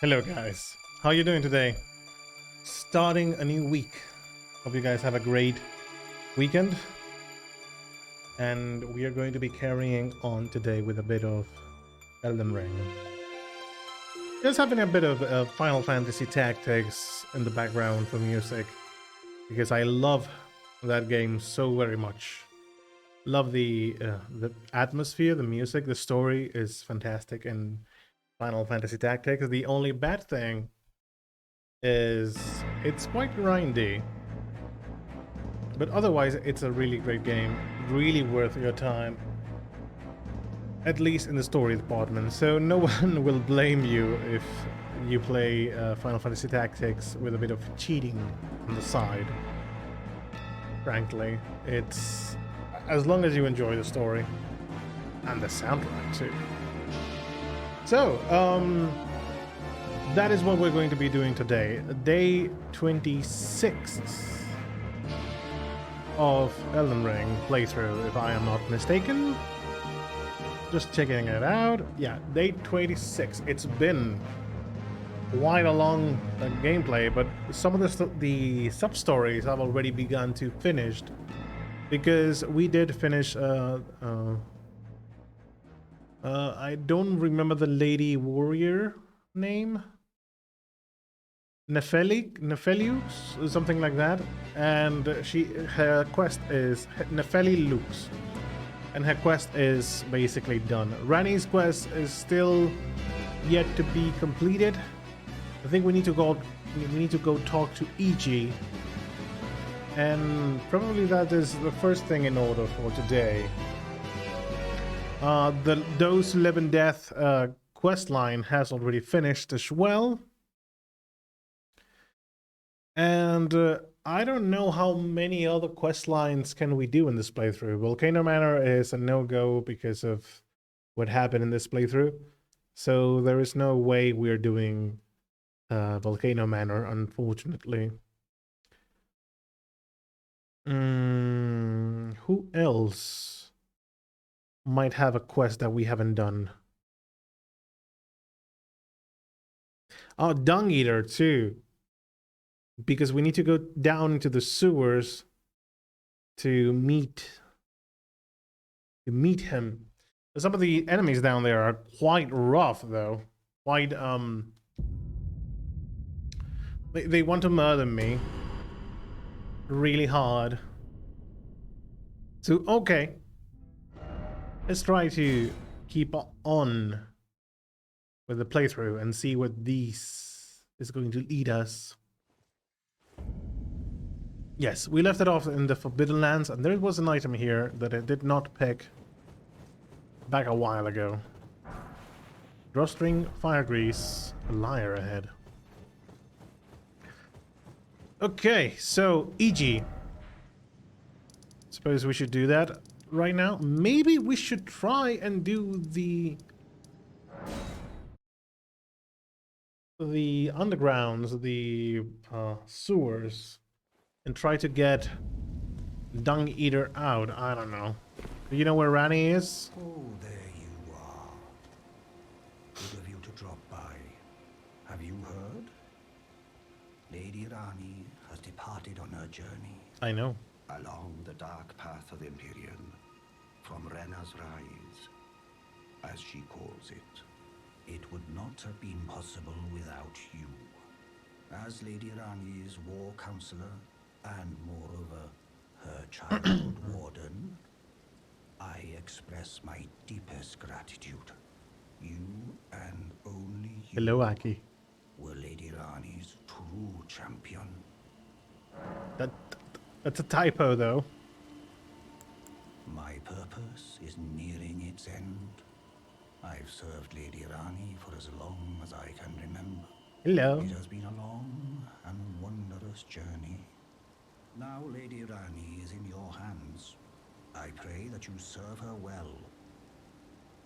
Hello guys, how are you doing today? Starting a new week. Hope you guys have a great weekend. And we are going to be carrying on today with a bit of Elden Ring. Just having a bit of Final Fantasy Tactics in the background for music, because I love that game so very much. Love the atmosphere, the music, the story is fantastic in Final Fantasy Tactics. The only bad thing is it's quite grindy, but otherwise it's a really great game, really worth your time, at least in the story department. So no one will blame you if you play Final Fantasy Tactics with a bit of cheating on the side. Frankly, it's as long as you enjoy the story and the soundtrack too. So, that is what we're going to be doing today. Day 26 of Elden Ring playthrough, if I am not mistaken. Just checking it out. Yeah, day 26. It's been quite a long gameplay, but some of the sub-stories have already begun to finish, because we did finish I don't remember the lady warrior name. Nefelius, something like that. And her quest is Nefeli Lux. And her quest is basically done. Ranni's quest is still yet to be completed. I think we need to go talk to Iki. And probably that is the first thing in order for today. Those Live and Death quest line has already finished as well. And I don't know how many other quest lines can we do in this playthrough. Volcano Manor is a no-go because of what happened in this playthrough. So there is no way we're doing Volcano Manor, unfortunately. Who else might have a quest that we haven't done? Oh, Dung Eater too, because we need to go down into the sewers to meet him. Some of the enemies down there are quite rough, though. Quite they want to murder me really hard. So okay, let's try to keep on with the playthrough and see what this is going to lead us. Yes, we left it off in the Forbidden Lands, and there was an item here that I did not pick back a while ago. Drawstring, fire grease, a liar ahead. Okay, so Iki. Suppose we should do that right now. Maybe we should try and do the undergrounds, the sewers, and try to get Dung Eater out. I don't know. Do you know where Ranni is? Oh, there you are. Good of you to drop by. Have you heard? Lady Ranni has departed on her journey. I know. Along the dark path of Empyrean, from Renna's Rise, as she calls it. It would not have been possible without you. As Lady Ranni's war counselor, and moreover, her childhood warden, I express my deepest gratitude. You and only you. Hello, Aki. Were Lady Ranni's true champion. That's a typo, though. My purpose is nearing its end. I've served Lady Ranni for as long as I can remember. Hello. It has been a long and wondrous journey. Now Lady Ranni is in your hands. I pray that you serve her well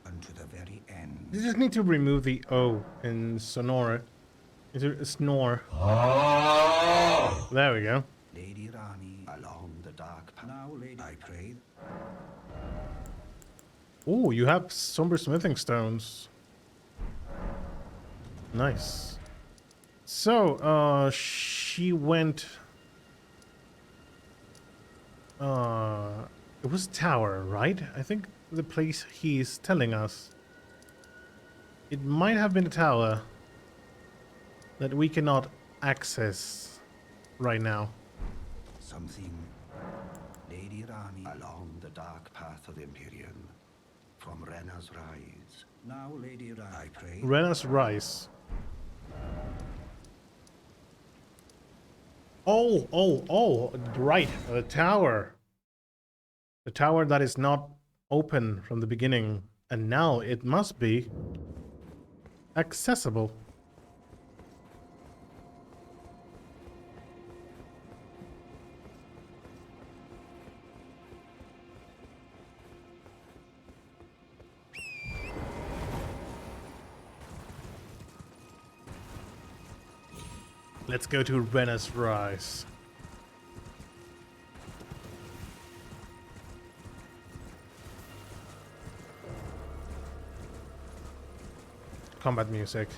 unto the very end. You just need to remove the O in sonora. Is it a snore? Oh. There we go. Lady Ranni along the dark path. Now, Lady, I pray. Oh, you have somber smithing stones. Nice. So, she went... it was tower, right? I think the place he's telling us. It might have been a tower that we cannot access right now. Something, Lady Rani, along the dark path of the Empyrean, from Rena's rise. Now, Lady Rani, I pray. Rena's Rise. Oh, right, the tower. The tower that is not open from the beginning, and now it must be accessible. Let's go to Rena's Rise. Combat music.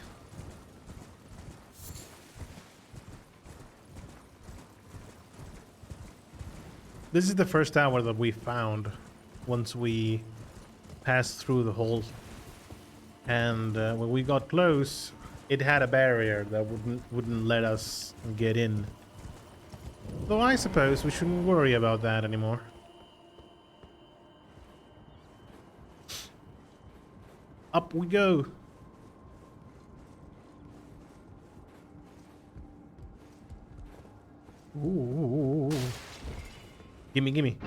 This is the first tower that we found once we passed through the hole. And when we got close, it had a barrier that wouldn't let us get in. Though I suppose we shouldn't worry about that anymore. Up we go. Ooh. Gimme.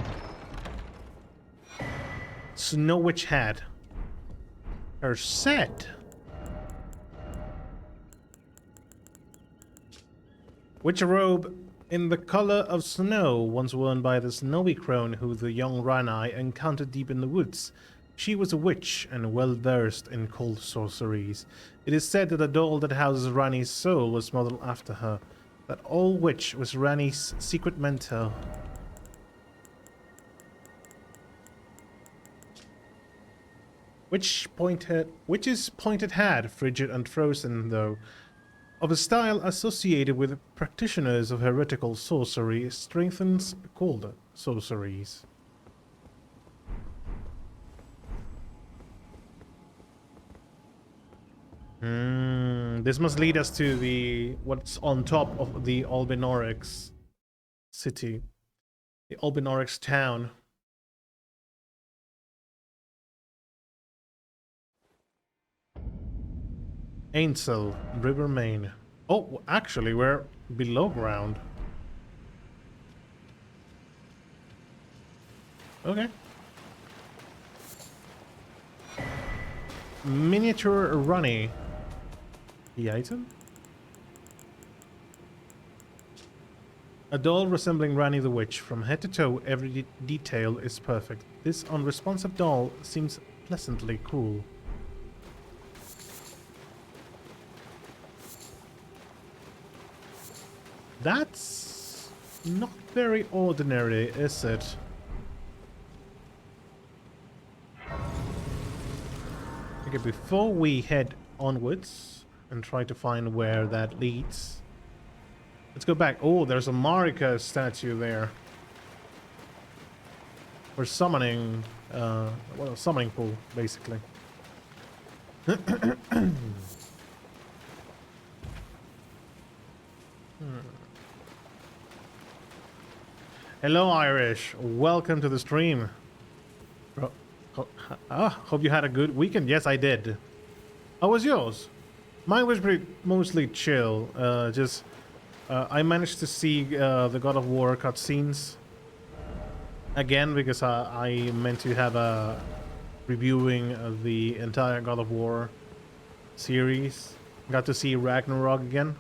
Snow Witch hat. Her set. Witch robe in the color of snow, once worn by the snowy crone who the young Rani encountered deep in the woods. She was a witch and well versed in cold sorceries. It is said that the doll that houses Rani's soul was modeled after her. That old witch was Rani's secret mentor. Witch's pointed hat, frigid and frozen though, of a style associated with practitioners of heretical sorcery, strengthens cold sorceries. This must lead us to what's on top of the Albinaurix city, the Albinaurix town. Ainsel, River Main. Oh, actually, we're below ground. Okay. Miniature Runny. The item? A doll resembling Rani the Witch. From head to toe, every detail is perfect. This unresponsive doll seems pleasantly cool. That's not very ordinary, is it? Okay, before we head onwards and try to find where that leads, let's go back. Oh, there's a Marika statue there. We're summoning, well, a summoning pool, basically. Hello, Irish. Welcome to the stream. Hope you had a good weekend. Yes, I did. How was yours? Mine was mostly chill. I managed to see the God of War cutscenes again because I meant to have a reviewing of the entire God of War series. Got to see Ragnarok again.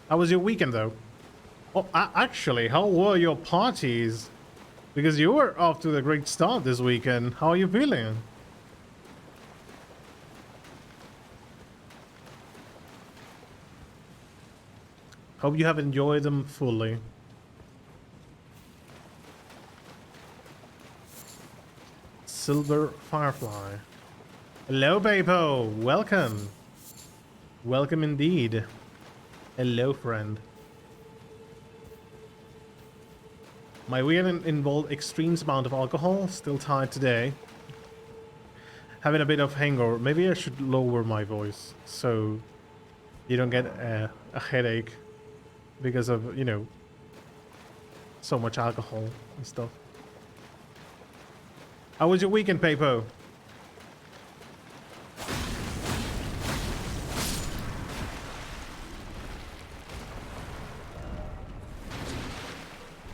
How was your weekend, though? Oh, actually, how were your parties? Because you were off to a great start this weekend. How are you feeling? Hope you have enjoyed them fully. Silver Firefly. Hello, Papo. Welcome. Welcome indeed. Hello, friend. My weekend involved extreme amount of alcohol. Still tired today. Having a bit of hangover. Maybe I should lower my voice so you don't get a headache because of, you know, so much alcohol and stuff. How was your weekend, Pepo?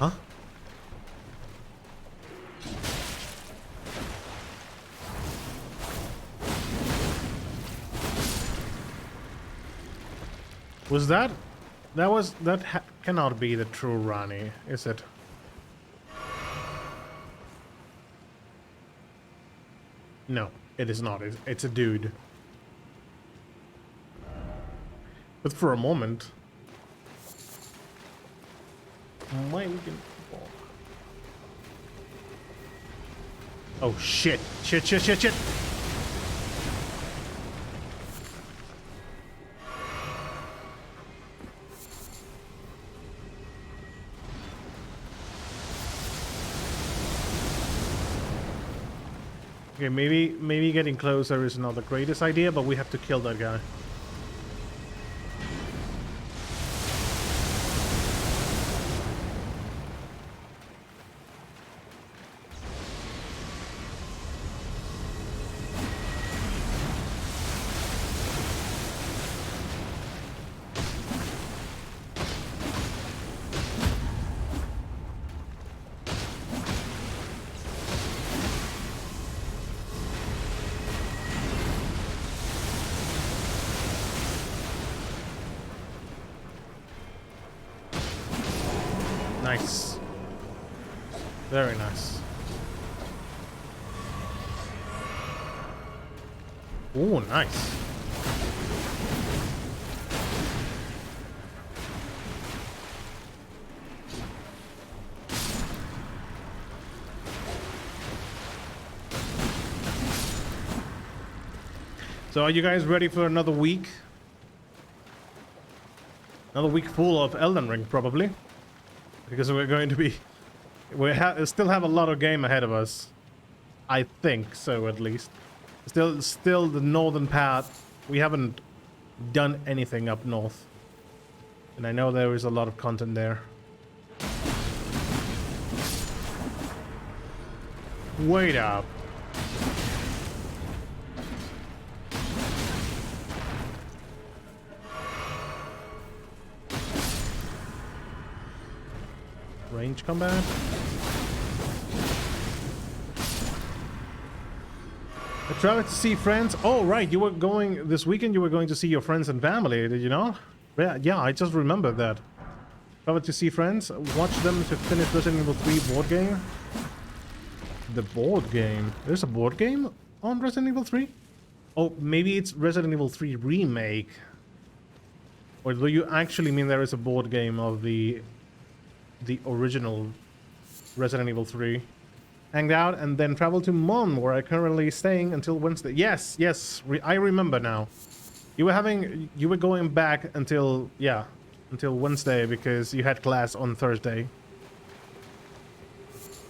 Huh? Was that? That cannot be the true Rani, is it? No, it is not. It's a dude. But for a moment, my weekend. Oh shit! Shit! Shit! Shit! Shit! Okay, maybe getting closer is not the greatest idea, but we have to kill that guy. Nice. Very nice. Oh, nice. So are you guys ready for another week? Another week full of Elden Ring, probably. Because we're going to be... We still have a lot of game ahead of us. I think so, at least. Still the northern path. We haven't done anything up north. And I know there is a lot of content there. Wait up. Range combat. I traveled to see friends. Oh, right. You were going this weekend. You were going to see your friends and family. Did you know? Yeah, I just remembered that. Traveled to see friends. Watch them to finish Resident Evil 3 board game. The board game. There's a board game on Resident Evil 3? Oh, maybe it's Resident Evil 3 remake. Or do you actually mean there is a board game of the original Resident Evil 3? Hanged out and then traveled to Mon, where I'm currently staying until Wednesday. Yes, I remember now. You were going back until Wednesday because you had class on Thursday.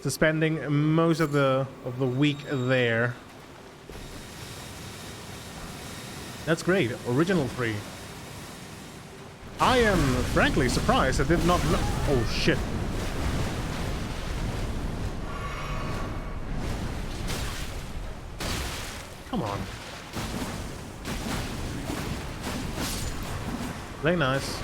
So spending most of the week there. That's great. Original 3. I am frankly surprised. I did not know. Oh shit. Come on. Play nice.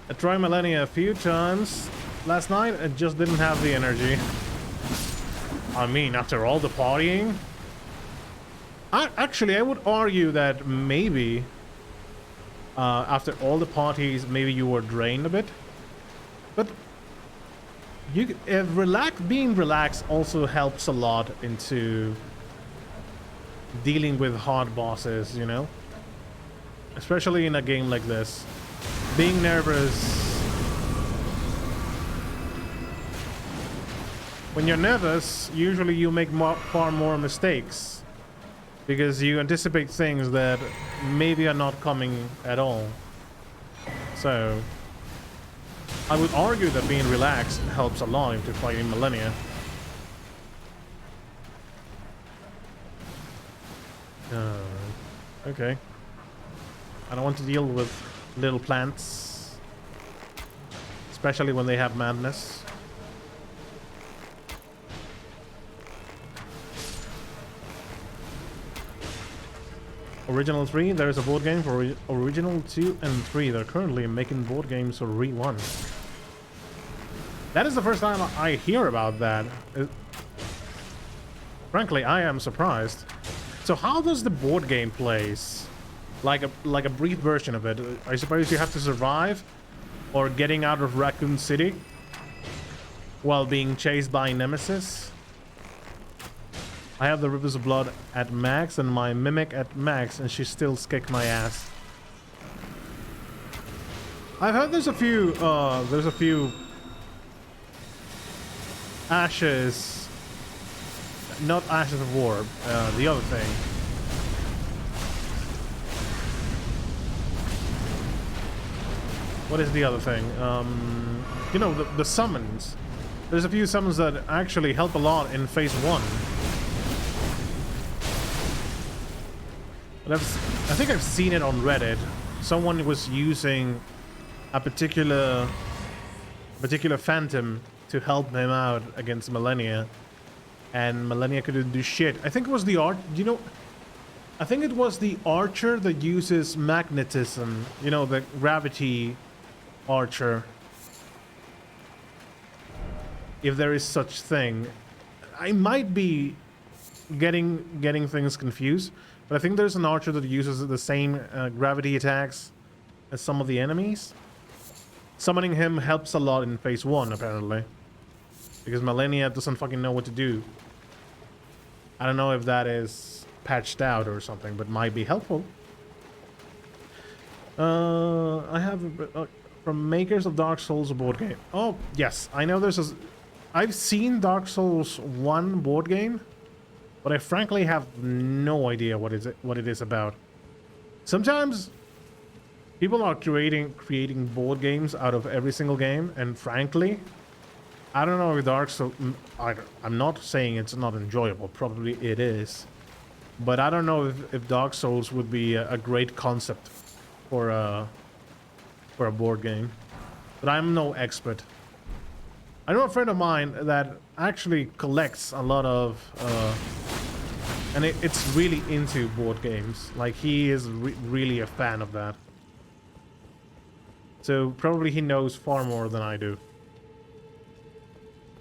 I tried Millennia a few times last night. I just didn't have the energy. I mean, after all the partying, actually I would argue that maybe after all the parties, maybe you were drained a bit. But being relaxed also helps a lot into dealing with hard bosses, you know? Especially in a game like this. Being nervous when you're nervous, usually you make far more mistakes because you anticipate things that maybe are not coming at all. So I would argue that being relaxed helps a lot into fighting millennia. Okay. I don't want to deal with little plants, especially when they have madness. Original 3, there is a board game for Original 2 and 3. They're currently making board games for Re 1. That is the first time I hear about that. Frankly, I am surprised. So how does the board game plays? Like a brief version of it. I suppose you have to survive or getting out of Raccoon City while being chased by Nemesis. I have the Rivers of Blood at max and my Mimic at max, and she still kicked my ass. I've heard there's a few ashes, not Ashes of War, the other thing. What is the other thing? You know, the summons. There's a few summons that actually help a lot in phase 1. But I think I've seen it on Reddit. Someone was using a particular phantom to help him out against Millennia, and Millennia couldn't do shit. I think it was the I think it was the archer that uses magnetism. You know, the gravity archer. If there is such thing, I might be getting things confused. But I think there's an archer that uses the same gravity attacks as some of the enemies. Summoning him helps a lot in phase 1, apparently. Because Millennia doesn't fucking know what to do. I don't know if that is patched out or something, but might be helpful. I have from makers of Dark Souls a board game. Oh, yes. I know there's a... I've seen Dark Souls 1 board game. But I frankly have no idea what it is about. Sometimes people are creating board games out of every single game, and frankly, I don't know if Dark Souls. I'm not saying it's not enjoyable. Probably it is, but I don't know if Dark Souls would be a great concept for a board game. But I'm no expert. I know a friend of mine that actually collects a lot of. And it's really into board games. Like, he is really a fan of that. So probably he knows far more than I do.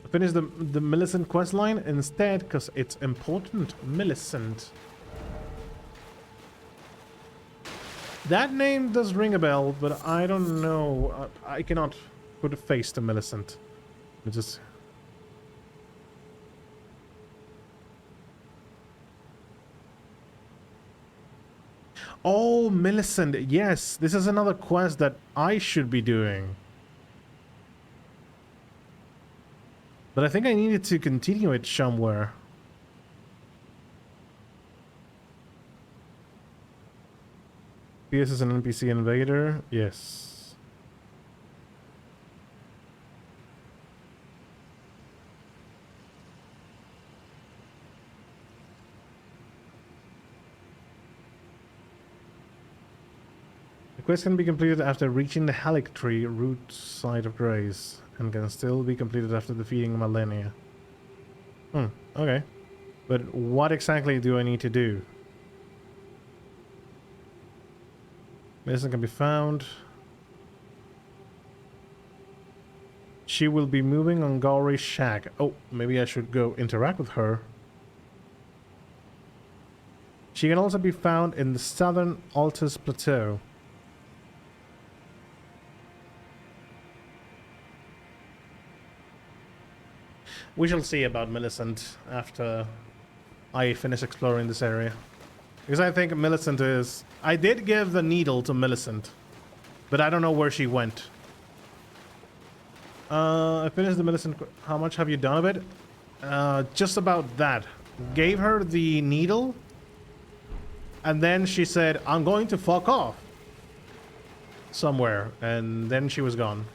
I finished the Millicent questline instead because it's important. Millicent. That name does ring a bell, but I don't know. I cannot put a face to Millicent. It just... Oh, Millicent. Yes, this is another quest that I should be doing. But I think I needed to continue it somewhere. PS is an NPC invader. Yes. The quest can be completed after reaching the Halic Tree root site of Grace, and can still be completed after defeating Millennia. Okay. But what exactly do I need to do? Medicine can be found. She will be moving on Gauri's shack. Oh, maybe I should go interact with her. She can also be found in the southern Altus Plateau. We shall see about Millicent after I finish exploring this area. Because I think Millicent is... I did give the needle to Millicent, but I don't know where she went. I finished the Millicent... How much have you done of it? just about that. Gave her the needle, and then she said, "I'm going to fuck off somewhere," and then she was gone.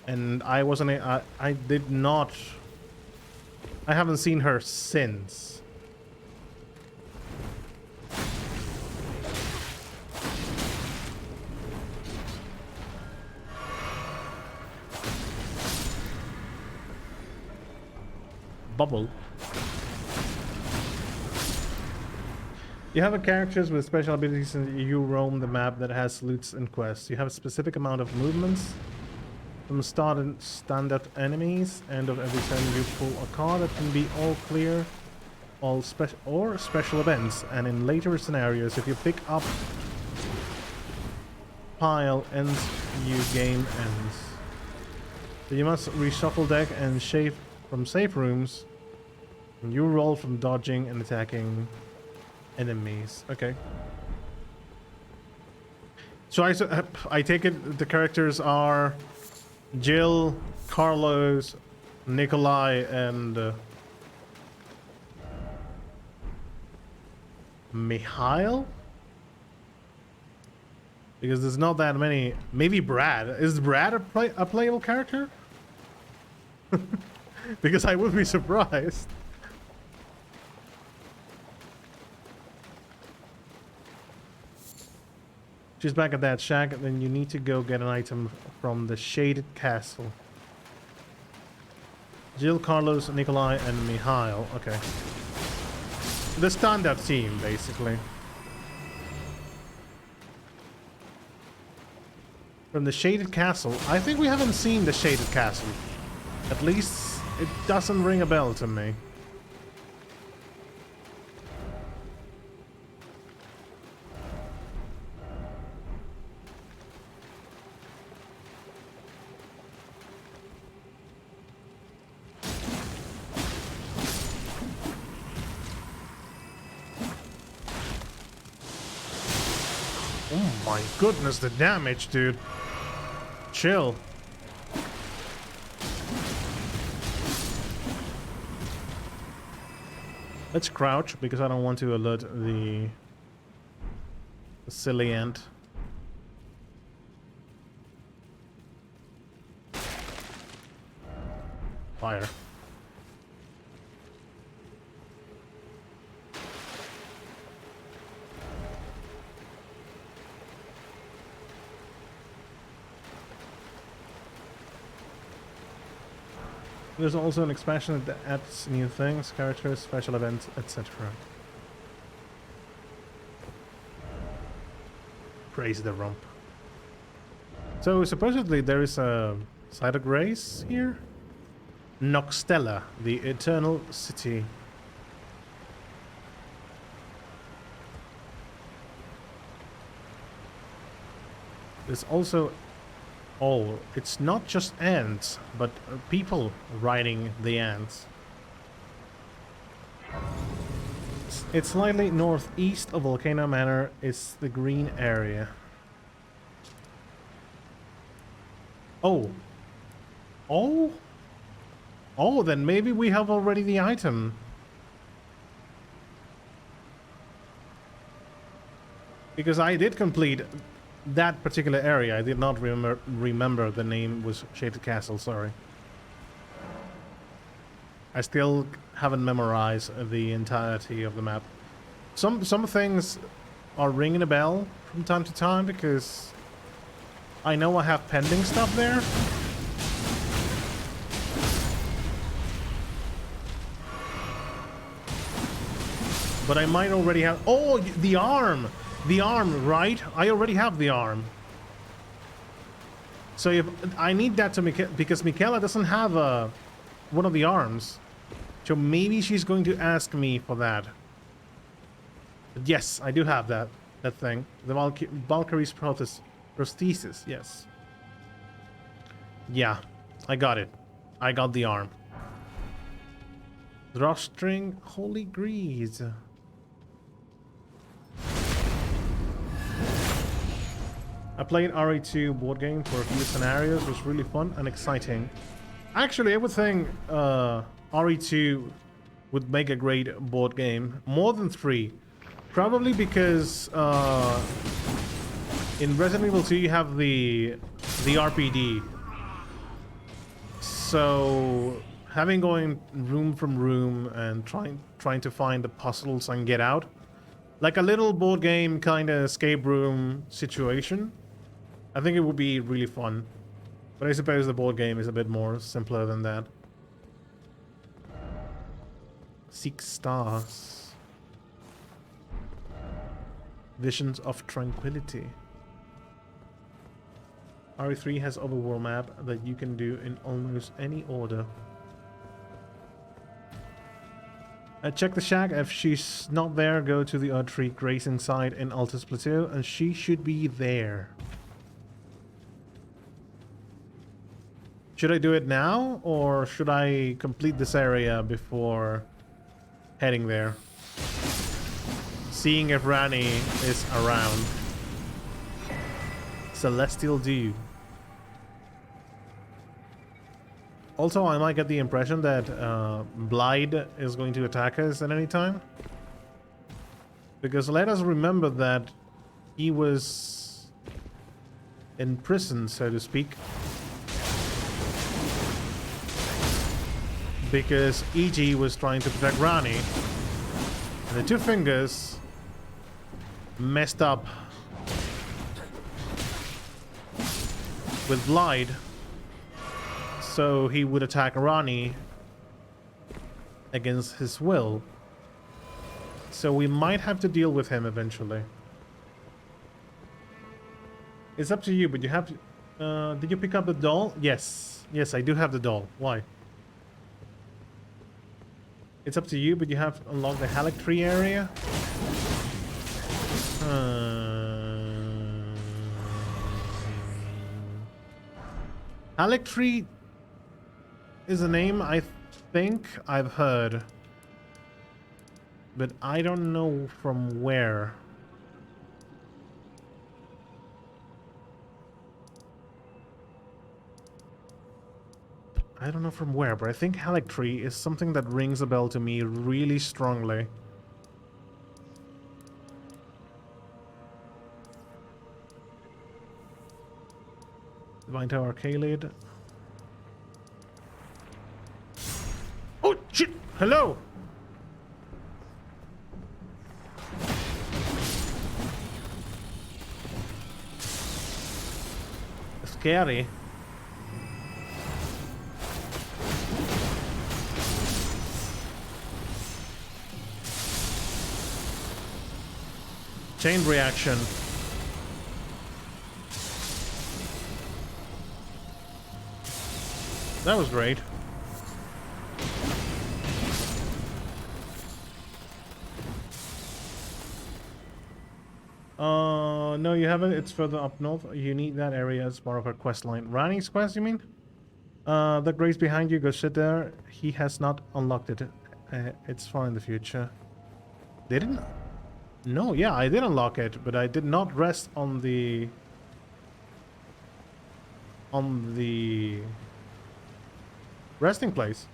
And I wasn't. I did not. I haven't seen her since. Bubble. You have a characters with special abilities and you roam the map that has loots and quests. You have a specific amount of movements from start and standard enemies. End of every turn you pull a card that can be all clear, all special events. And in later scenarios, if you pick up pile ends, you game ends. So you must reshuffle deck and shave from safe rooms. And you roll from dodging and attacking enemies. Okay. So I take it the characters are Jill, Carlos, Nikolai, and Mikhail? Because there's not that many. Maybe Brad. Is Brad a playable character? Because I would be surprised. She's back at that shack, and then you need to go get an item from the Shaded Castle. Jill, Carlos, Nikolai, and Mikhail. Okay. The stand-up team, basically. From the Shaded Castle. I think we haven't seen the Shaded Castle. At least it doesn't ring a bell to me. Oh my goodness, the damage, dude. Chill. Let's crouch because I don't want to alert the silly ant. Fire. There's also an expansion that adds new things, characters, special events, etc. Praise the rump. So supposedly there is a site of grace here. Noxtella, the eternal city. There's also... Oh, it's not just ants, but people riding the ants. It's slightly northeast of Volcano Manor. It's the green area. Oh. Oh? Oh, then maybe we have already the item. Because I did complete that particular area. I did not remember the name was Shaded Castle, sorry. I still haven't memorized the entirety of the map. Some things are ringing a bell from time to time because I know I have pending stuff there. But I might already have... Oh, the arm! The arm, right? I already have the arm. So if I need that to because Michaela doesn't have one of the arms. So maybe she's going to ask me for that. But yes, I do have that thing. The Valkyrie's prosthesis, yes. Yeah, I got it. I got the arm. Drawstring, holy grease. I played RE2 board game for a few scenarios. It was really fun and exciting. Actually, I would think RE2 would make a great board game. More than 3. Probably because in Resident Evil 2 you have the RPD. So having going room from room and trying to find the puzzles and get out, like a little board game kind of escape room situation, I think it would be really fun. But I suppose the board game is a bit more simpler than that. 6 stars. Visions of Tranquility. RE3 has overworld map that you can do in almost any order. Check the shack. If she's not there, go to the Odd Tree grazing site in Altus Plateau, and she should be there. Should I do it now, or should I complete this area before heading there? Seeing if Rani is around. Celestial Dew. Also, I might get the impression that Blide is going to attack us at any time. Because let us remember that he was in prison, so to speak. Because EG was trying to protect Rani. And the Two Fingers messed up with Blide. So he would attack Rani against his will. So we might have to deal with him eventually. It's up to you, but you have to... did you pick up the doll? Yes. Yes, I do have the doll. Why? It's up to you, but you have to unlock the Halleck Tree area. Halleck Tree is a name I think I've heard, but I don't know from where. I don't know from where, but I think Halleck Tree is something that rings a bell to me really strongly. Divine Tower K-Lid. Oh, shit! Hello! Scary. Chain reaction. That was great. No, you haven't. It's further up north. You need that area as part of our quest line. Rani's quest, you mean? The grace behind you. Go sit there. He has not unlocked it. It's fine in the future. Didn't? No, yeah, I did unlock it, but I did not rest on the resting place.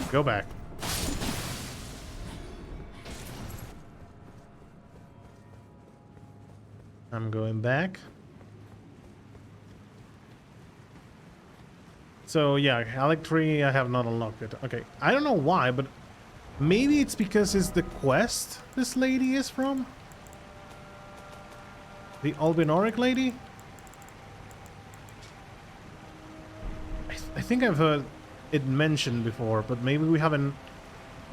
Go back. I'm going back. So yeah, Halleck Tree, I have not unlocked it. Okay, I don't know why, but maybe it's because it's the quest this lady is from? The Albinoric lady? I think I've heard it mentioned before, but maybe we haven't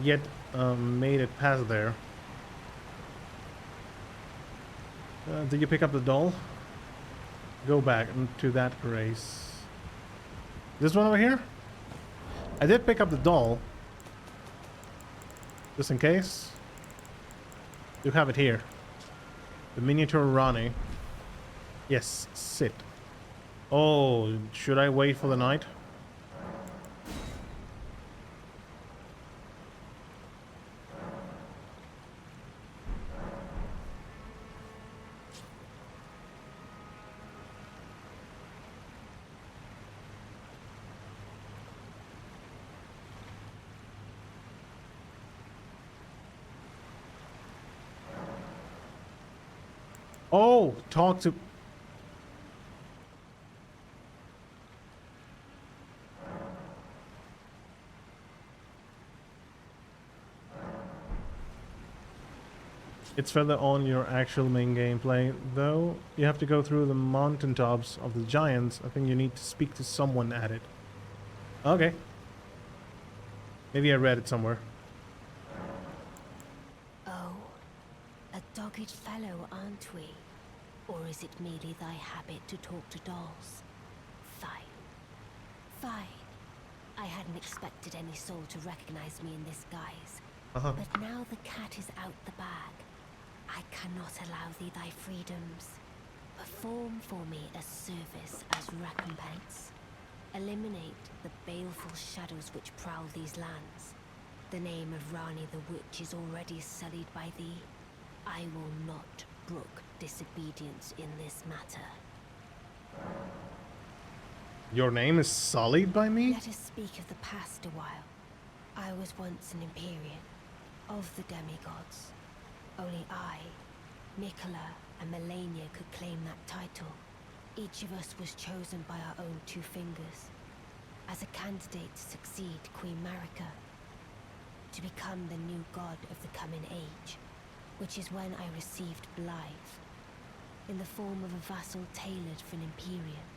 yet made it past there. Did you pick up the doll? Go back to that race. This one over here? I did pick up the doll. Just in case. You have it here. The miniature Rani. Yes, sit. Oh, should I wait for the night? Oh, talk to... It's further on your actual main gameplay, though. You have to go through the mountaintops of the giants. I think you need to speak to someone at it. Okay. Maybe I read it somewhere. Oh, a dogged fellow, aren't we? Or is it merely thy habit to talk to dolls? Fine. Fine. I hadn't expected any soul to recognize me in this guise. But now the cat is out the bag. I cannot allow thee thy freedoms. Perform for me a service as recompense. Eliminate the baleful shadows which prowl these lands. The name of Rani the Witch is already sullied by thee. I will not brook disobedience in this matter. Your name is sullied by me? Let us speak of the past a while. I was once an Empyrean, of the demigods. Only I, Mikola, and Melania could claim that title. Each of us was chosen by our own two fingers, as a candidate to succeed Queen Marika, to become the new god of the coming age, which is when I received Blythe, in the form of a vassal tailored for an Empyrean.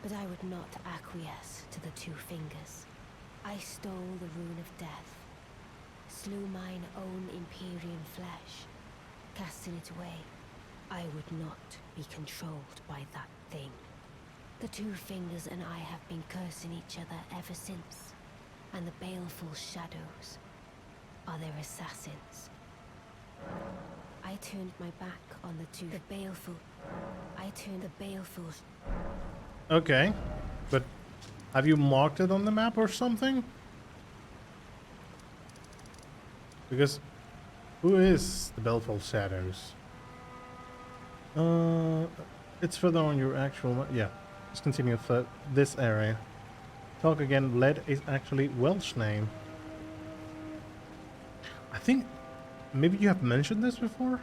But I would not acquiesce to the two fingers. I stole the rune of death, slew mine own Empyrean flesh, casting it away. I would not be controlled by that thing. The two fingers and I have been cursing each other ever since, and the baleful shadows are their assassins. I turned my back on the two. I turned the baleful. Okay, but have you marked it on the map or something? Because who is the Baleful Shadows? It's further on your actual... Yeah, let's continue for this area. Talk again. Led is actually Welsh name. I think maybe you have mentioned this before?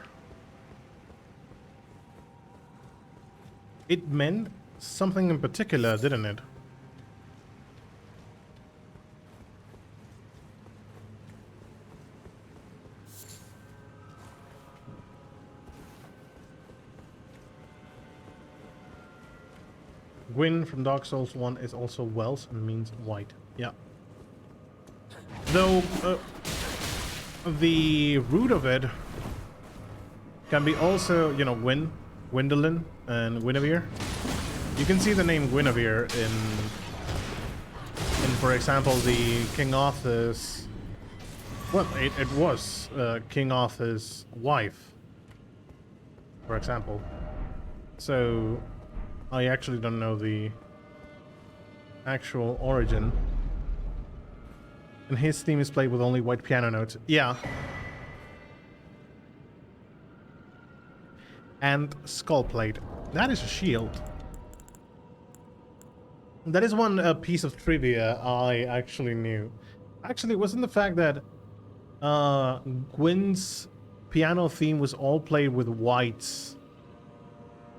It meant something in particular, didn't it? Gwyn from Dark Souls 1 is also Welsh and means white. Yeah. Though the root of it can be also, you know, Gwyndolin and Guinevere. You can see the name Guinevere in for example, the King Arthur's... Well, it was King Arthur's wife, for example. So I actually don't know the actual origin. And his theme is played with only white piano notes. Yeah. And skull plate. That is a shield. That is one piece of trivia I actually knew. Actually, it wasn't the fact that Gwyn's piano theme was all played with whites.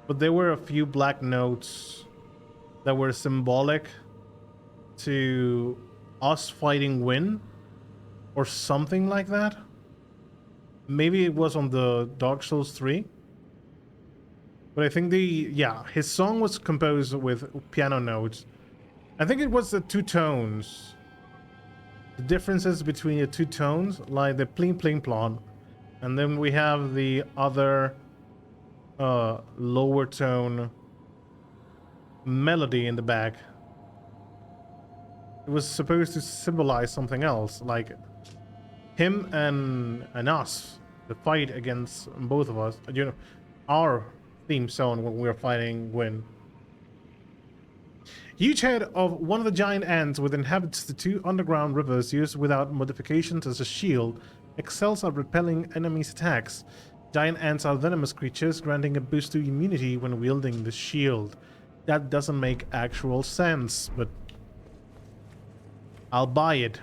But there were a few black notes that were symbolic to us fighting Gwyn, or something like that. Maybe it was on the Dark Souls 3. But I think his song was composed with piano notes. I think it was the two tones. The differences between the two tones, like the pling pling plon. And then we have the other lower tone melody in the back. It was supposed to symbolize something else, like him and us, the fight against both of us, you know, our theme song when we were fighting Gwyn. Huge head of one of the giant ants which inhabits the 2 underground rivers used without modifications as a shield, excels at repelling enemies' attacks. Giant ants are venomous creatures, granting a boost to immunity when wielding the shield. That doesn't make actual sense, but I'll buy it.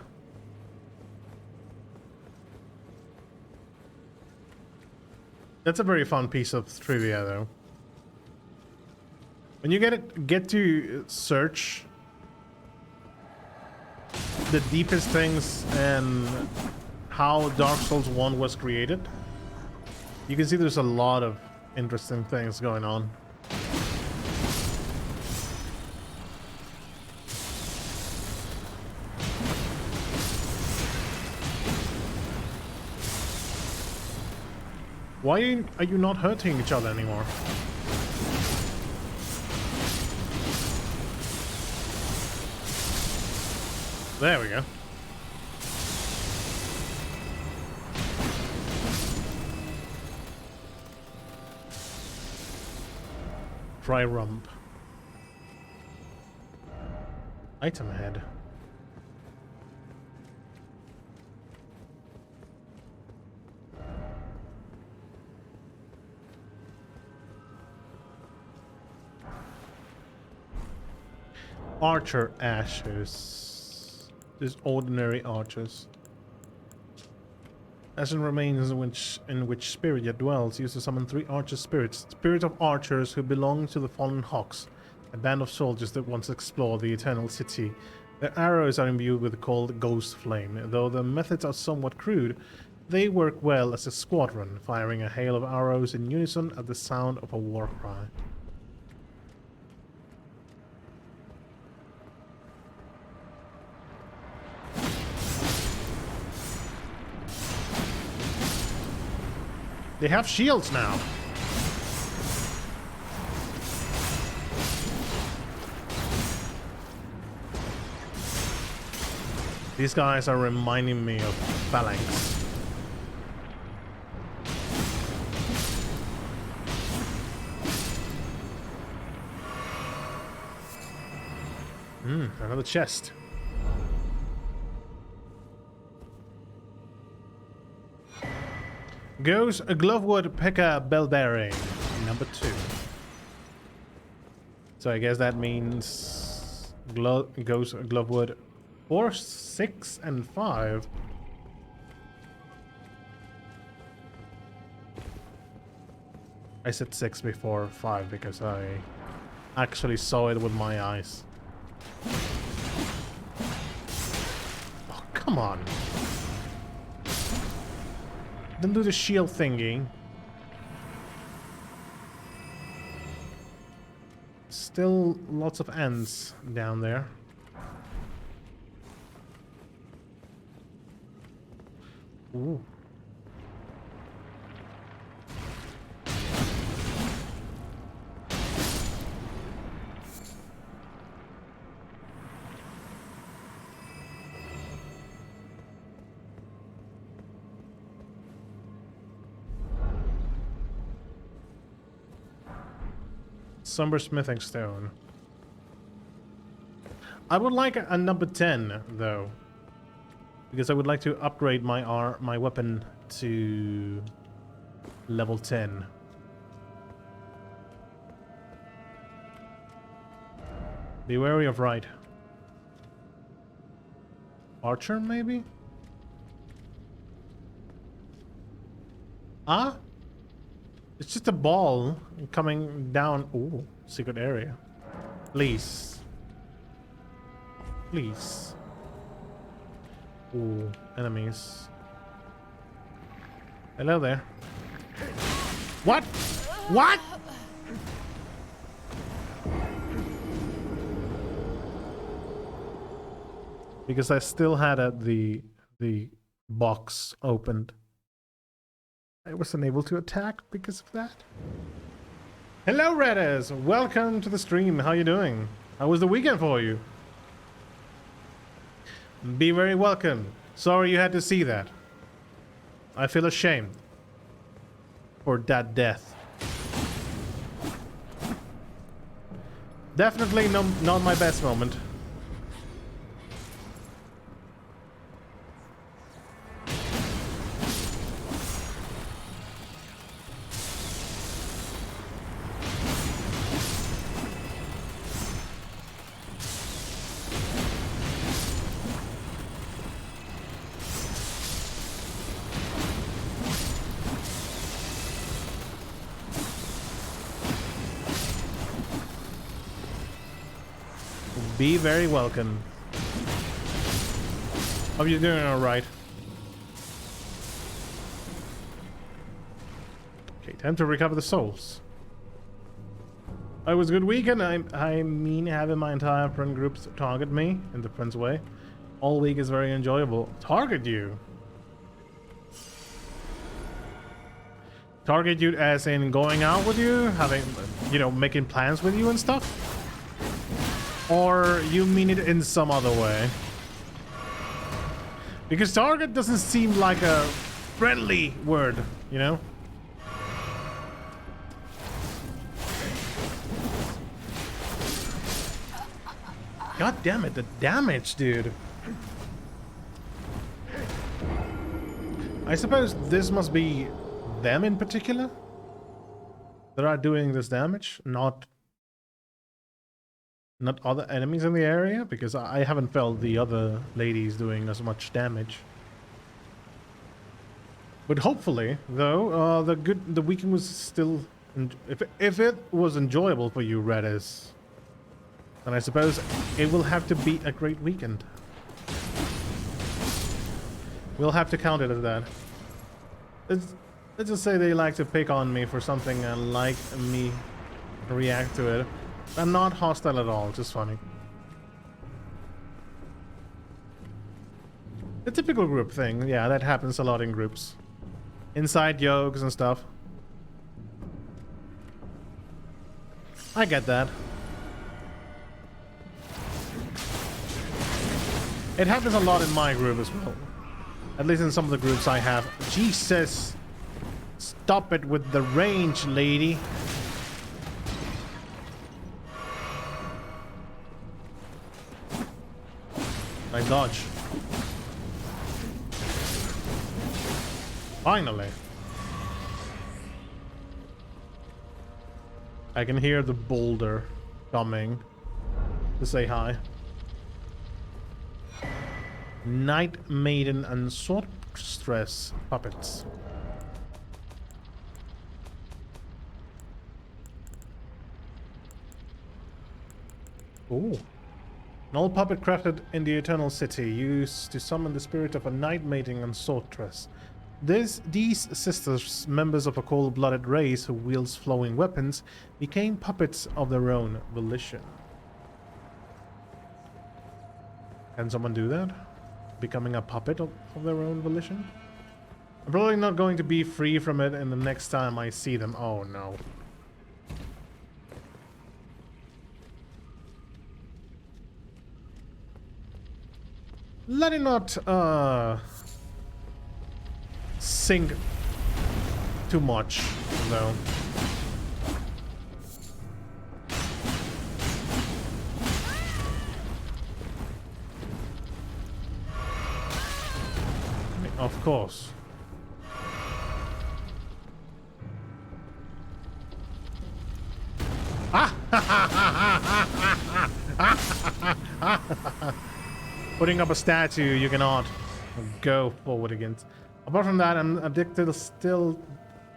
That's a very fun piece of trivia, though. When you get to search the deepest things and how Dark Souls 1 was created, you can see there's a lot of interesting things going on. Why are you not hurting each other anymore? There we go. Dry rump. Item head. Archer ashes. Just ordinary archers. Ashen remains in which spirit yet dwells, used to summon 3 archer spirits. Spirits of archers who belong to the fallen hawks, a band of soldiers that once explored the eternal city. Their arrows are imbued with the cold ghost flame. Though the methods are somewhat crude, they work well as a squadron, firing a hail of arrows in unison at the sound of a war cry. They have shields now. These guys are reminding me of Phalanx. Another chest. Goes a Glovewood Pekka Bellbearing, number 2. So I guess that means goes a Glovewood 4, 6, and 5. I said 6 before 5 because I actually saw it with my eyes. Oh, come on. Then do the shield thingy. Still lots of ants down there. Ooh. Somber smithing stone. I would like a number 10 though, because I would like to upgrade my weapon to level 10. Be wary of right. Archer maybe? Ah? It's just a ball coming down. Ooh, secret area. Please. Please. Ooh, enemies. Hello there. What? What? Because I still had the box opened. I wasn't able to attack because of that. Hello, Redders! Welcome to the stream. How you doing? How was the weekend for you? Be very welcome. Sorry you had to see that. I feel ashamed for that death. Definitely not my best moment. Be very welcome. Hope you're doing alright. Okay, time to recover the souls. It was a good weekend. I mean, having my entire friend group target me in the friend's way all week is very enjoyable. Target you? Target you as in going out with you? Having, you know, making plans with you and stuff? Or you mean it in some other way? Because target doesn't seem like a friendly word, you know? God damn it, the damage, dude. I suppose this must be them in particular that are doing this damage, not other enemies in the area, because I haven't felt the other ladies doing as much damage. But hopefully, though, the weekend was still, if it was enjoyable for you, Redis, then I suppose it will have to be a great weekend. We'll have to count it as that. Let's just say they like to pick on me for something and like me react to it. I'm not hostile at all, just funny. The typical group thing, yeah, that happens a lot in groups. Inside jokes and stuff. I get that. It happens a lot in my group as well. At least in some of the groups I have. Jesus! Stop it with the range, lady. I dodge. Finally. I can hear the boulder coming to say hi. Night Maiden and Sortress puppets. Ooh. An old puppet crafted in the Eternal City, used to summon the spirit of a Night Maiden and Sortress. These sisters, members of a cold-blooded race who wields flowing weapons, became puppets of their own volition. Can someone do that? Becoming a puppet of their own volition? I'm probably not going to be free from it in the next time I see them. Oh no. Let it not sink too much, though. Of course. Putting up a statue you cannot go forward against. Apart from that, I'm still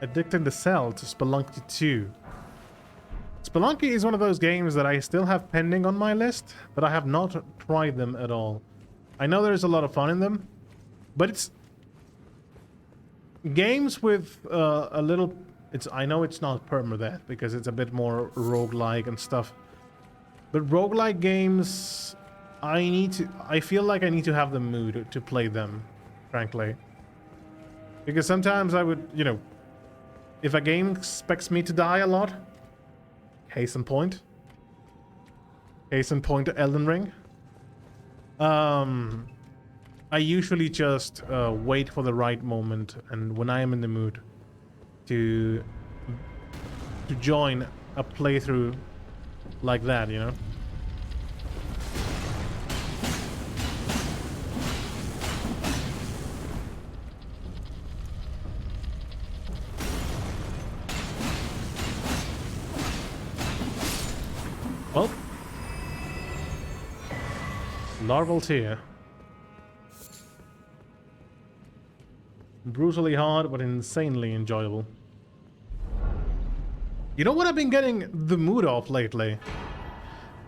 addicted to Cell to Spelunky 2. Spelunky is one of those games that I still have pending on my list, but I have not tried them at all. I know there's a lot of fun in them, but it's games with a little... I know it's not permadeath because it's a bit more roguelike and stuff. But roguelike games, I feel like I need to have the mood to play them, frankly. Because sometimes I would, you know, if a game expects me to die a lot, case in point Elden Ring, I usually just wait for the right moment, and when I am in the mood to join a playthrough like that, you know? Well, larval tier. Brutally hard, but insanely enjoyable. You know what I've been getting the mood of lately?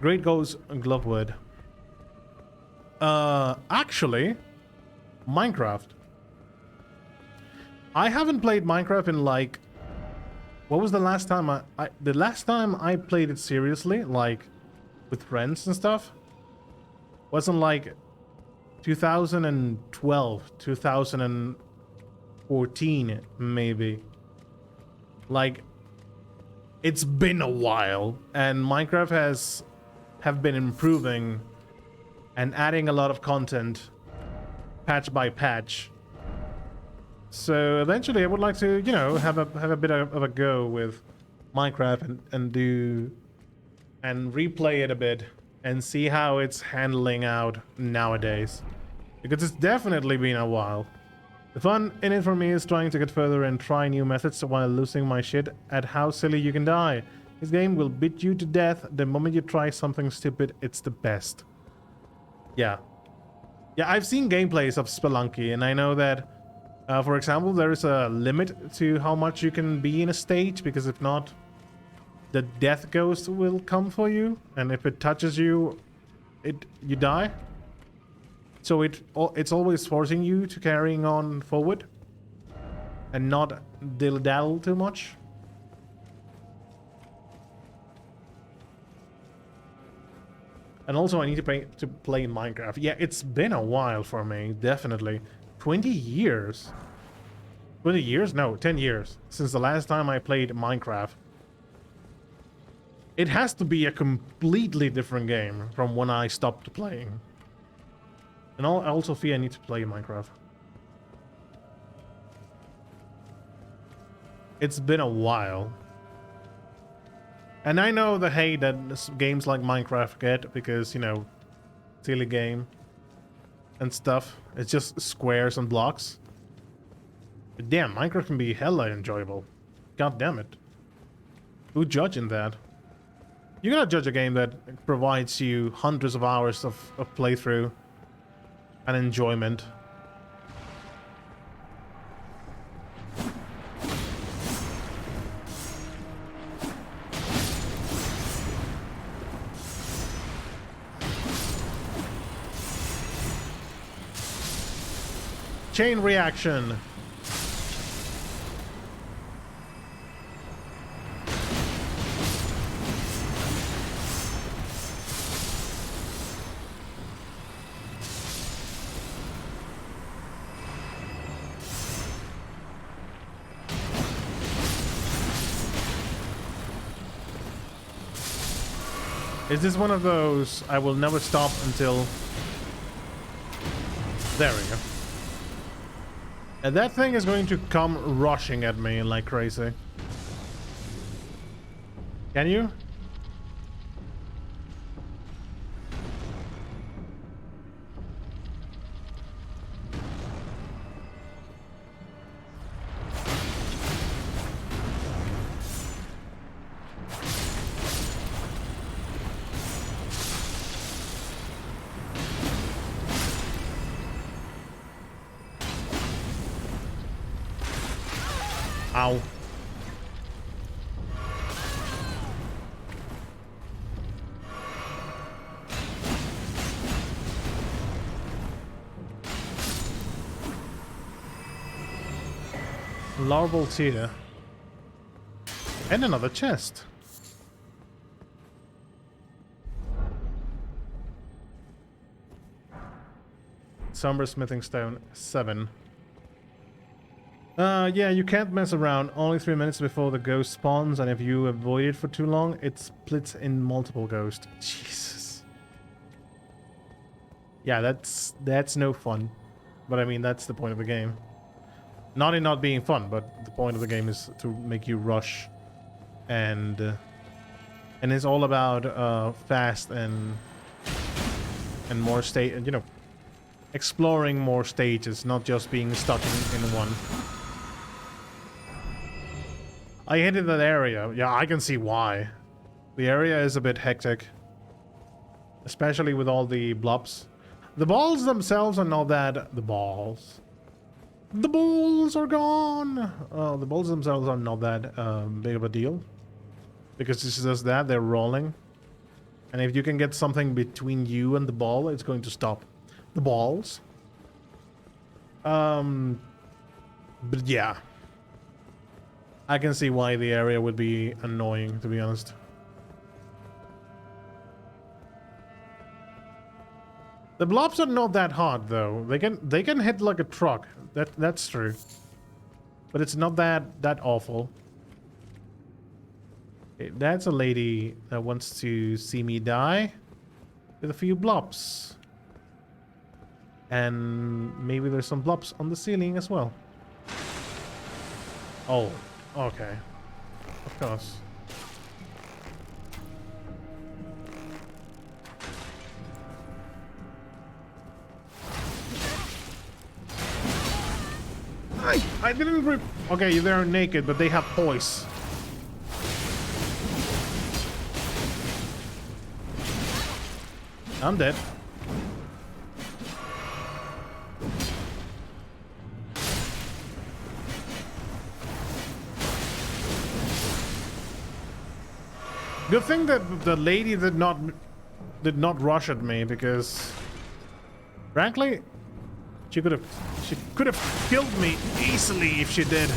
Great goes Glovewood. Actually, Minecraft. I haven't played Minecraft in like... What was the last time the last time I played it seriously, like with friends and stuff, wasn't like 2012, 2014 maybe. Like, it's been a while, and Minecraft have been improving and adding a lot of content patch by patch. So eventually I would like to, you know, have a bit of a go with Minecraft and replay it a bit and see how it's handling out nowadays. Because it's definitely been a while. The fun in it for me is trying to get further and try new methods while losing my shit at how silly you can die. This game will beat you to death the moment you try something stupid. It's the best. Yeah. Yeah, I've seen gameplays of Spelunky, and I know that for example, there is a limit to how much you can be in a stage, because if not, the death ghost will come for you, and if it touches you, you die. So it's always forcing you to carrying on forward and not dilly-daddle too much. And also I need to play Minecraft. Yeah, it's been a while for me, definitely. 20 years? 20 years? No, 10 years since the last time I played Minecraft. It has to be a completely different game from when I stopped playing. And I also feel I need to play Minecraft. It's been a while. And I know the hate that games like Minecraft get because, you know, silly game and stuff. It's just squares and blocks. But damn, Minecraft can be hella enjoyable. God damn it. Who's judging that? You gotta judge a game that provides you hundreds of hours of playthrough and enjoyment. Chain reaction. Is this one of those I will never stop until... There we go. And that thing is going to come rushing at me like crazy. Can you? Ow. Larval tier. And another chest. Somber smithing stone 7. Yeah, you can't mess around. Only 3 minutes before the ghost spawns, and if you avoid it for too long, it splits in multiple ghosts. Jesus. Yeah, that's no fun. But I mean, that's the point of the game. Not in not being fun, but the point of the game is to make you rush and and it's all about fast and more you know, exploring more stages, not just being stuck in one. I hated that area. Yeah, I can see why. The area is a bit hectic, especially with all the blobs. The balls themselves are not that... The balls are gone. The balls themselves are not that big of a deal, because it's just that they're rolling, and if you can get something between you and the ball, it's going to stop the balls. But yeah, I can see why the area would be annoying, to be honest. The blobs are not that hard though. They can hit like a truck. That's true. But it's not that awful. Okay, that's a lady that wants to see me die with a few blobs. And maybe there's some blobs on the ceiling as well. Oh, okay. Of course. I didn't okay, they're naked, but they have poise. I'm dead. Good thing that the lady did not rush at me, because frankly, she could have killed me easily if she did.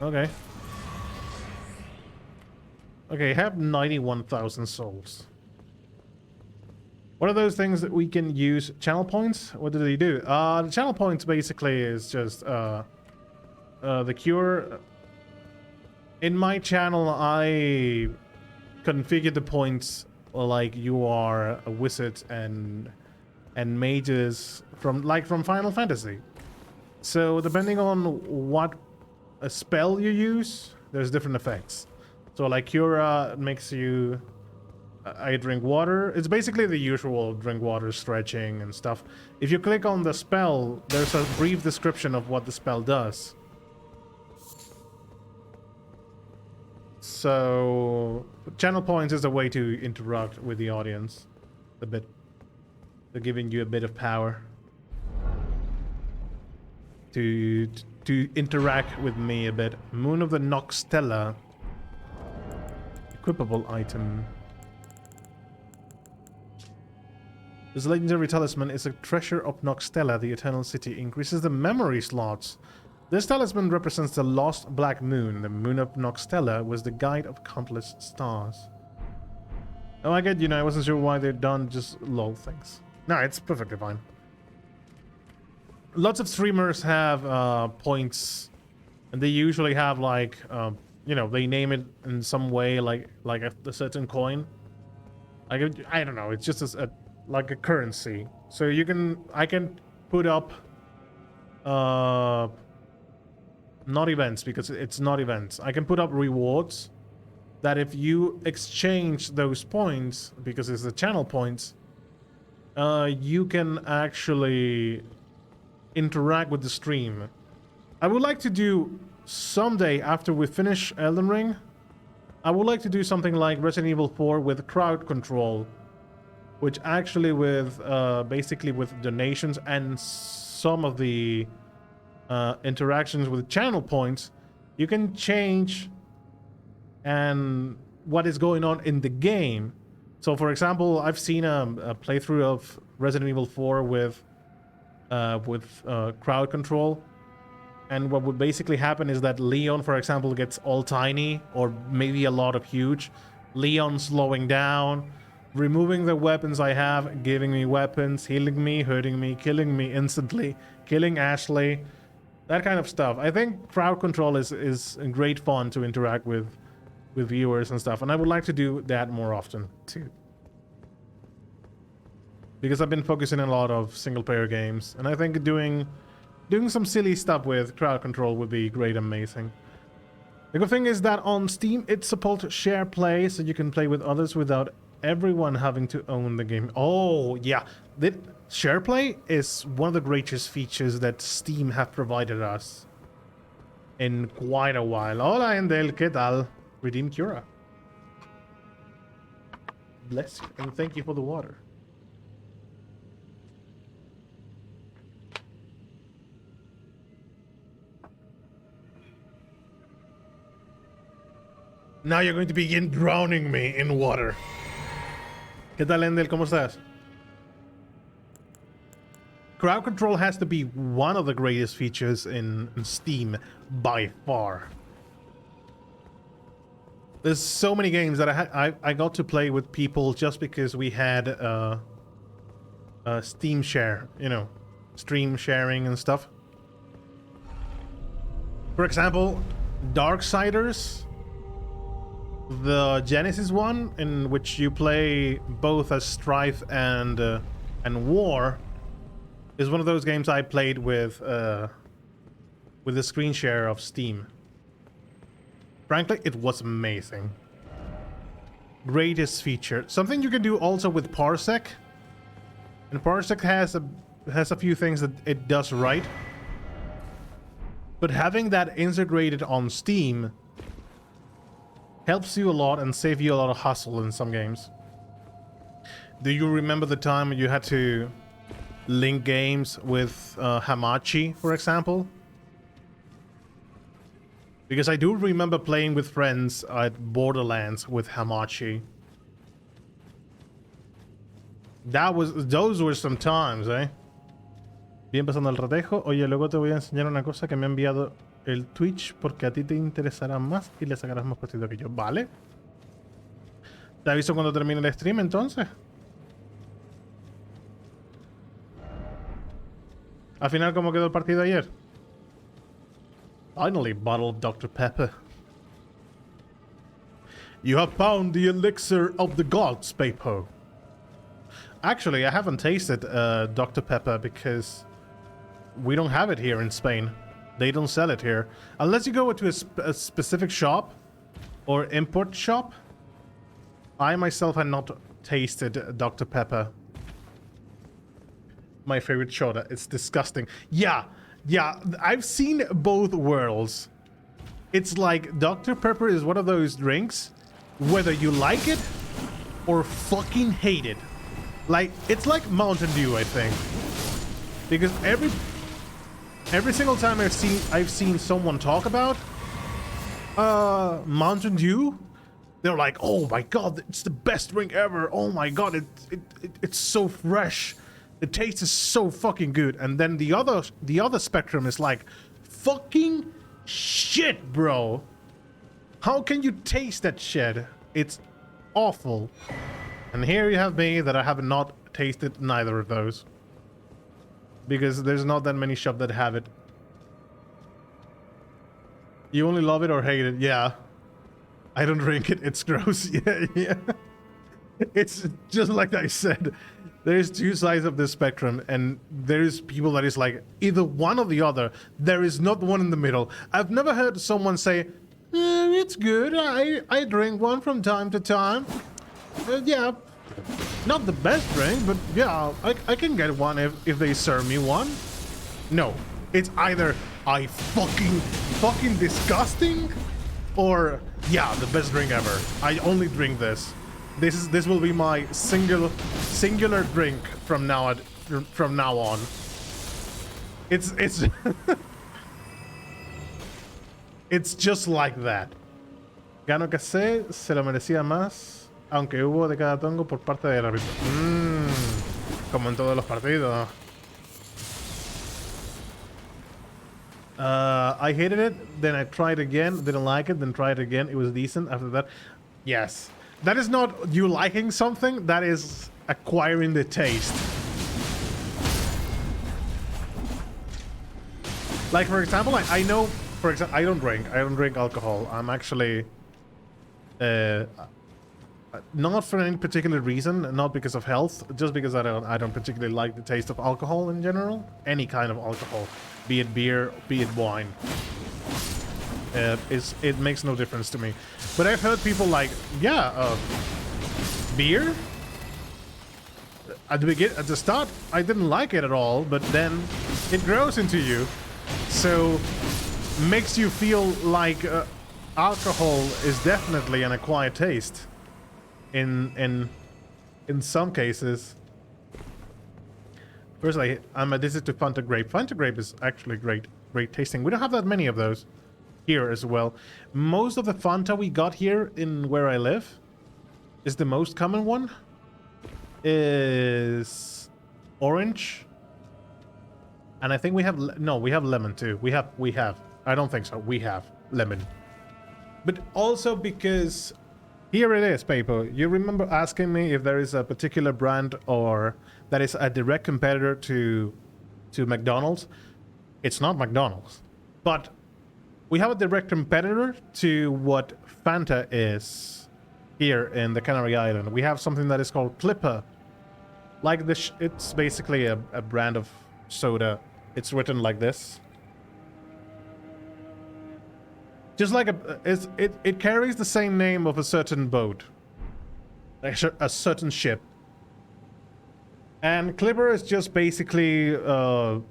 Okay. Okay, have 91,000 souls. What are those things that we can use? Channel points? What do they do? The channel points basically is just the cure. In my channel, I configure the points like you are a wizard and mages from Final Fantasy. So depending on what a spell you use, there's different effects. So like Cura makes you... I drink water. It's basically the usual drink water, stretching and stuff. If you click on the spell, there's a brief description of what the spell does. So channel points is a way to interact with the audience a bit. They're giving you a bit of power to interact with me a bit. Moon of the Noxtella. Equipable item. This legendary talisman is a treasure of Noxtella, the Eternal City. Increases the memory slots. This talisman represents the lost black moon. The moon of Noxtella was the guide of countless stars. Oh, I get, you know, I wasn't sure why they'd done just lol things. No, it's perfectly fine. Lots of streamers have points, and they usually have like, you know, they name it in some way, like a certain coin. I don't know. It's just like a currency. So I can put up, not events, because it's not events. I can put up rewards that if you exchange those points, because it's the channel points, you can actually interact with the stream. I would like to do someday, after we finish Elden Ring, I would like to do something like Resident Evil 4 with crowd control, which actually with basically with donations and some of the interactions with channel points, you can change and what is going on in the game. So for example, I've seen a playthrough of Resident Evil 4 with crowd control, and what would basically happen is that Leon, for example, gets all tiny or maybe a lot of huge. Leon slowing down, removing the weapons I have, giving me weapons, healing me, hurting me, killing me instantly, killing Ashley, that kind of stuff. I think crowd control is great fun to interact with viewers and stuff, and I would like to do that more often too. Because I've been focusing on a lot of single-player games, and I think doing some silly stuff with crowd control would be great, amazing. The good thing is that on Steam, it supports share play, so you can play with others without everyone having to own the game. Oh, yeah. Share play is one of the greatest features that Steam have provided us in quite a while. Hola, Endel, ¿qué tal? Redeem Cura. Bless you, and thank you for the water. Now you're going to begin drowning me in water. ¿Qué tal, Endel? ¿Cómo estás? Crowd control has to be one of the greatest features in Steam by far. There's so many games that I got to play with people just because we had Steam share, you know, stream sharing and stuff. For example, Darksiders, the Genesis one, in which you play both as Strife and War, is one of those games I played with the screen share of Steam. Frankly, it was amazing. Greatest feature. Something you can do also with Parsec. And Parsec has a few things that it does right. But having that integrated on Steam helps you a lot and save you a lot of hassle in some games. Do you remember the time when you had to link games with Hamachi, for example? Because I do remember playing with friends at Borderlands with Hamachi. Those were some times, eh? Bien pasando el ratejo. Oye, luego te voy a enseñar una cosa que me ha enviado el Twitch porque a ti te interesará más y le sacarás más partido que yo. ¿Vale? Te aviso cuando termine el stream, entonces. Al final, ¿cómo quedó el partido ayer? Finally, bottle of Dr. Pepper. You have found the elixir of the gods, Pepo. Actually, I haven't tasted Dr. Pepper because we don't have it here in Spain. They don't sell it here. Unless you go to a specific shop or import shop. I myself have not tasted Dr. Pepper. My favorite soda. It's disgusting. Yeah, I've seen both worlds. It's like Dr. Pepper is one of those drinks, whether you like it or fucking hate it. Like, it's like Mountain Dew, I think. Because every single time I've seen someone talk about Mountain Dew, they're like, "Oh my god, it's the best drink ever. Oh my god, it's so fresh. The taste is so fucking good." And then the other spectrum is like, "Fucking shit, bro. How can you taste that shit? It's awful." And here you have me that I have not tasted neither of those. Because there's not that many shops that have it. You only love it or hate it? Yeah. I don't drink it. It's gross. Yeah. It's just like I said. There's two sides of the spectrum, and there's people that is like either one or the other. There is not one in the middle. I've never heard someone say, "It's good. I drink one from time to time. Yeah, not the best drink, but yeah, I can get one if they serve me one." No, it's either I fucking disgusting, or yeah, the best drink ever. I only drink this. This will be my singular drink from now on. It's it's just like that. Gano que se lo merecía más, aunque hubo de cada tongo por parte del árbitro. Como en todos los partidos. I hated it, then I tried again, didn't like it, then tried again, it was decent after that. Yes. That is not you liking something, that is acquiring the taste. Like, for example, I know, for example, I don't drink alcohol. I'm actually not for any particular reason, not because of health, just because I don't particularly like the taste of alcohol in general. Any kind of alcohol, be it beer, be it wine. it makes no difference to me. But I've heard people like, yeah, beer? At the start, I didn't like it at all, but then it grows into you. So, makes you feel like alcohol is definitely an acquired taste. In some cases. First, I'm addicted to Fanta Grape. Fanta Grape is actually great tasting. We don't have that many of those here as well. Most of the Fanta we got here in where I live is the most common one. Is orange. And I think we have we have lemon too. We have. I don't think so. We have lemon. But also because here it is, Paper. You remember asking me if there is a particular brand or that is a direct competitor to McDonald's. It's not McDonald's, but we have a direct competitor to what Fanta is here in the Canary Island. We have something that is called Clipper. Like this, it's basically a brand of soda. It's written like this. Just like it carries the same name of a certain boat, a certain ship. And Clipper is just basically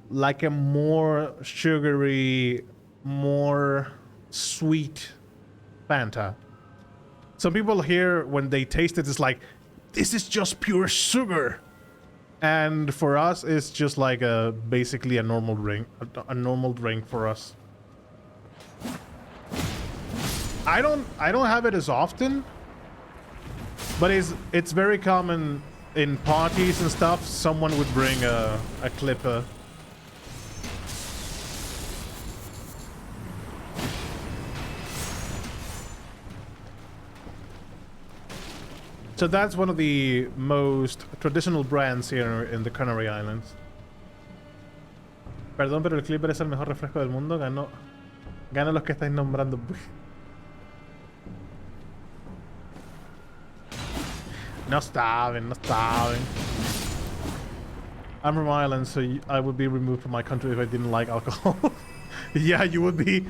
like a more sugary, more sweet Fanta. Some people here, when they taste it, it's like, this is just pure sugar. And for us, it's just like basically a normal drink, a normal drink for us. I don't have it as often, but it's very common in parties and stuff. Someone would bring a Clipper. So that's one of the most traditional brands here in the Canary Islands. Perdón, pero el Clipper es el mejor refresco del mundo. Gana los que estáis nombrando. No starving, no starving. I'm from Ireland, so I would be removed from my country if I didn't like alcohol. Yeah, you would be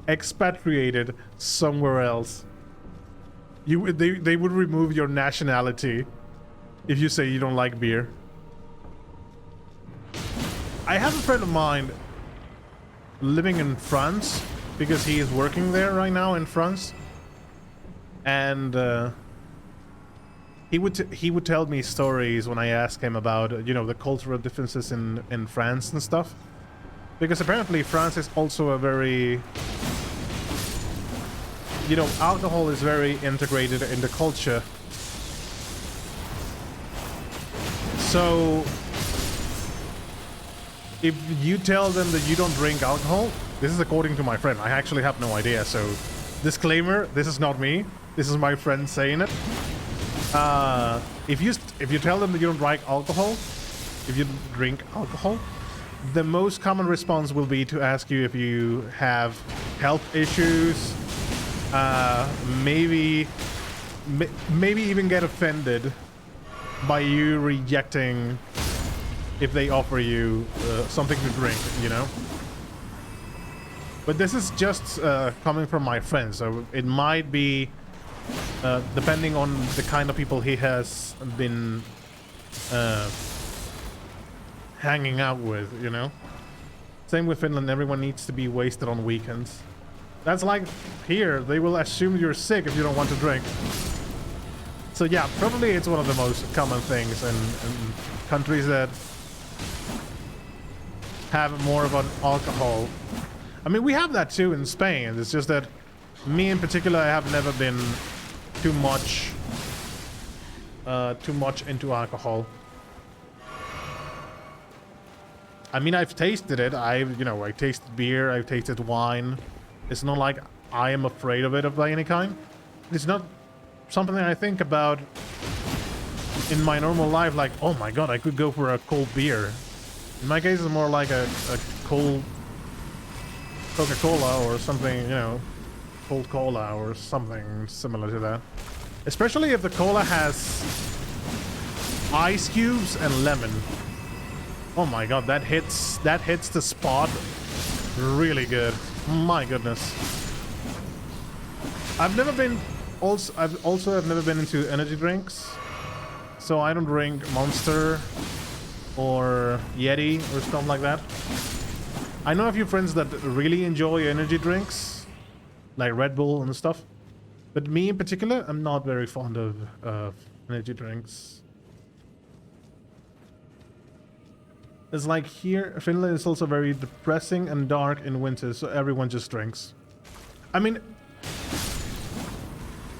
expatriated somewhere else. They would remove your nationality if you say you don't like beer. I have a friend of mine living in France because he is working there right now in France, and he would tell me stories when I ask him about the cultural differences in France and stuff, because apparently France is also a very alcohol is very integrated in the culture. So if you tell them that you don't drink alcohol, this is according to my friend, I actually have no idea, so disclaimer, this is not me, this is my friend saying it. If you tell them that you don't drink alcohol, the most common response will be to ask you if you have health issues, maybe even get offended by you rejecting if they offer you something to drink, But this is just coming from my friend, so it might be depending on the kind of people he has been hanging out with, Same with Finland, everyone needs to be wasted on weekends. That's like here, they will assume you're sick if you don't want to drink. So yeah, probably it's one of the most common things in countries that have more of an alcohol. I mean, we have that too in Spain. It's just that me in particular, I have never been too much into alcohol. I mean, I've tasted it. I tasted beer, I've tasted wine. It's not like I am afraid of it of any kind. It's not something that I think about in my normal life, like, oh my god, I could go for a cold beer. In my case, it's more like a cold Coca-Cola or something, cold cola or something similar to that. Especially if the cola has ice cubes and lemon. Oh my god, that hits the spot really good. My goodness. I've never been I've never been into energy drinks. So I don't drink Monster or Yeti or stuff like that. I know a few friends that really enjoy energy drinks, like Red Bull and stuff. But me in particular, I'm not very fond of energy drinks. It's like here, Finland is also very depressing and dark in winter, so everyone just drinks. I mean,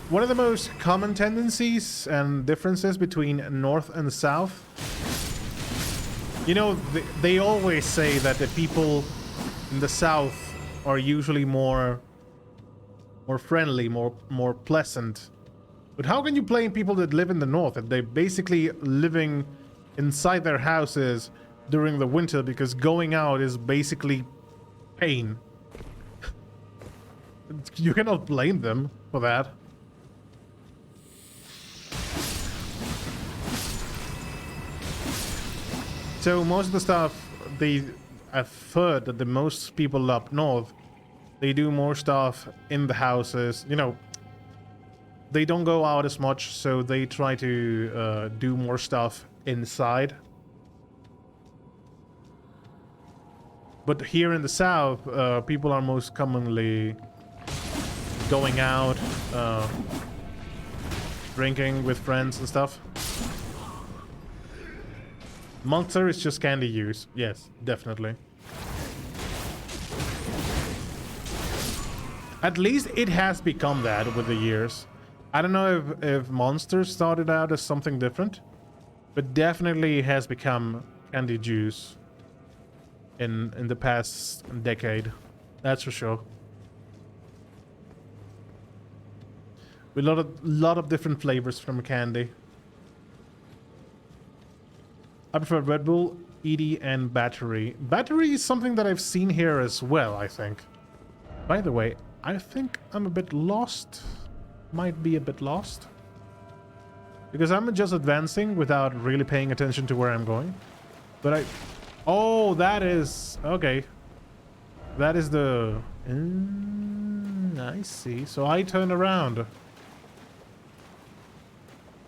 one of the most common tendencies and differences between North and South, you know, they always say that the people in the South are usually more friendly, more pleasant. But how can you blame people that live in the North if they're basically living inside their houses during the winter because going out is basically pain? You cannot blame them for that. So most of the stuff, I've heard that the most people up north, they do more stuff in the houses. You know, they don't go out as much, so they try to do more stuff inside. But here in the south, people are most commonly going out, drinking with friends and stuff. Monster is just candy use. Yes, definitely. At least it has become that with the years. I don't know if Monster started out as something different, but definitely it has become candy juice in the past decade. That's for sure. With a lot of different flavors from candy. I prefer Red Bull, Edie, and Battery. Battery is something that I've seen here as well, I think. By the way, I think I'm a bit lost. Might be a bit lost. Because I'm just advancing without really paying attention to where I'm going. But oh, that is... Okay. That is the... I see. So I turn around.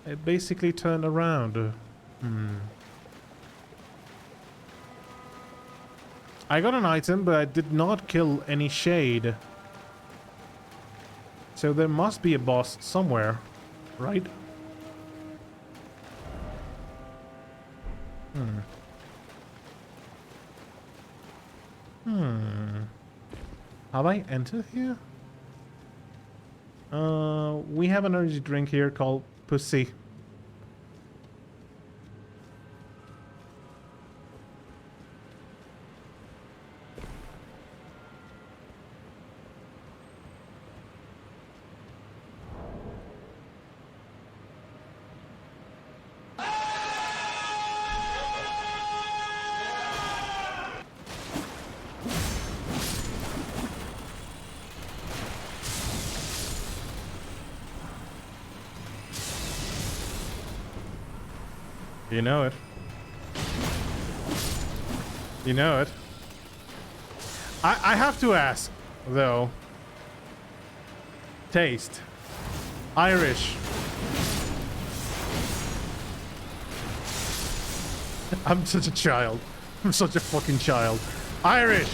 I basically turn around. I got an item, but I did not kill any shade. So there must be a boss somewhere, right? Have I entered here? We have an energy drink here called Pussy. You know it. You know it. I have to ask, though. Taste. Irish. I'm such a child. I'm such a fucking child. Irish!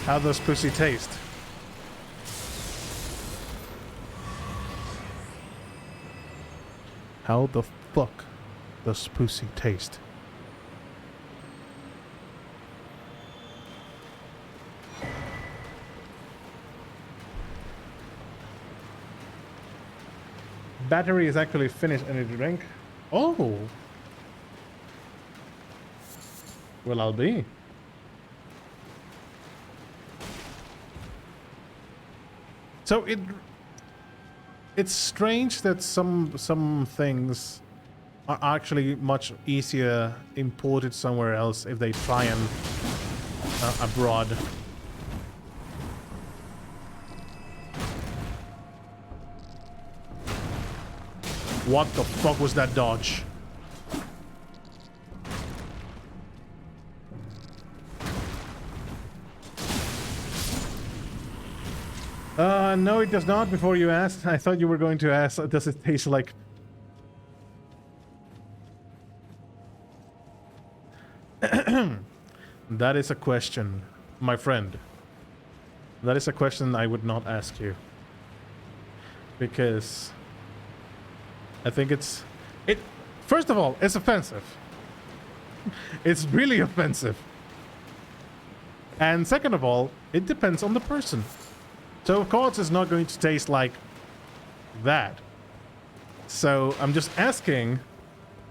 How does pussy taste? How the fuck does pussy taste? Battery is actually finished energy drink. Oh! Well, I'll be. So it's strange that some things are actually much easier imported somewhere else if they try and abroad. What the fuck was that dodge? No, it does not. Before you asked, I thought you were going to ask, does it taste like... That is a question, my friend. That is a question I would not ask you. Because I think it's... First of all, it's offensive. It's really offensive. And second of all, it depends on the person. So of course it's not going to taste like that. So I'm just asking,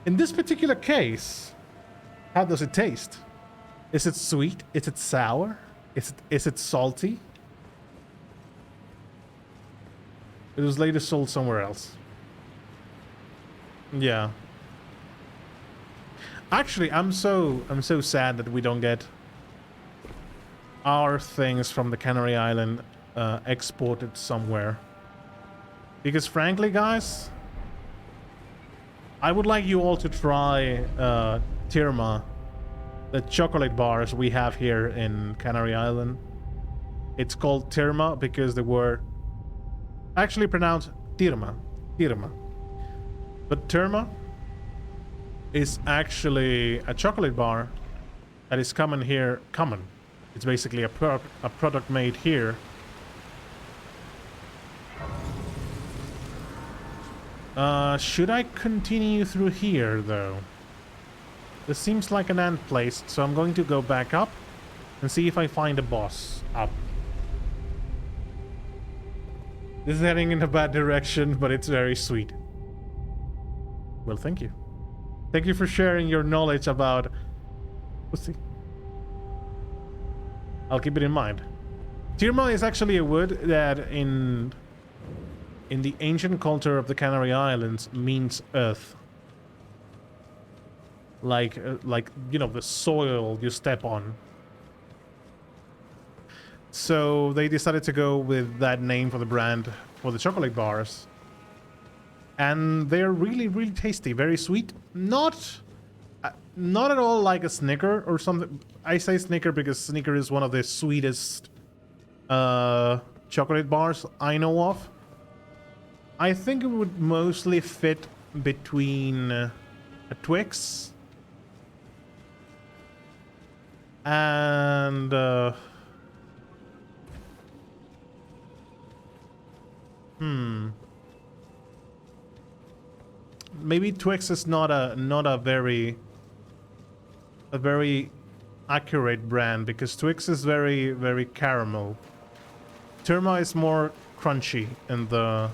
in this particular case, how does it taste? Is it sweet? Is it sour? Is it salty? It was later sold somewhere else. Yeah. Actually, I'm so sad that we don't get our things from the Canary Island exported somewhere. Because frankly, guys, I would like you all to try Tirma, the chocolate bars we have here in Canary Island. It's called Tirma because the word actually pronounced Tirma. But Tirma is actually a chocolate bar that is common here. It's basically a product made here. Should I continue through here, though? This seems like an end place, so I'm going to go back up and see if I find a boss up. This is heading in a bad direction, but it's very sweet. Well, thank you. Thank you for sharing your knowledge about... We'll see. I'll keep it in mind. Tirma is actually a wood that in the ancient culture of the Canary Islands means earth. Like you know, the soil you step on. So they decided to go with that name for the brand for the chocolate bars. And they're really, really tasty, very sweet. Not at all like a Snicker or something. I say Snicker because Snicker is one of the sweetest chocolate bars I know of. I think it would mostly fit between a Twix and maybe Twix is not a very accurate brand because Twix is very, very caramel. Tirma is more crunchy in the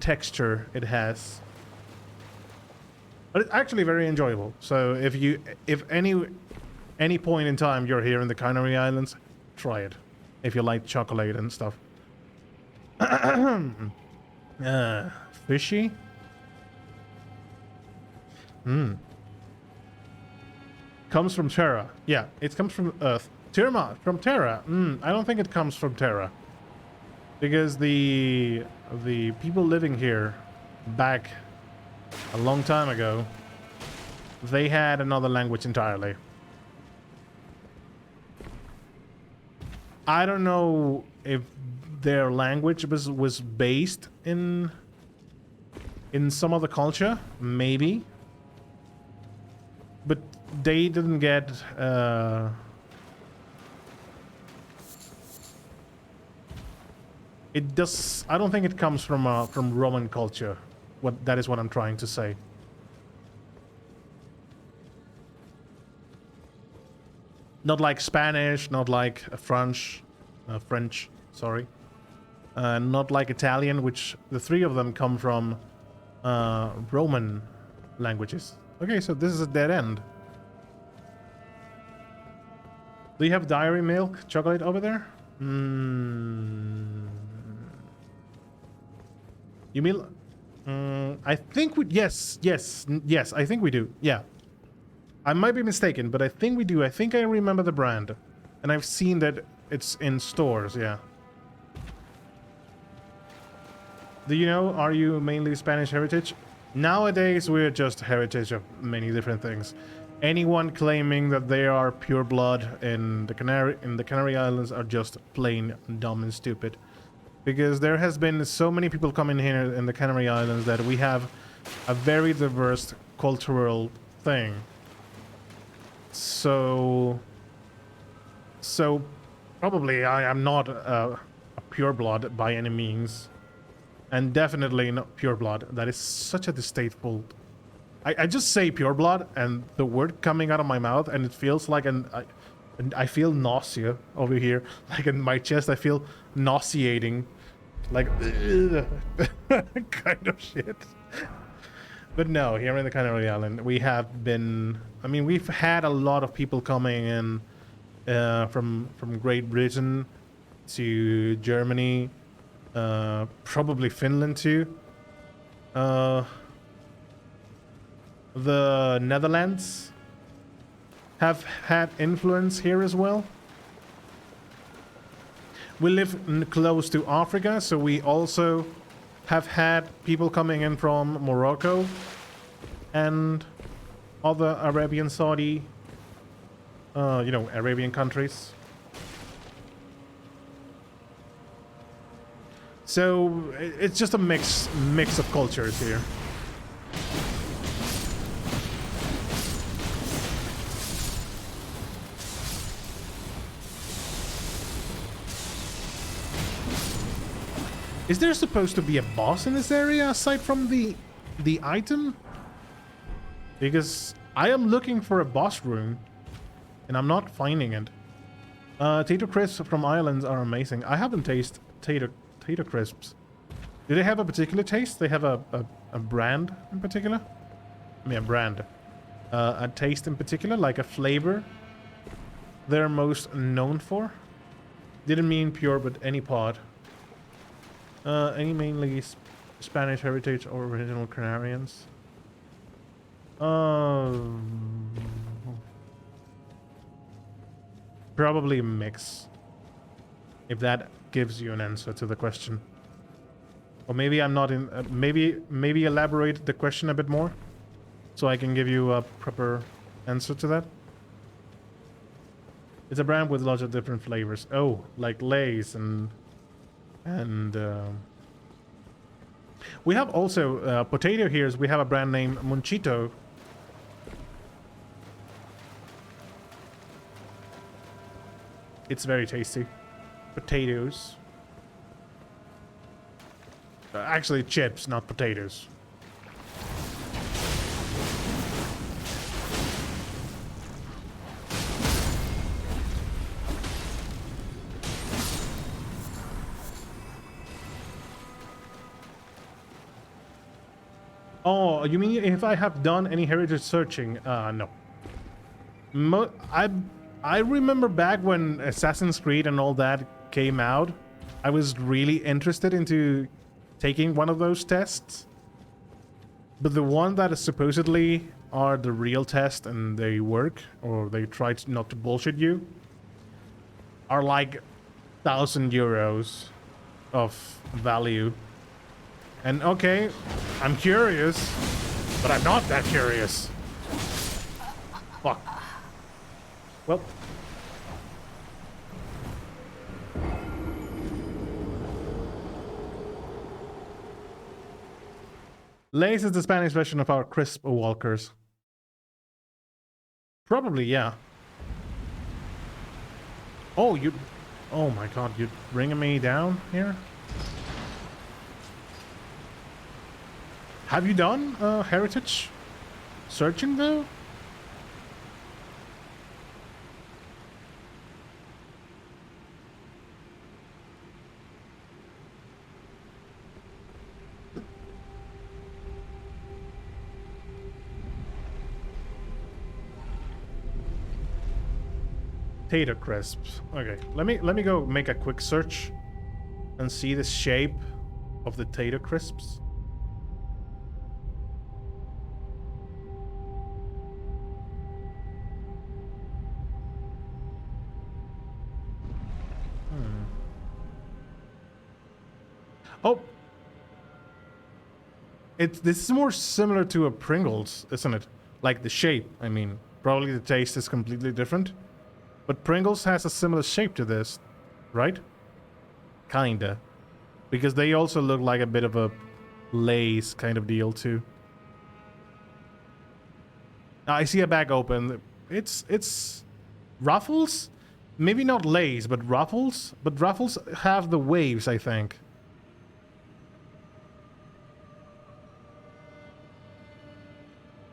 texture it has. But it's actually very enjoyable. So if any point in time you're here in the Canary Islands, try it. If you like chocolate and stuff. Fishy? Comes from Terra. Yeah, it comes from Earth. Tirma from Terra. I don't think it comes from Terra. Because the people living here back a long time ago, they had another language entirely. I don't know if their language was based in some other culture, maybe. But they didn't get it does. I don't think it comes from Roman culture. That is what I'm trying to say. Not like Spanish, not like French, sorry. Not like Italian, which the three of them come from Roman languages. Okay, so this is a dead end. Do you have dairy milk chocolate over there? You mean... I think we... Yes, I think we do. Yeah. I might be mistaken, but I think we do. I think I remember the brand. And I've seen that it's in stores, yeah. Do you know, are you mainly Spanish heritage? Nowadays, we're just heritage of many different things. anyone claiming that they are pure blood in the Canary Islands are just plain dumb and stupid. Because there has been so many people coming here in the Canary Islands that we have a very diverse cultural thing. So probably I am not a pure blood by any means, and definitely not pure blood. That is such a distasteful. I just say pure blood, and the word coming out of my mouth, and it feels like I feel nausea over here, like in my chest. I feel nauseating, like kind of shit. But no, here in the Canary Island, we have been. I mean, we've had a lot of people coming in from Great Britain to Germany, probably Finland too. The Netherlands have had influence here as well. We live close to Africa, so we also have had people coming in from Morocco and other Arabian Saudi, Arabian countries. So it's just a mix of cultures here. Is there supposed to be a boss in this area aside from the item? Because I am looking for a boss room and I'm not finding it. Tater crisps from Ireland are amazing. I haven't tasted tater crisps. Do they have a particular taste? They have a brand in particular? I mean, a brand. A taste in particular, like a flavor they're most known for? Didn't mean pure, but any pod. Any mainly Spanish heritage or original Canarians? Probably a mix. If that gives you an answer to the question. Or maybe I'm not in... maybe elaborate the question a bit more, so I can give you a proper answer to that. It's a brand with lots of different flavors. Oh, like Lay's and we have also potato here. We have a brand named Monchito. It's very tasty. Potatoes. Actually, chips, not potatoes. Oh, you mean if I have done any heritage searching? No. I remember back when Assassin's Creed and all that came out, I was really interested into taking one of those tests. But the one that is supposedly are the real test and they work, or they try not to bullshit you, are like 1,000 euros of value. And okay, I'm curious, but I'm not that curious. Fuck. Well. Lay's is the Spanish version of our crisp walkers. Probably, yeah. Oh, you... Oh my god, you're bringing me down here? Have you done heritage searching though? Tater crisps. Okay, let me go make a quick search and see the shape of the tater crisps. Oh, this is more similar to a Pringles, isn't it? Like the shape, I mean. Probably the taste is completely different. But Pringles has a similar shape to this, right? Kinda. Because they also look like a bit of a Lay's kind of deal too. Now, I see a bag open. It's Ruffles? Maybe not Lay's, but Ruffles? But Ruffles have the waves, I think.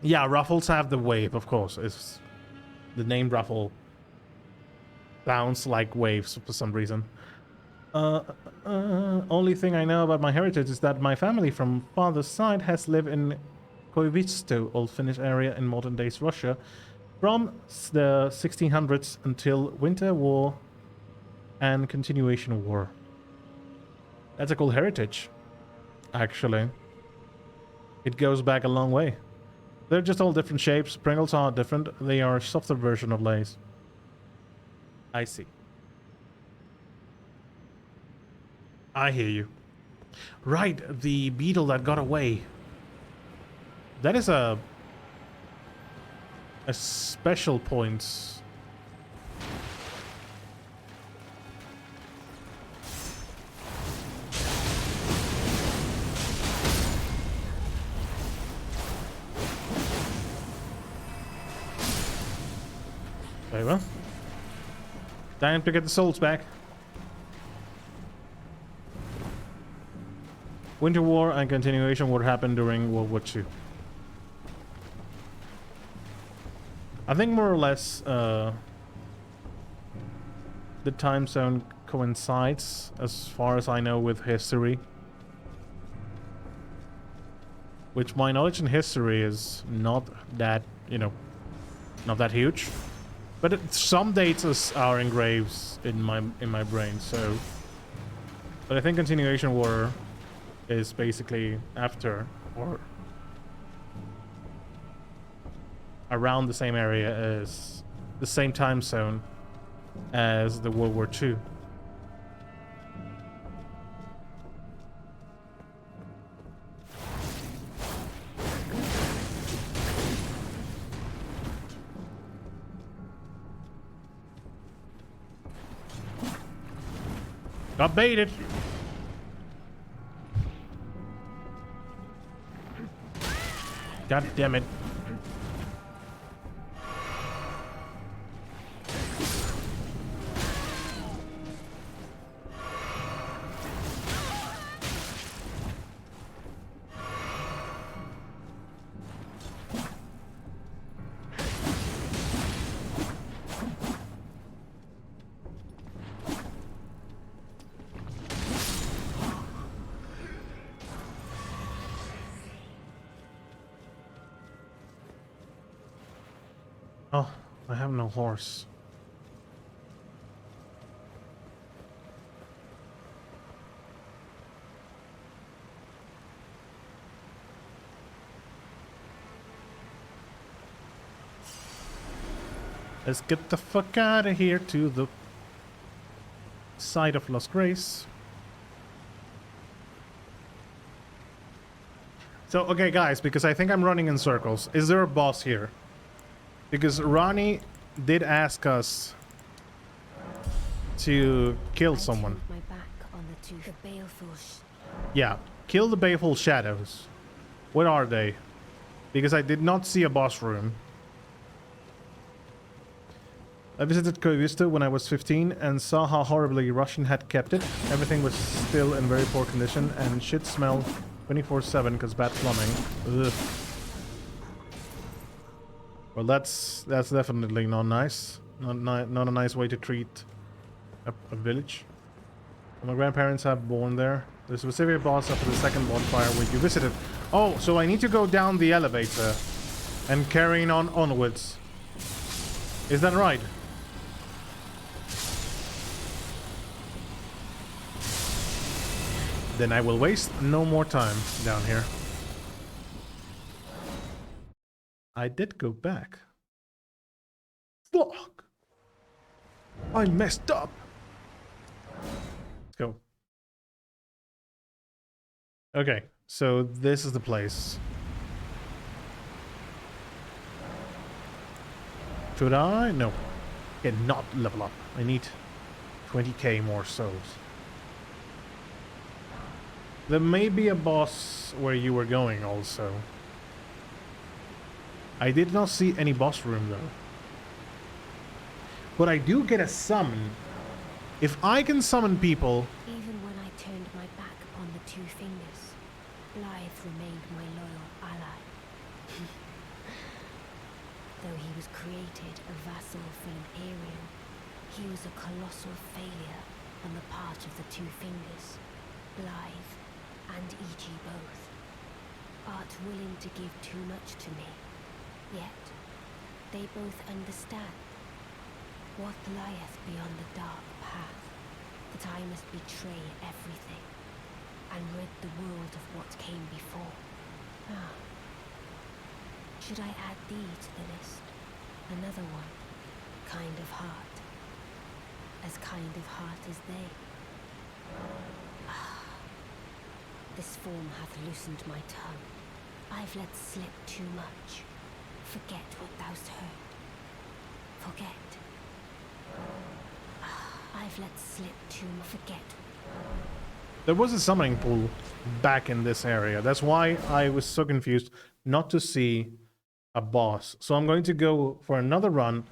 Yeah, Ruffles have the wave, of course. It's the name Ruffle sounds like waves for some reason. Only thing I know about my heritage is that my family from father's side has lived in Koivisto, Old Finnish area in modern days Russia, from the 1600s until Winter War and Continuation War. That's a cool heritage, actually. It goes back a long way. They're just all different shapes. Pringles are different. They are a softer version of Lay's. I see. I hear you. Right, the beetle that got away. That is a special point. Very well. Time to get the souls back. Winter War and Continuation War happened during World War II. I think more or less the time zone coincides, as far as I know, with history. Which my knowledge in history is not that, you know, not that huge. But some dates are engraved in my brain, so... But I think Continuation War is basically after, or around the same area as, the same time zone as the World War II. Got baited. God damn it. Oh, I have no horse. Let's get the fuck out of here to the site of Lost Grace. So, okay, guys, because I think I'm running in circles. Is there a boss here? Because Ronnie did ask us to kill someone. My back on the baleful Yeah, kill the baleful shadows. What are they? Because I did not see a boss room. I visited Koivisto when I was 15 and saw how horribly Russian had kept it. Everything was still in very poor condition and shit smelled 24/7 because bad plumbing. Ugh. Well, that's definitely not nice. Not a nice way to treat a village. My grandparents have born there. There's a specific boss after the second bonfire which you visited. Oh, so I need to go down the elevator and carrying on onwards. Is that right? Then I will waste no more time down here. I did go back. Fuck! I messed up! Let's go. Okay, so this is the place. Should I? No. Cannot level up. I need 20k more souls. There may be a boss where you were going also. I did not see any boss room though. But I do get a summon. If I can summon people... Even when I turned my back upon the two fingers, Blythe remained my loyal ally. Though he was created a vassal for Imperium, he was a colossal failure on the part of the two fingers, Blythe and E.G. both. Art willing to give too much to me, yet they both understand what lieth beyond the dark path, that I must betray everything and rid the world of what came before. Ah. Should I add thee to the list? Another one, kind of heart. As kind of heart as they. Ah. This form hath loosened my tongue. I've let slip too much. Forget what thou'st heard. Forget. I've let slip too much. Forget. There was a summoning pool back in this area. That's why I was so confused not to see a boss. So I'm going to go for another run.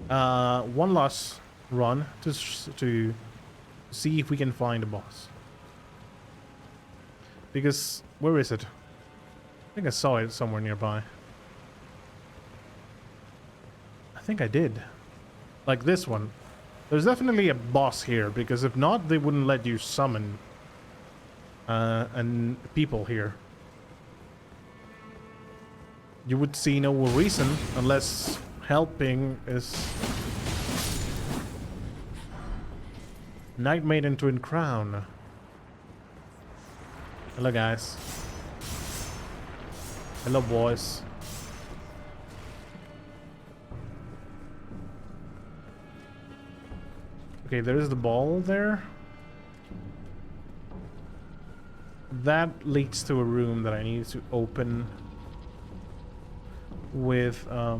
One last run to see if we can find a boss. Because, where is it? I think I saw it somewhere nearby. I think I did. Like this one. There's definitely a boss here, because if not, they wouldn't let you summon and people here. You would see no reason unless helping is Night Maiden Twin Crown. Hello guys. Hello boys. Okay, there's the ball there. That leads to a room that I need to open with a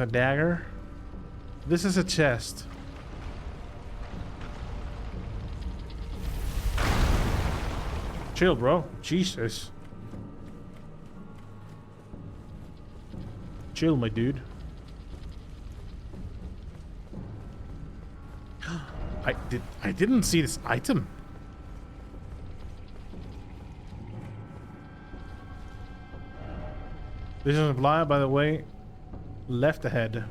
dagger. This is a chest. Chill, bro. Jesus. Chill, my dude. I didn't see this item. Vision of Liar, by the way, left ahead.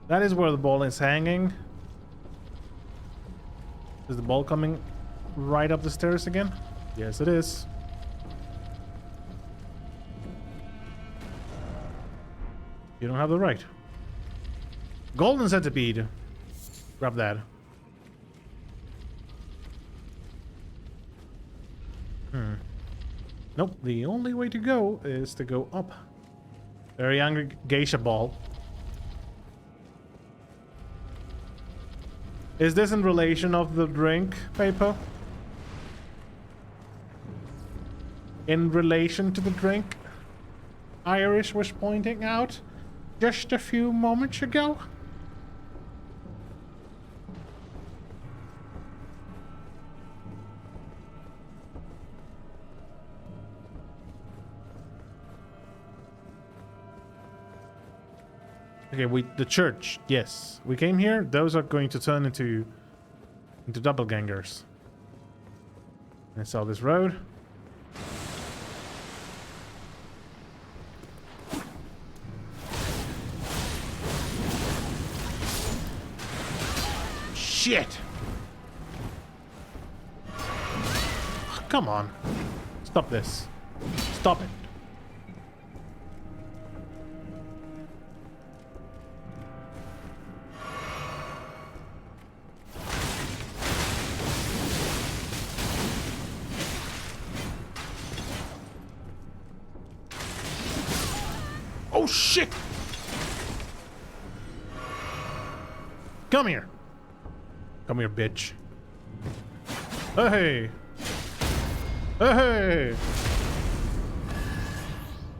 That is where the ball is hanging. Is the ball coming right up the stairs again? Yes, it is. You don't have the right. Golden centipede. Grab that. Nope, the only way to go is to go up. Very angry geisha ball. Is this in relation of the drink, Paper? In relation to the drink Irish was pointing out just a few moments ago? Okay, the church, yes. We came here, those are going to turn into doppelgangers. I saw this road. Shit! Come on. Stop this. Stop it. Oh shit! Come here. Come here, bitch. Hey! Hey!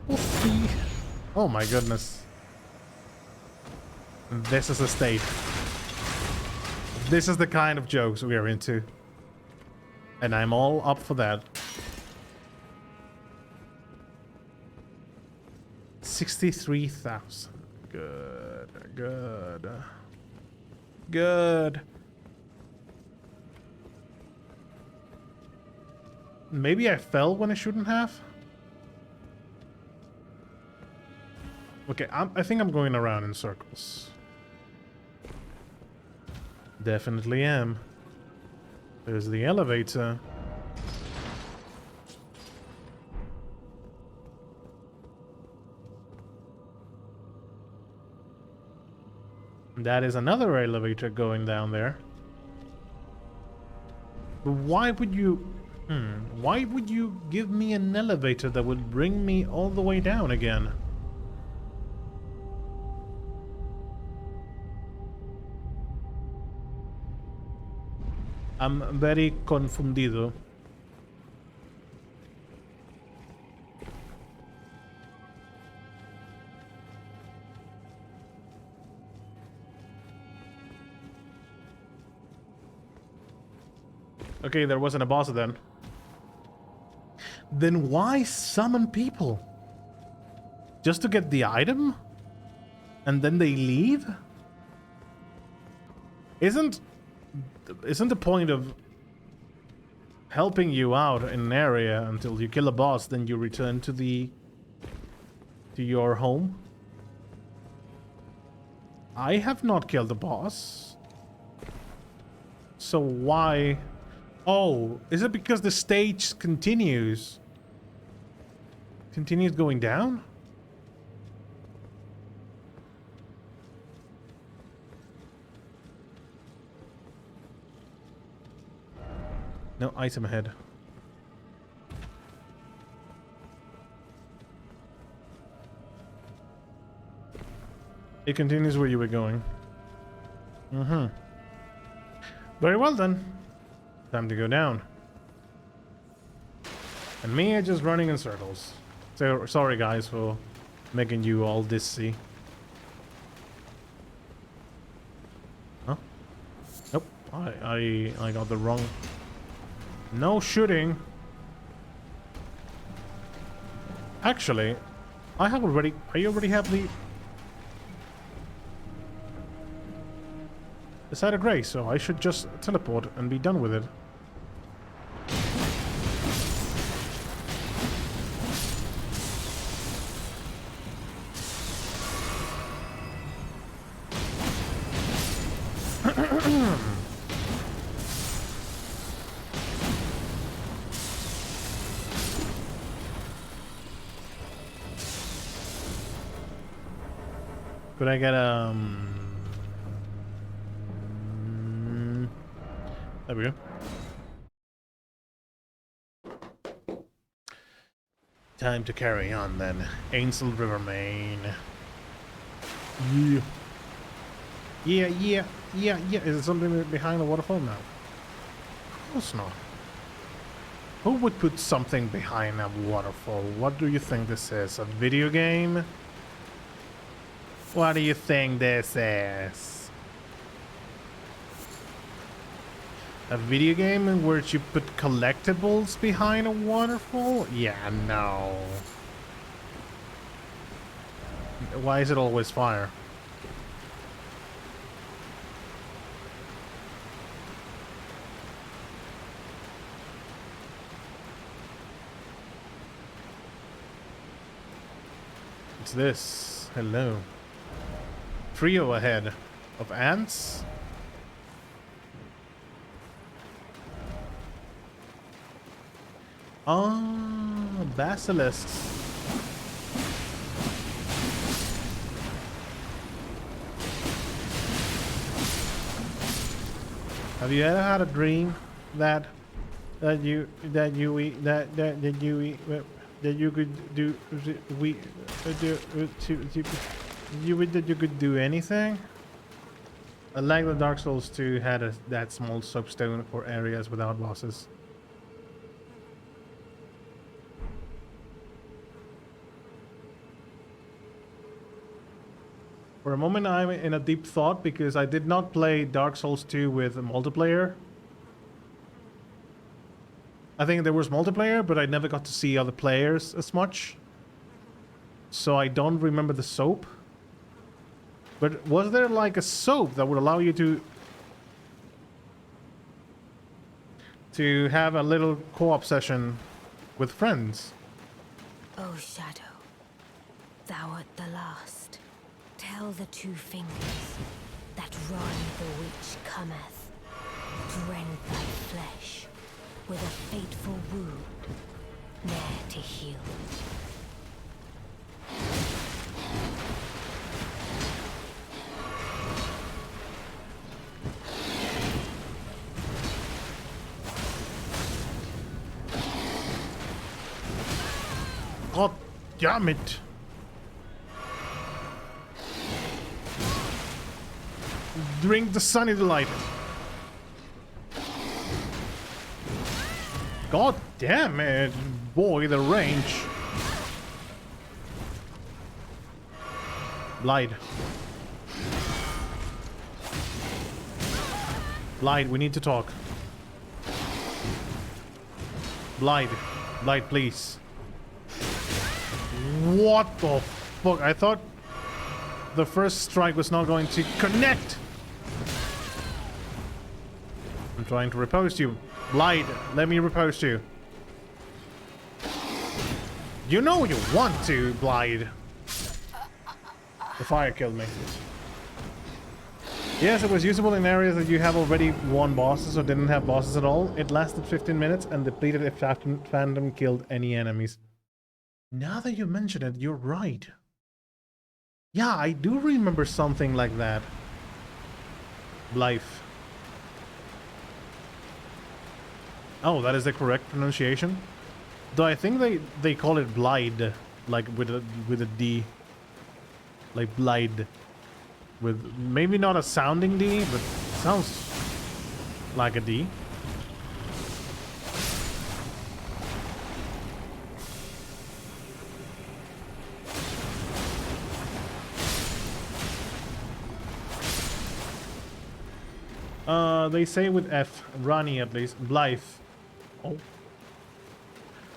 Oofy. Oh my goodness. This is a state. This is the kind of jokes we are into. And I'm all up for that. 63,000. Good. Good. Good. Maybe I fell when I shouldn't have? Okay, I think I'm going around in circles. Definitely am. There's the elevator. That is another elevator going down there. But why would you... why would you give me an elevator that would bring me all the way down again? I'm very confundido. Okay, there wasn't a boss then. Then why summon people? Just to get the item? And then they leave? Isn't the point of helping you out in an area until you kill a boss, then you return to your home? I have not killed a boss. So why... Oh, is it because the stage continues? Continues going down? No item ahead. It continues where you were going. Mm-hmm. Very well then. Time to go down. And me just running in circles. So sorry guys for making you all dizzy. Huh? Nope. I got the wrong. No shooting. Actually, I already have the side of grace, so I should just teleport and be done with it. Could I get there we go. Time to carry on then. Ainsel River Main. Yeah. Is it something behind the waterfall now? Of course not. Who would put something behind a waterfall? What do you think this is? A video game? What do you think this is? A video game in which you put collectibles behind a waterfall? Yeah, no. Why is it always fire? What's this? Hello. Trio ahead of ants. Ah, basilisks. Have you ever had a dream that you could do anything? Like the Dark Souls 2 had that small soapstone for areas without bosses. For a moment, I'm in a deep thought because I did not play Dark Souls 2 with multiplayer. I think there was multiplayer, but I never got to see other players as much. So I don't remember the soap. But was there like a soap that would allow you to have a little co-op session with friends? O Shadow, thou art the last. Tell the two fingers that Ron the Witch cometh, rend thy flesh with a fateful wound, ne'er to heal. God damn it! Drink the sunny delight. God damn it, boy, the range. Blight. Blight, we need to talk. Blight. Blight, please. What the fuck? I thought the first strike was not going to connect. I'm trying to riposte you. Blight, let me riposte you. You know you want to, Blight. The fire killed me. Yes, it was usable in areas that you have already won bosses or didn't have bosses at all. It lasted 15 minutes and depleted if Phantom killed any enemies. Now that you mention it, you're right. Yeah, I do remember something like that. Blythe. Oh, that is the correct pronunciation. Though I think they call it Blide, like with a D. Like Blide. With maybe not a sounding D, but sounds like a D. They say with F, Rani at least, Blythe. Oh.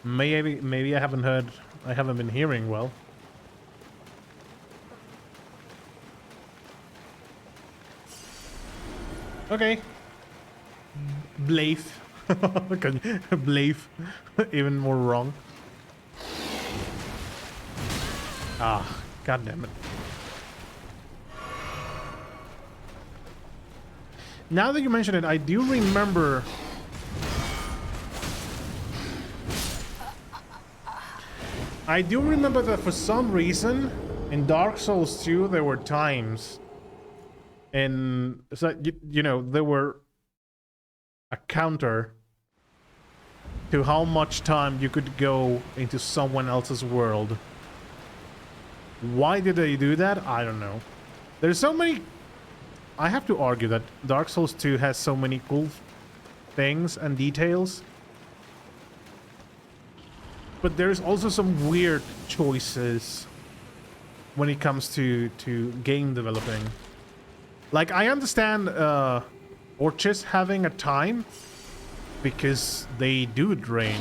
Maybe I haven't been hearing well. Okay. Blythe. Blythe. Even more wrong. Ah, god damn it. Now that you mention it, I do remember. I do remember that for some reason in Dark Souls 2 there were times, and so you know there were a counter to how much time you could go into someone else's world. Why did they do that? I don't know. There's so many. I have to argue that Dark Souls 2 has so many cool things and details. But there's also some weird choices when it comes to game developing. Like, I understand Orchis having a time because they do drain.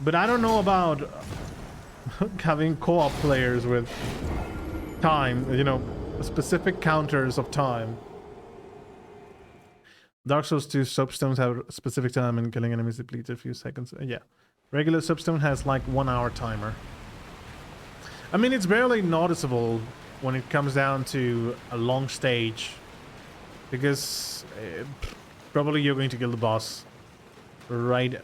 But I don't know about having co-op players with time, you know, specific counters of time. Dark Souls 2 soapstones have a specific time and killing enemies depletes a few seconds. Yeah. Regular soapstone has like 1 hour timer. I mean, it's barely noticeable when it comes down to a long stage. Because probably you're going to kill the boss right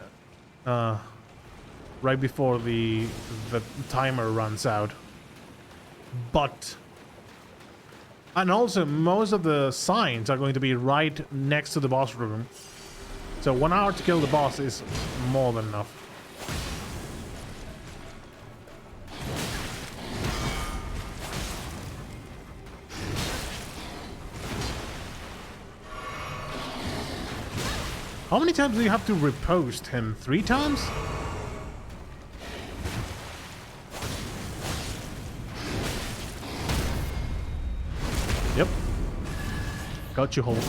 before the timer runs out. But and also most of the signs are going to be right next to the boss room. So 1 hour to kill the boss is more than enough. How many times do you have to repost him? 3 times? Yep. Got you hold.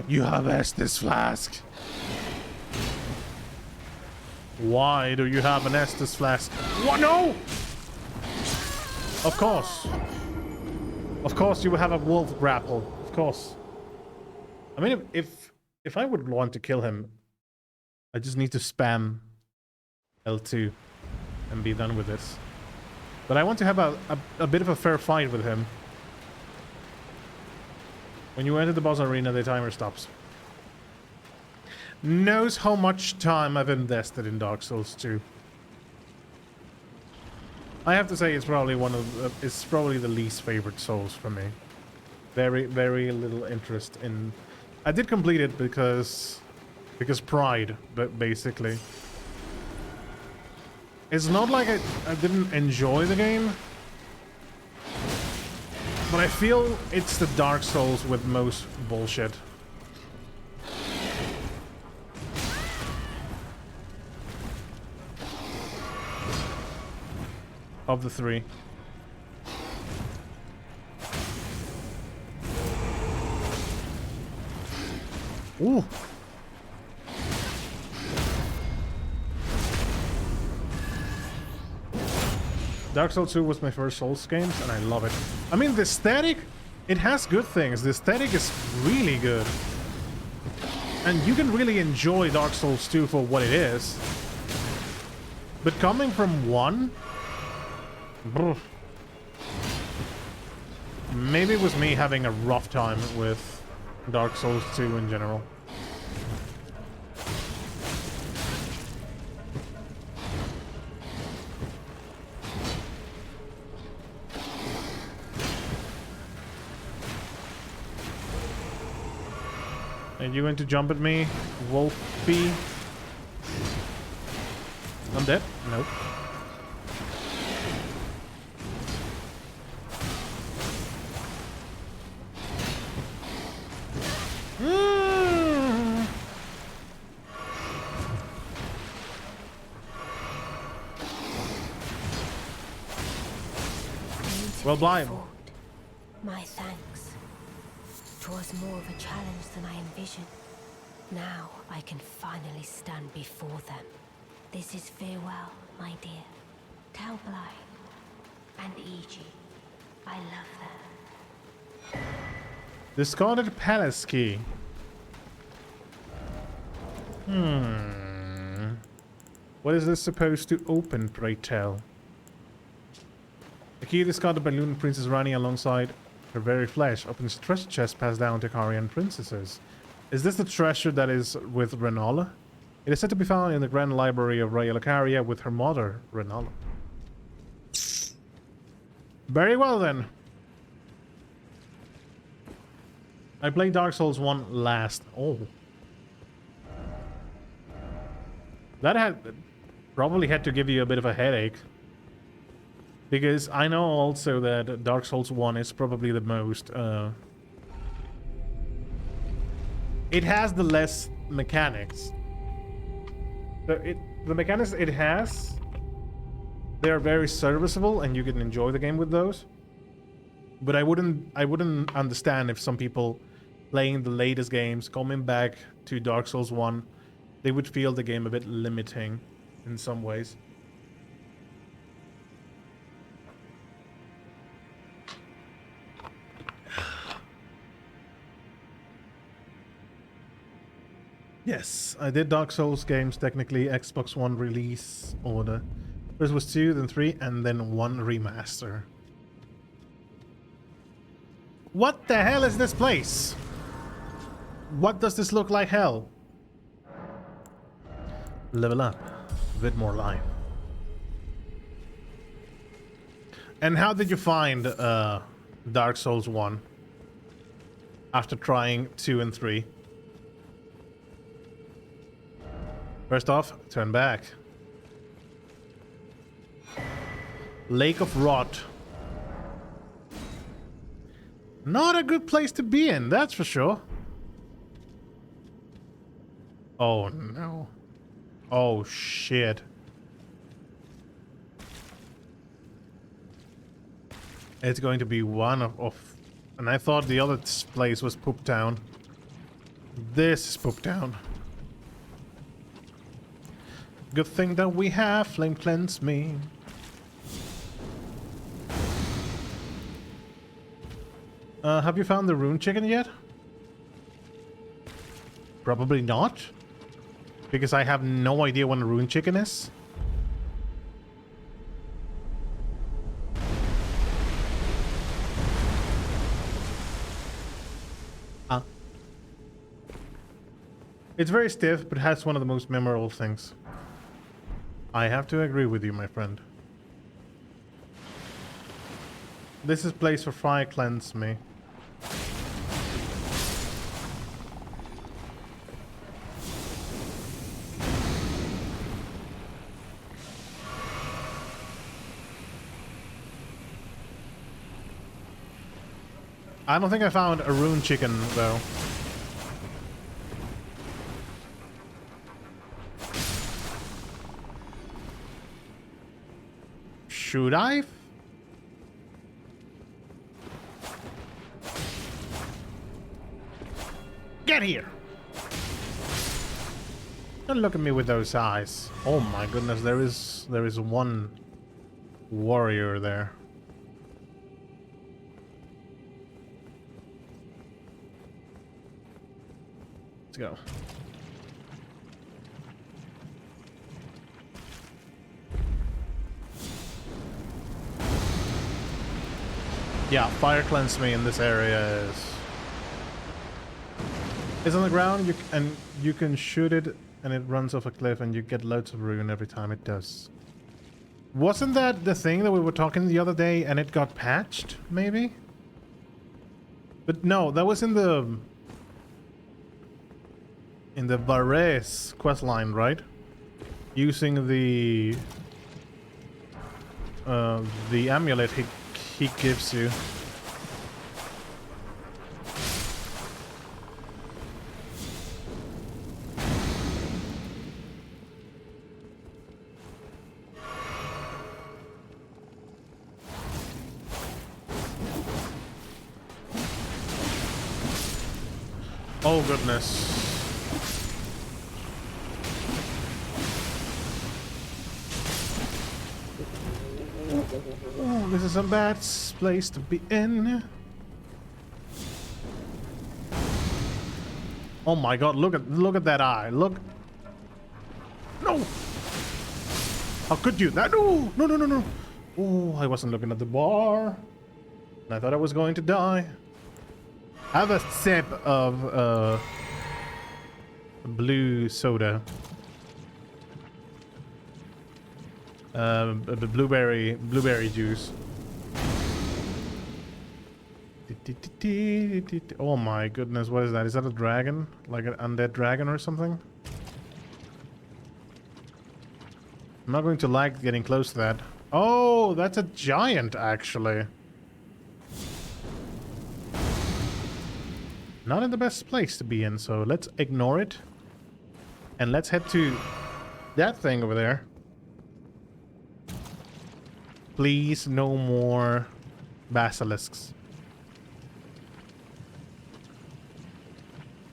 You have Estes flask. Why do you have an Estes flask? What? No! Of course. Of course you will have a wolf grapple. Of course. I mean, if I would want to kill him, I just need to spam L2 and be done with this. But I want to have a bit of a fair fight with him. When you enter the boss arena, the timer stops. Knows how much time I've invested in Dark Souls 2. I have to say it's probably it's probably the least favorite Souls for me. Very, very little interest in. I did complete it because pride, but basically. It's not like I didn't enjoy the game, but I feel it's the Dark Souls with most bullshit. Of the 3. Ooh. Dark Souls 2 was my first Souls games, and I love it. I mean, the aesthetic, it has good things. The aesthetic is really good. And you can really enjoy Dark Souls 2 for what it is. But coming from 1... Maybe it was me having a rough time with Dark Souls 2 in general. Are you going to jump at me, Wolfie? I'm dead? Nope. Well, blind. My thanks. 'Twas more of a challenge than I envisioned. Now I can finally stand before them. This is farewell, my dear. Tell Bly and E.G. I love them. Discarded palace key. What is this supposed to open, pray tell? The key discarded by Loon Princess Rani alongside her very flesh opens a treasure chest passed down to Karian princesses. Is this the treasure that is with Rennala? It is said to be found in the Grand Library of Royal Lucaria with her mother, Rennala. Very well then. I played Dark Souls 1 last. Oh. That probably had to give you a bit of a headache. Because I know also that Dark Souls 1 is probably the most... it has the less mechanics. The mechanics it has, they are very serviceable and you can enjoy the game with those. But I wouldn't understand if some people playing the latest games, coming back to Dark Souls 1, they would feel the game a bit limiting in some ways. Yes, I did Dark Souls games, technically Xbox One release order. First was 2, then 3, and then 1 remaster. What the hell is this place? What does this look like hell? Level up. A bit more life. And how did you find Dark Souls 1? After trying 2 and 3? First off, turn back. Lake of Rot. Not a good place to be in, that's for sure. Oh no. Oh shit. It's going to be one of and I thought the other place was Poop Town. This is Poop Town. Good thing that we have Flame Cleanse Me. Have you found the rune chicken yet? Probably not. Because I have no idea when a rune chicken is. It's very stiff, but has one of the most memorable things. I have to agree with you, my friend. This is place for fire cleanse me. I don't think I found a rune chicken though. Should I? Get here! Don't look at me with those eyes. Oh my goodness, there is one warrior there. Let's go. Yeah, fire cleanse me in this area is... It's on the ground, you can shoot it and it runs off a cliff and you get loads of rune every time it does. Wasn't that the thing that we were talking the other day and it got patched, maybe? But no, that was in the Varese questline, right? Using the amulet he gives you. Oh goodness. Oh, this is a bad place to be in. Oh my god, look at that eye. Look. No. How could you? That no. No, no, no, no. Oh, I wasn't looking at the bar. And I thought I was going to die. Have a sip of blue soda. The blueberry juice. Oh my goodness, what is that? Is that a dragon? Like an undead dragon or something? I'm not going to like getting close to that. Oh, that's a giant actually. Not in the best place to be in, so let's ignore it. And let's head to that thing over there. Please, no more basilisks.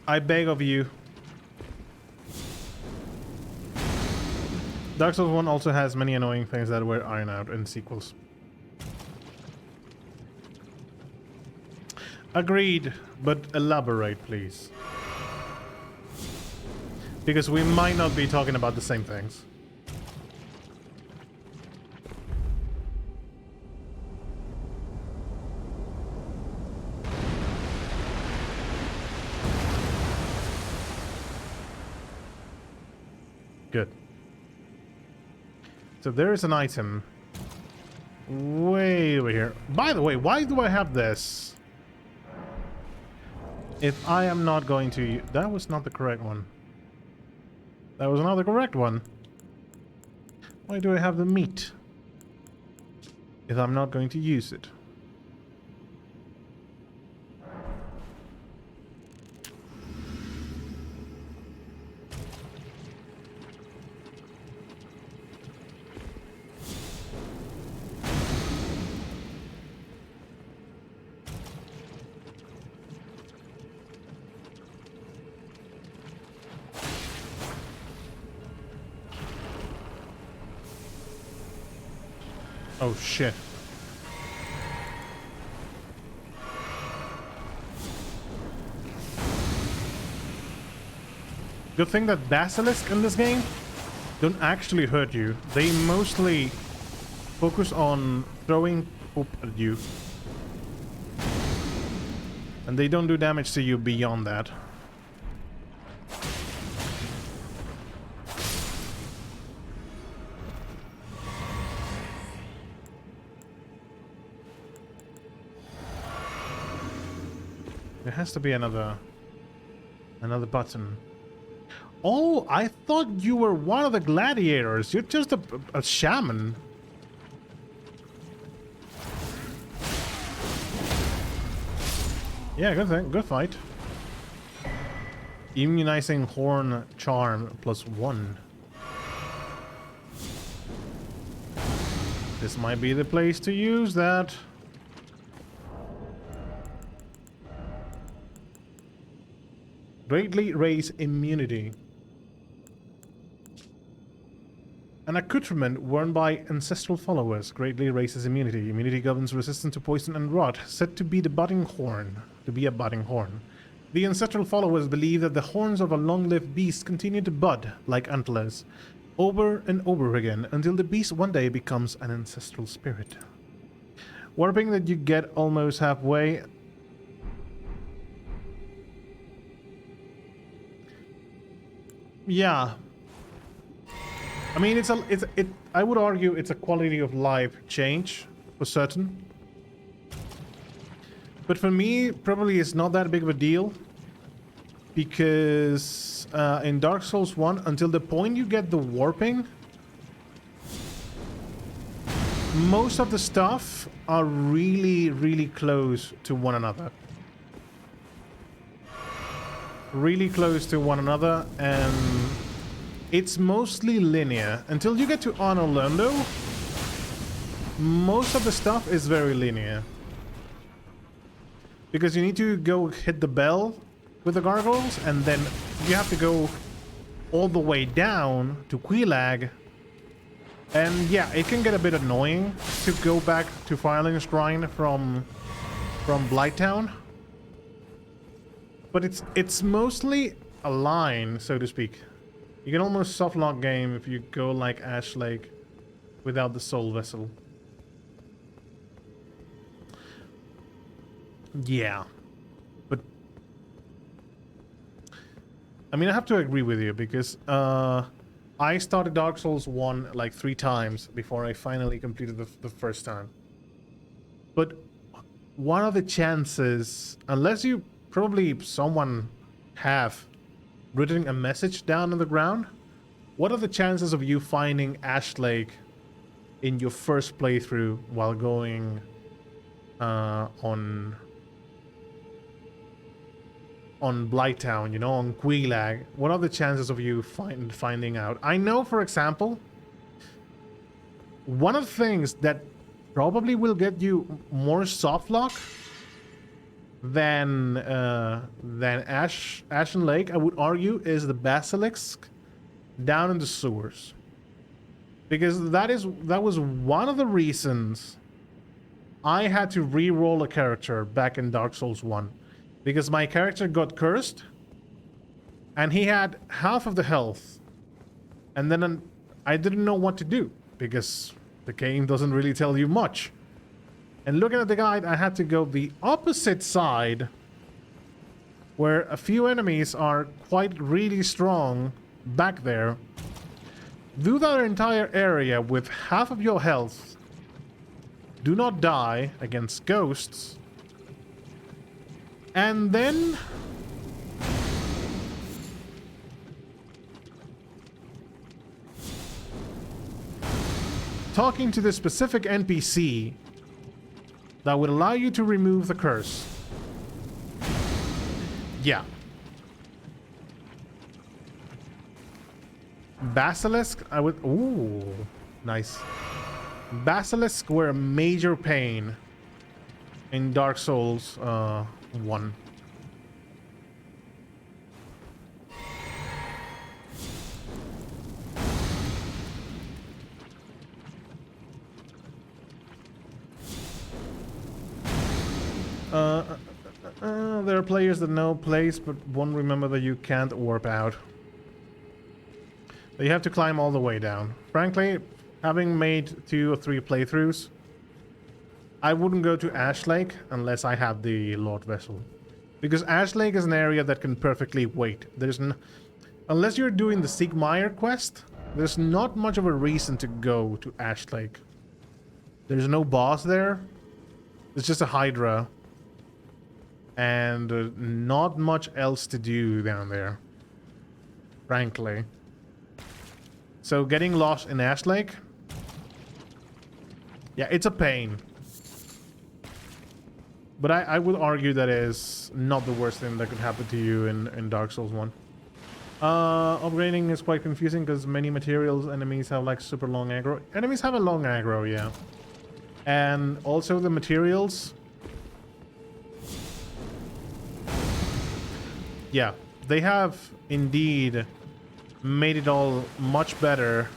I beg of you. Dark Souls 1 also has many annoying things that were ironed out in sequels. Agreed, but elaborate, please. Because we might not be talking about the same things. Good. So there is an item way over here. By the way, why do I have this? If I am not going to... That was not the correct one. That was not the correct one. Why do I have the meat? If I'm not going to use it. Oh shit. Good thing that basilisk in this game don't actually hurt you. They mostly focus on throwing poop at you. And they don't do damage to you beyond that. There has to be another button. Oh, I thought you were one of the gladiators. You're just a shaman. Yeah, good thing. Good fight. Immunizing horn charm +1. This might be the place to use that. Greatly raise immunity. An accoutrement worn by ancestral followers greatly raises immunity. Immunity governs resistance to poison and rot, said to be the budding horn. The ancestral followers believe that the horns of a long-lived beast continue to bud like antlers, over and over again, until the beast one day becomes an ancestral spirit. Warping that you get almost halfway. Yeah. I mean, I would argue it's a quality of life change for certain. But for me, probably it's not that big of a deal. Because in Dark Souls 1, until the point you get the warping, most of the stuff are really, really close to one another. Really close to one another, and it's mostly linear. Until you get to Arno Lando, most of the stuff is very linear. Because you need to go hit the bell with the gargoyles, and then you have to go all the way down to Quelaag. And yeah, it can get a bit annoying to go back to Firelink Shrine from Blighttown. But it's mostly a line, so to speak. You can almost softlock game if you go like Ash Lake without the soul vessel. Yeah. But I mean, I have to agree with you because I started Dark Souls 1 like 3 times before I finally completed the first time. But what are the chances, unless you probably someone have written a message down on the ground, what are the chances of you finding Ash Lake in your first playthrough while going on Blighttown, you know, on Quelaag? What are the chances of you finding out? I know, for example, one of the things that probably will get you more softlock than Ashen Lake, I would argue, is the basilisk down in the sewers, because that was one of the reasons I had to re-roll a character back in Dark Souls 1, because my character got cursed and he had half of the health, and then I didn't know what to do because the game doesn't really tell you much. And looking at the guide, I had to go the opposite side, where a few enemies are quite really strong back there. Do that entire area with half of your health. Do not die against ghosts. And then talking to the specific NPC that would allow you to remove the curse. Yeah. Basilisk, I would... Ooh, nice. Basilisk were a major pain in Dark Souls 1. players that know place but won't remember that you can't warp out. You have to climb all the way down. Frankly, having made 2 or 3 playthroughs, I wouldn't go to Ash Lake unless I had the Lord Vessel. Because Ash Lake is an area that can perfectly wait. Unless you're doing the Sigmire quest, there's not much of a reason to go to Ash Lake. There's no boss there. It's just a Hydra. And not much else to do down there. Frankly. So getting lost in Ash Lake, yeah, it's a pain. But I would argue that is not the worst thing that could happen to you in Dark Souls 1. Upgrading is quite confusing because many materials enemies have like super long aggro. Enemies have a long aggro, yeah. And also the materials... Yeah, they have indeed made it all much better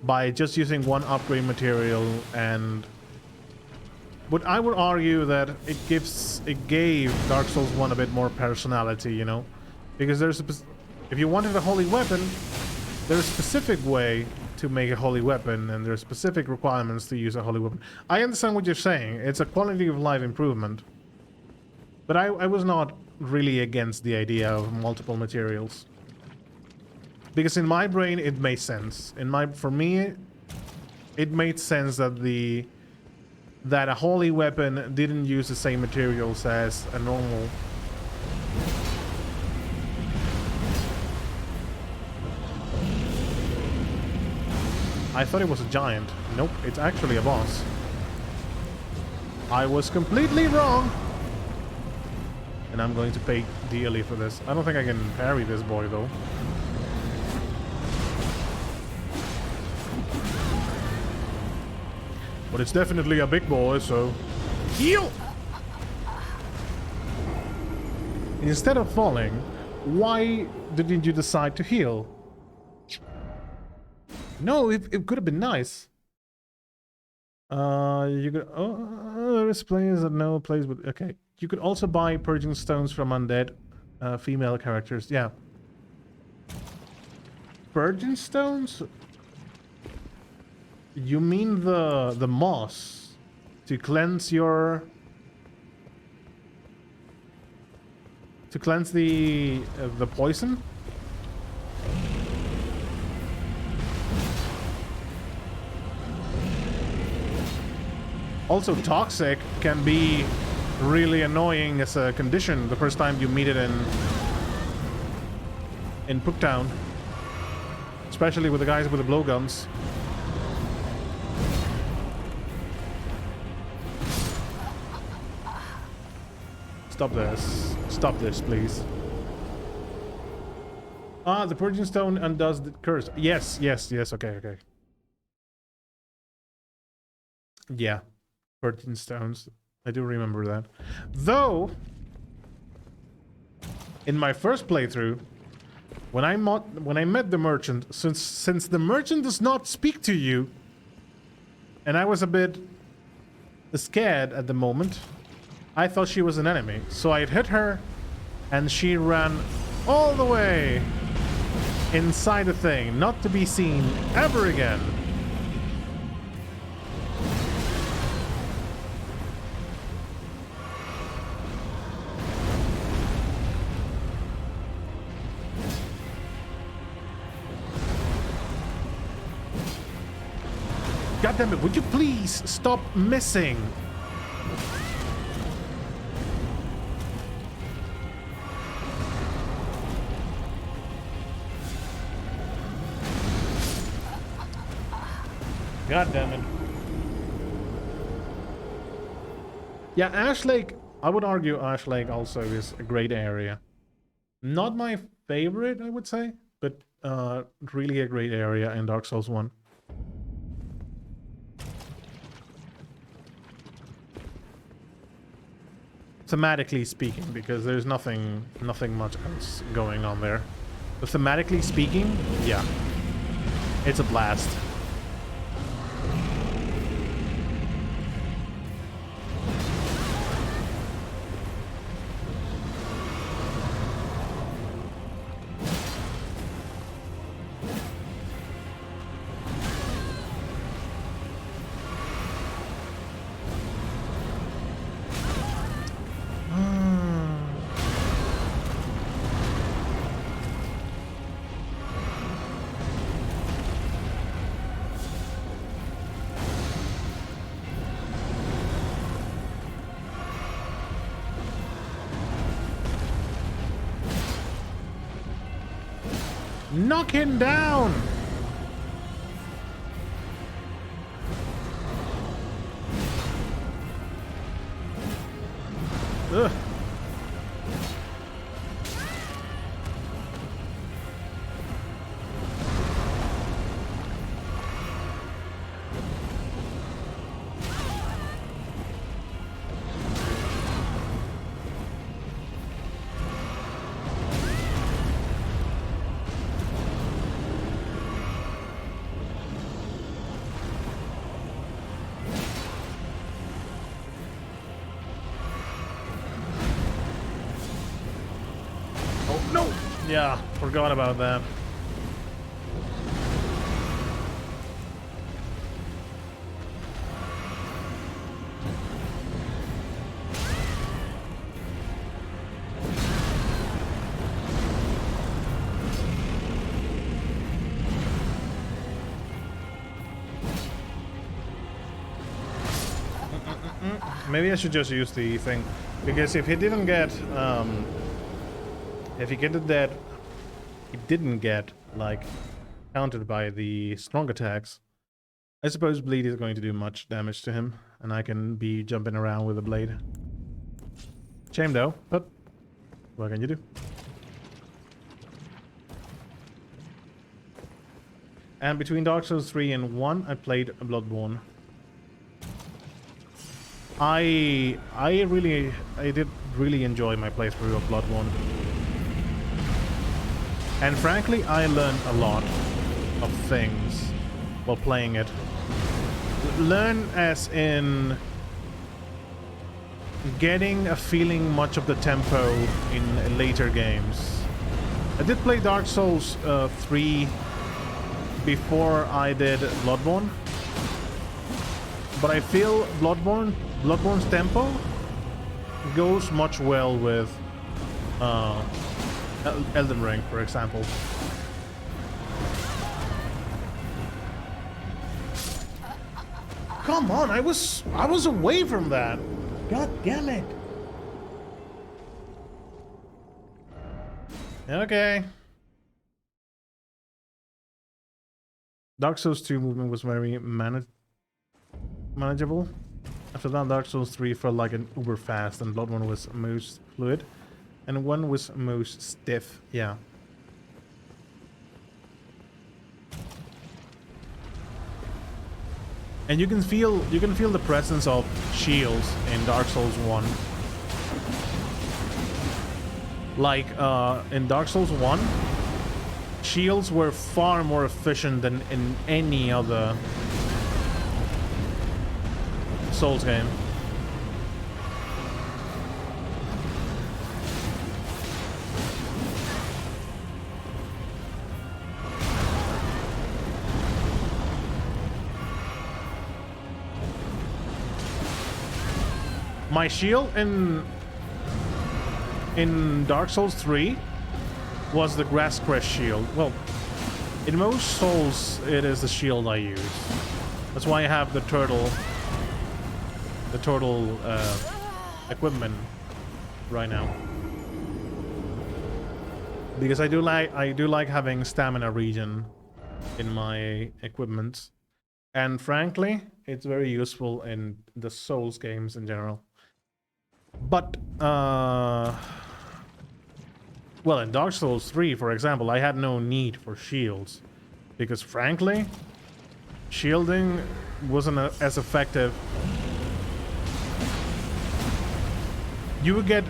by just using one upgrade material, and but I would argue that it gave Dark Souls 1 a bit more personality, you know, because if you wanted a holy weapon, there's a specific way to make a holy weapon, and there's specific requirements to use a holy weapon. I understand what you're saying. It's a quality of life improvement, but I was not really against the idea of multiple materials. Because in my brain, it made sense. For me, it made sense that a holy weapon didn't use the same materials as a normal. I thought it was a giant. Nope, it's actually a boss. I was completely wrong. And I'm going to pay dearly for this. I don't think I can parry this boy, though. But it's definitely a big boy, so... Heal! Instead of falling, why didn't you decide to heal? No, it could have been nice. You could... Oh, there's players that know plays with... Okay. You could also buy purging stones from undead female characters. Yeah. Purging stones? You mean the moss to cleanse your... To cleanse the poison? Also, toxic can be really annoying as a condition the first time you meet it in Pucktown. Especially with the guys with the blowguns. Stop this. Stop this, please. Ah, the purging stone undoes the curse. Yes, okay. Yeah. Purging stones. I do remember that. Though, in my first playthrough, when I met the merchant, since the merchant does not speak to you, and I was a bit scared at the moment, I thought she was an enemy. So I hit her, and she ran all the way inside the thing, not to be seen ever again. God damn it, would you please stop missing? God damn it. Yeah, Ash Lake, I would argue Ash Lake also is a great area. Not my favorite, I would say, but really a great area in Dark Souls 1. Thematically speaking, because there's nothing much else going on there. But thematically speaking, yeah, it's a blast. Knock him down! Ugh. Yeah, forgot about that. Maybe I should just use the thing, because if he didn't get if he didn't get like countered by the strong attacks, I suppose bleed is going to do much damage to him, and I can be jumping around with a blade. Shame though, but what can you do? And between Dark Souls 3 and 1, I played Bloodborne. I did really enjoy my playthrough of Bloodborne. And frankly, I learned a lot of things while playing it. Learn as in getting a feeling much of the tempo in later games. I did play Dark Souls 3 before I did Bloodborne, but I feel Bloodborne's tempo goes much well with Elden Ring, for example. Come on, I was away from that. God damn it. Okay. Dark Souls 2 movement was very manageable. After that, Dark Souls 3 felt like an uber fast, and Bloodborne was most fluid, and 1 was most stiff. Yeah. And you can feel the presence of shields in Dark Souls 1. Like in Dark Souls 1, shields were far more efficient than in any other Souls game. My shield in Dark Souls 3 was the Grass Crest shield. Well, in most Souls, it is the shield I use. That's why I have the turtle equipment right now. Because I do like having stamina regen in my equipment. And frankly, it's very useful in the Souls games in general. But, well, in Dark Souls 3, for example, I had no need for shields. Because, frankly, shielding wasn't as effective. You would get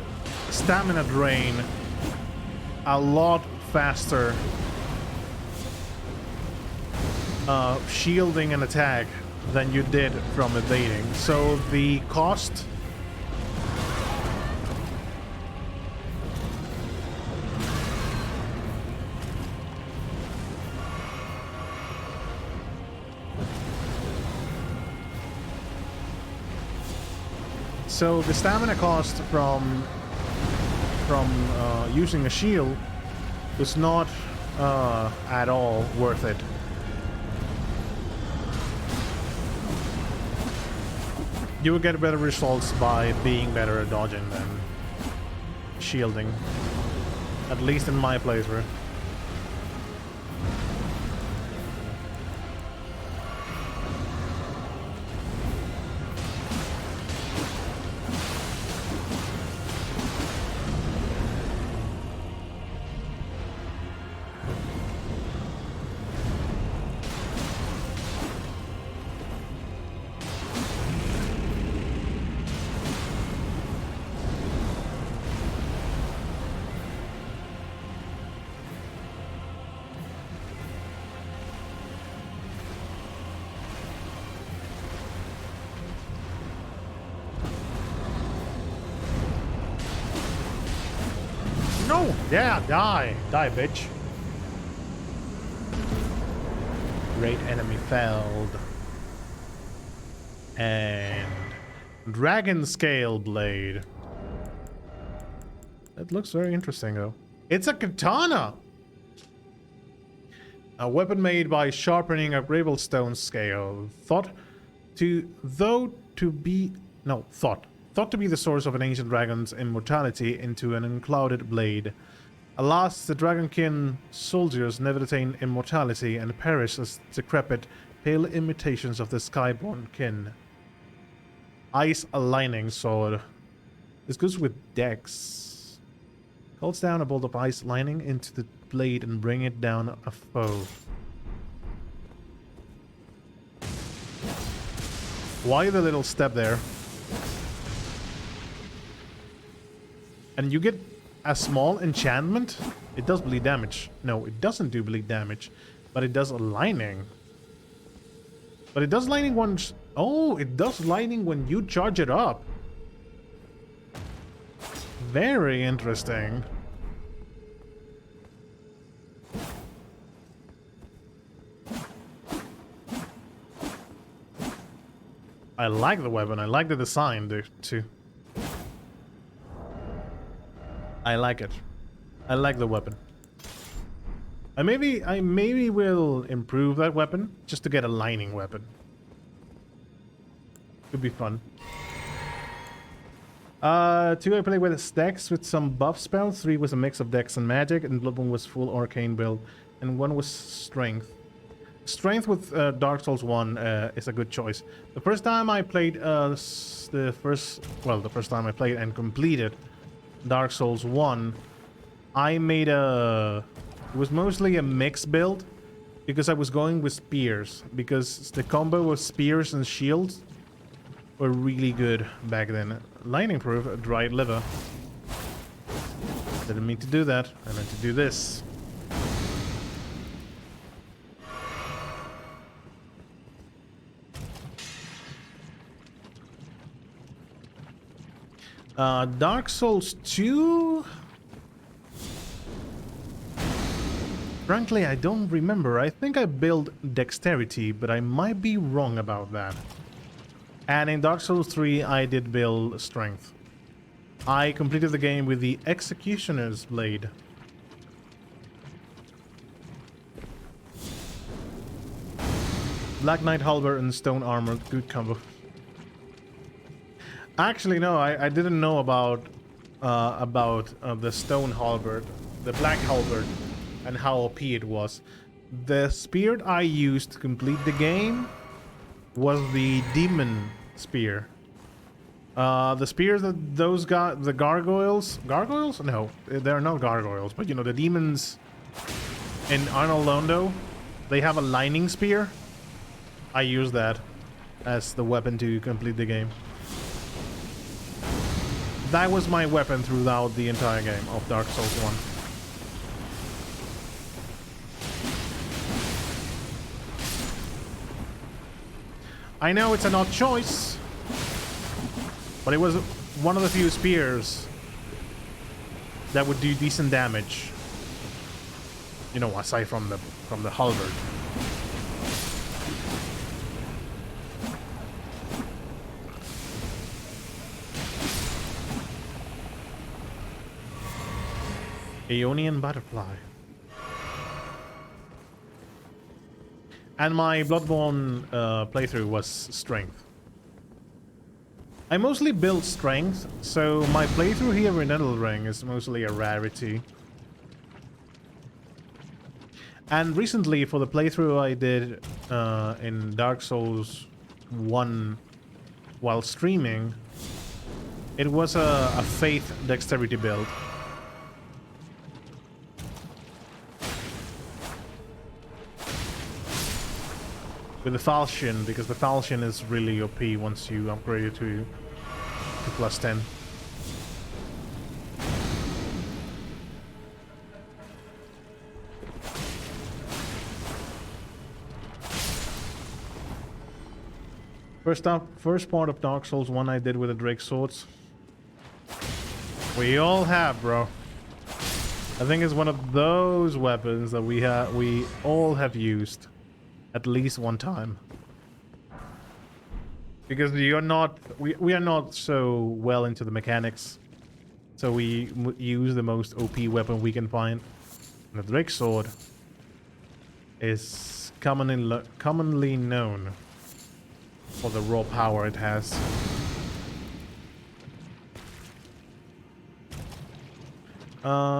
stamina drain a lot faster shielding an attack than you did from evading. So the cost... So the stamina cost from using a shield was not at all worth it. You would get better results by being better at dodging than shielding, at least in my playthrough. No! Yeah, die! Die, bitch. Great enemy felled. And... Dragon Scale Blade. That looks very interesting, though. It's a katana! A weapon made by sharpening a gravelstone scale. Thought to be the source of an ancient dragon's immortality into an unclouded blade. Alas, the dragonkin soldiers never attain immortality and perish as decrepit, pale imitations of the skyborn kin. Ice aligning sword. This goes with Dex. Holds down a bolt of ice lining into the blade and bring it down a foe. Why the little step there? And you get a small enchantment? It does bleed damage. No, it doesn't do bleed damage. But it does aligning. But it does lightning once. Oh, it does lightning when you charge it up. Very interesting. I like the weapon. I like the design too. I like it. I like the weapon. I maybe will improve that weapon just to get a lining weapon. Could be fun. 2 I played with Dex with some buff spells. 3 was a mix of Dex and magic, and Bloodborne was full arcane build, and 1 was strength. Strength with Dark Souls 1 is a good choice. The first time I played the first time I played and completed Dark Souls 1, I made it was mostly a mix build because I was going with spears, because the combo of spears and shields were really good back then. Lightning proof, dried liver. Didn't mean to do that. I meant to do this. Dark Souls 2? Frankly, I don't remember. I think I built dexterity, but I might be wrong about that. And in Dark Souls 3, I did build strength. I completed the game with the Executioner's Blade. Black Knight Halberd and Stone Armor, good combo. Actually, no, I didn't know about the Stone Halberd, the Black Halberd, and how OP it was. The spear I used to complete the game was the Demon Spear. The spears that those got, the gargoyles? Gargoyles? No, they're not gargoyles, but you know, the demons in Arnold Londo, they have a lightning spear. I use that as the weapon to complete the game. That was my weapon throughout the entire game of Dark Souls 1. I know it's an odd choice, but it was one of the few spears that would do decent damage. You know, aside from the halberd. Aeonian Butterfly. And my Bloodborne playthrough was strength. I mostly build strength, so my playthrough here in Elden Ring is mostly a rarity. And recently, for the playthrough I did in Dark Souls 1 while streaming, it was a faith dexterity build. With the falchion, because the falchion is really OP once you upgrade it to plus 10. First part of Dark Souls 1 I did with the Drake swords. We all have, bro. I think it's one of those weapons that we all have used at least one time. Because we are not so well into the mechanics. So we use the most OP weapon we can find. And the Drake sword is commonly known for the raw power it has.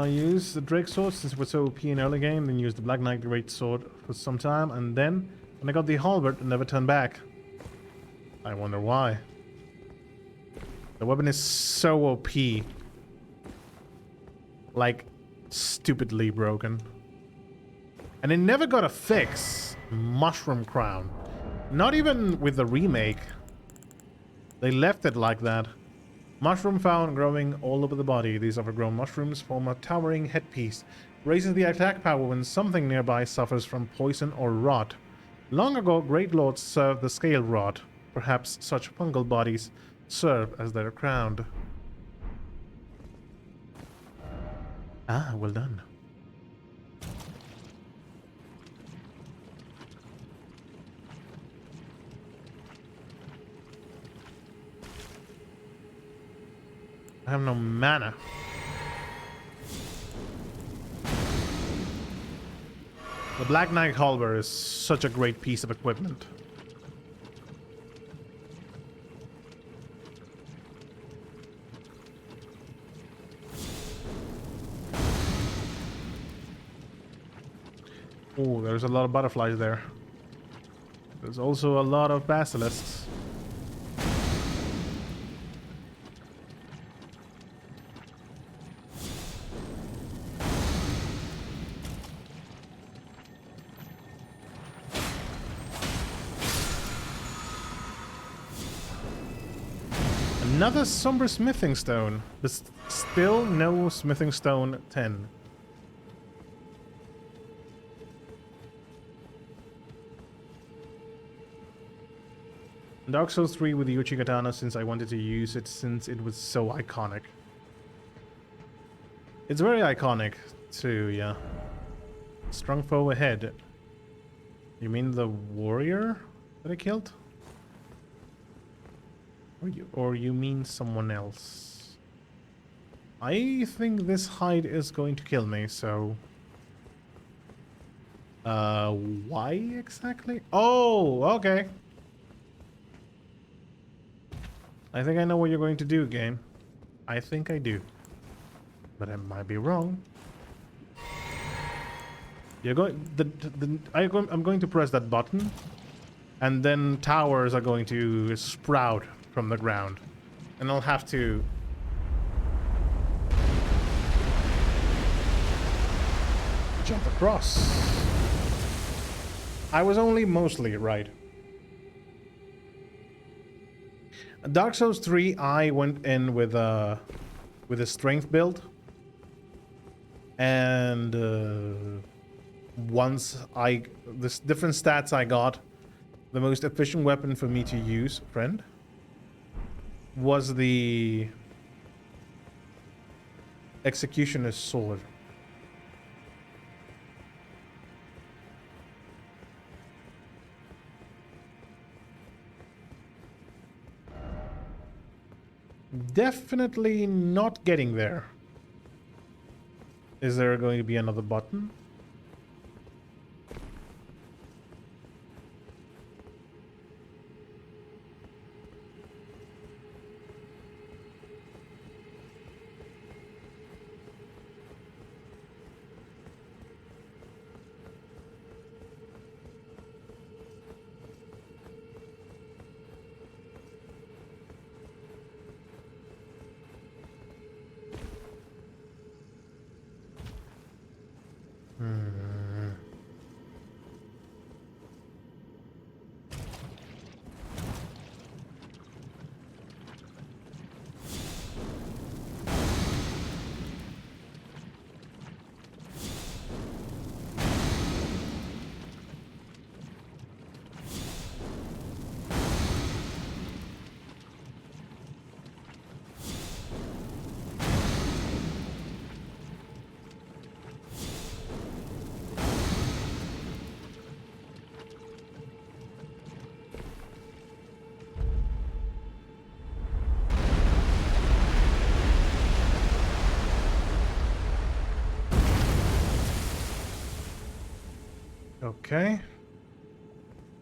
Use the Drake sword since it was so OP in early game, then use the Black Knight Great Sword for some time, and then when I got the halberd, I never turned back. I wonder why. The weapon is so OP. Like, stupidly broken. And it never got a fix. Mushroom Crown. Not even with the remake. They left it like that. Mushroom found growing all over the body. These overgrown mushrooms form a towering headpiece, raising the attack power when something nearby suffers from poison or rot. Long ago, great lords served the scale rod. Perhaps such fungal bodies serve as their crown. Ah, well done. I have no mana. The Black Knight Halberd is such a great piece of equipment. Oh, there's a lot of butterflies there. There's also a lot of basilisks. Another somber smithing stone, but still no smithing stone 10. Dark Souls 3 with the Uchi Katana since I wanted to use it since it was so iconic. It's very iconic too, yeah. Strong foe ahead. You mean the warrior that I killed? Or you mean someone else? I think this hide is going to kill me, so... why exactly? Oh, okay. I think I know what you're going to do, game. I think I do. But I might be wrong. You're going... I'm going to press that button. And then towers are going to sprout from the ground. And I'll have to... jump across. I was only mostly right. Dark Souls 3, I went in with a strength build. And once this different stats I got, the most efficient weapon for me to use, friend, was the Executioner's Sword. Definitely not getting there. Is there going to be another button? Okay.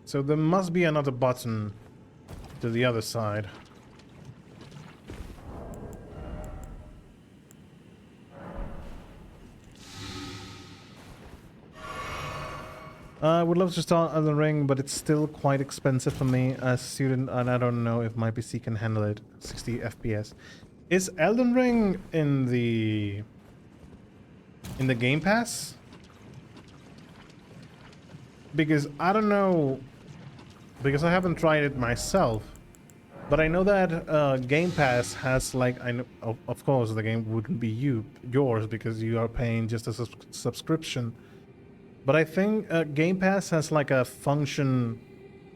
So there must be another button to the other side. I would love to start Elden Ring, but it's still quite expensive for me as a student, and I don't know if my PC can handle it. 60 FPS. Is Elden Ring in the Game Pass? Because I don't know, because I haven't tried it myself, but I know that Game Pass has like, I know, of course the game wouldn't be yours because you are paying just a subscription. But I think Game Pass has like a function.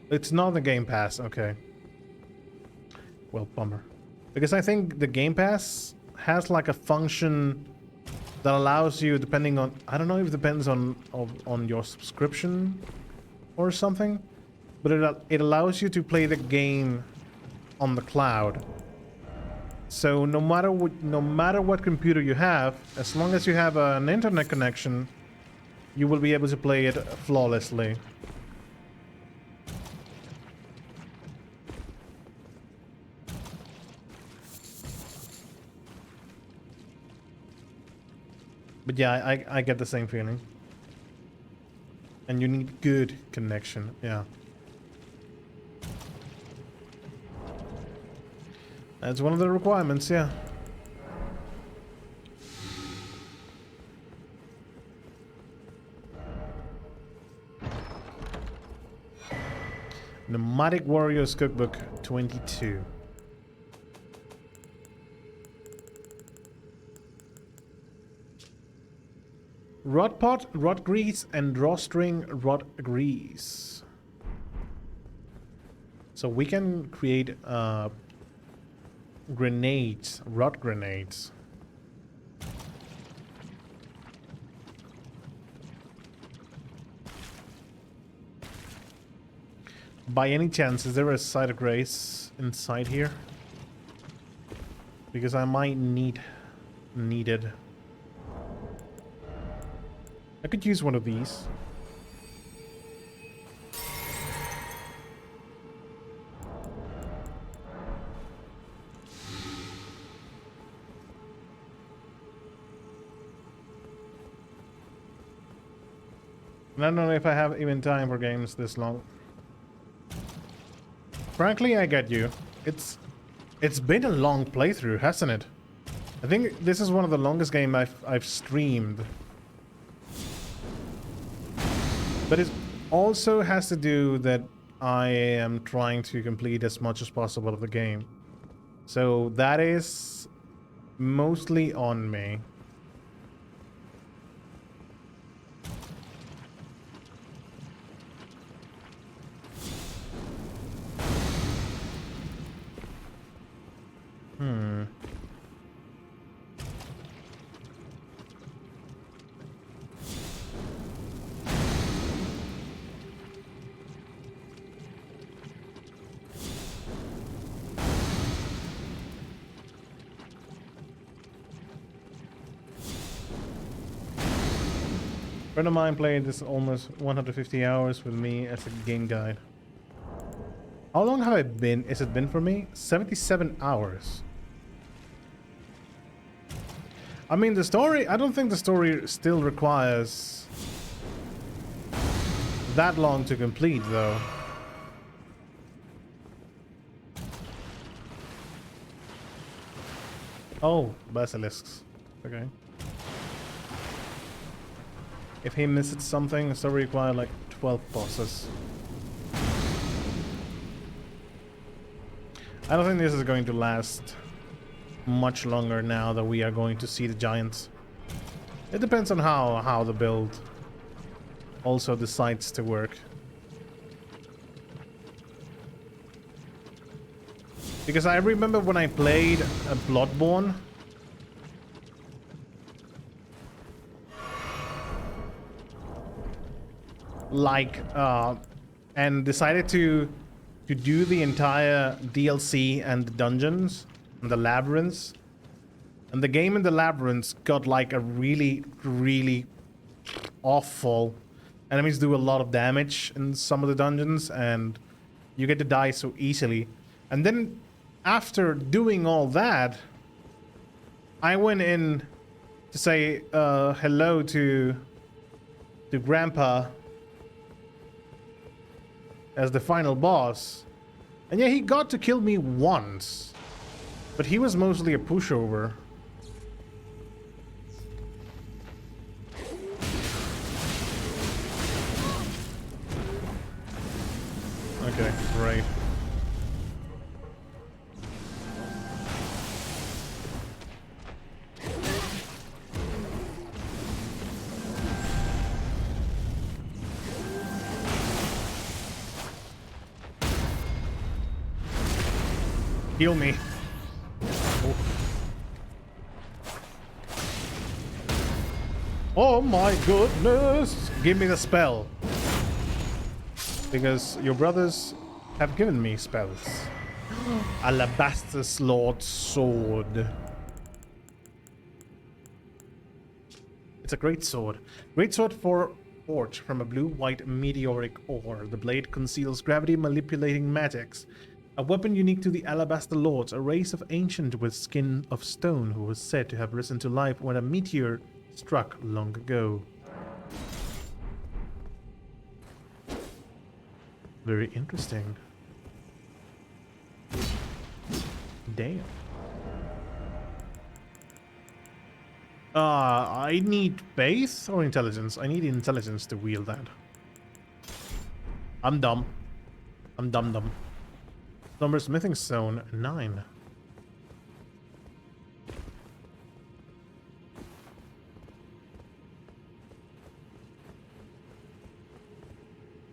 It's not the Game Pass, okay. Well, bummer. Because I think the Game Pass has like a function that allows you, depending on, I don't know if it depends on your subscription or something, but it allows you to play the game on the cloud. So no matter what computer you have, as long as you have an internet connection, you will be able to play it flawlessly. But yeah, I get the same feeling. And you need good connection, yeah. That's one of the requirements, yeah. Nomadic Warriors Cookbook 22. Rod pot, rod grease, and drawstring rod grease. So we can create grenades, rod grenades. By any chance, is there a site of grace inside here? Because I might need it. I could use one of these. I don't know if I have even time for games this long. Frankly, I get you. It's been a long playthrough, hasn't it? I think this is one of the longest games I've streamed. But it also has to do that I am trying to complete as much as possible of the game. So that is mostly on me. A friend of mine played this almost 150 hours with me as a game guide. How long have I been? Has it been for me? 77 hours. I mean, the story, I don't think the story still requires that long to complete, though. Oh, basilisks. Okay. If he missed something, the story required like 12 bosses. I don't think this is going to last much longer now that we are going to see the giants. It depends on how the build also decides to work. Because I remember when I played Bloodborne, like and decided to do the entire DLC and the dungeons and the labyrinths, and the game in the labyrinths got like a really awful Enemies do a lot of damage in some of the dungeons, and you get to die so easily. And then, after doing all that, I went in to say hello to Grandpa as the final boss. And yeah, he got to kill me once, but he was mostly a pushover. Okay, great. Heal me. Oh my goodness! Give me the spell. Because your brothers have given me spells. Alabaster Lord Sword. It's a great sword. Great sword forged from a blue-white meteoric ore. The blade conceals gravity-manipulating magics. A weapon unique to the Alabaster Lords, a race of ancient with skin of stone who was said to have risen to life when a meteor struck long ago. Very interesting. Damn. I need faith or intelligence? I need intelligence to wield that. I'm dumb. I'm dumb. Number smithing stone 9.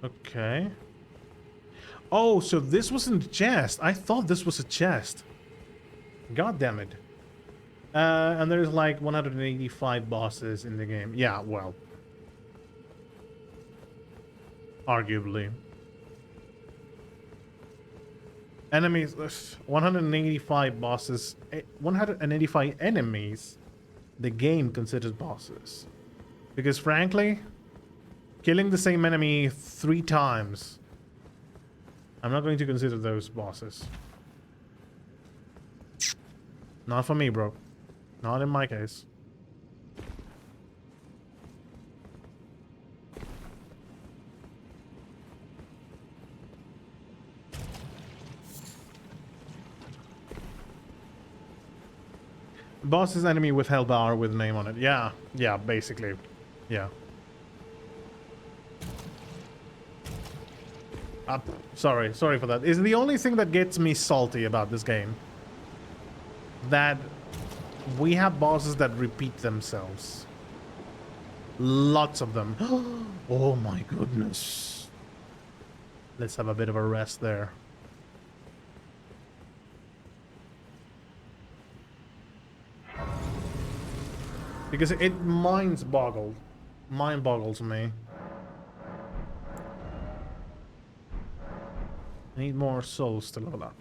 Okay. Oh, so this wasn't a chest. I thought this was a chest. God damn it. And there's like 185 bosses in the game. Yeah, well. Arguably. Enemies, 185 bosses, 185 enemies the game considers bosses. Because frankly, killing the same enemy 3 times, I'm not going to consider those bosses. Not for me, bro. Not in my case. Boss is enemy with hellbar with a name on it. Yeah, basically. Yeah. Sorry for that. It's the only thing that gets me salty about this game. That we have bosses that repeat themselves. Lots of them. Oh my goodness. Let's have a bit of a rest there. Because it mind boggles me. I need more souls to level up.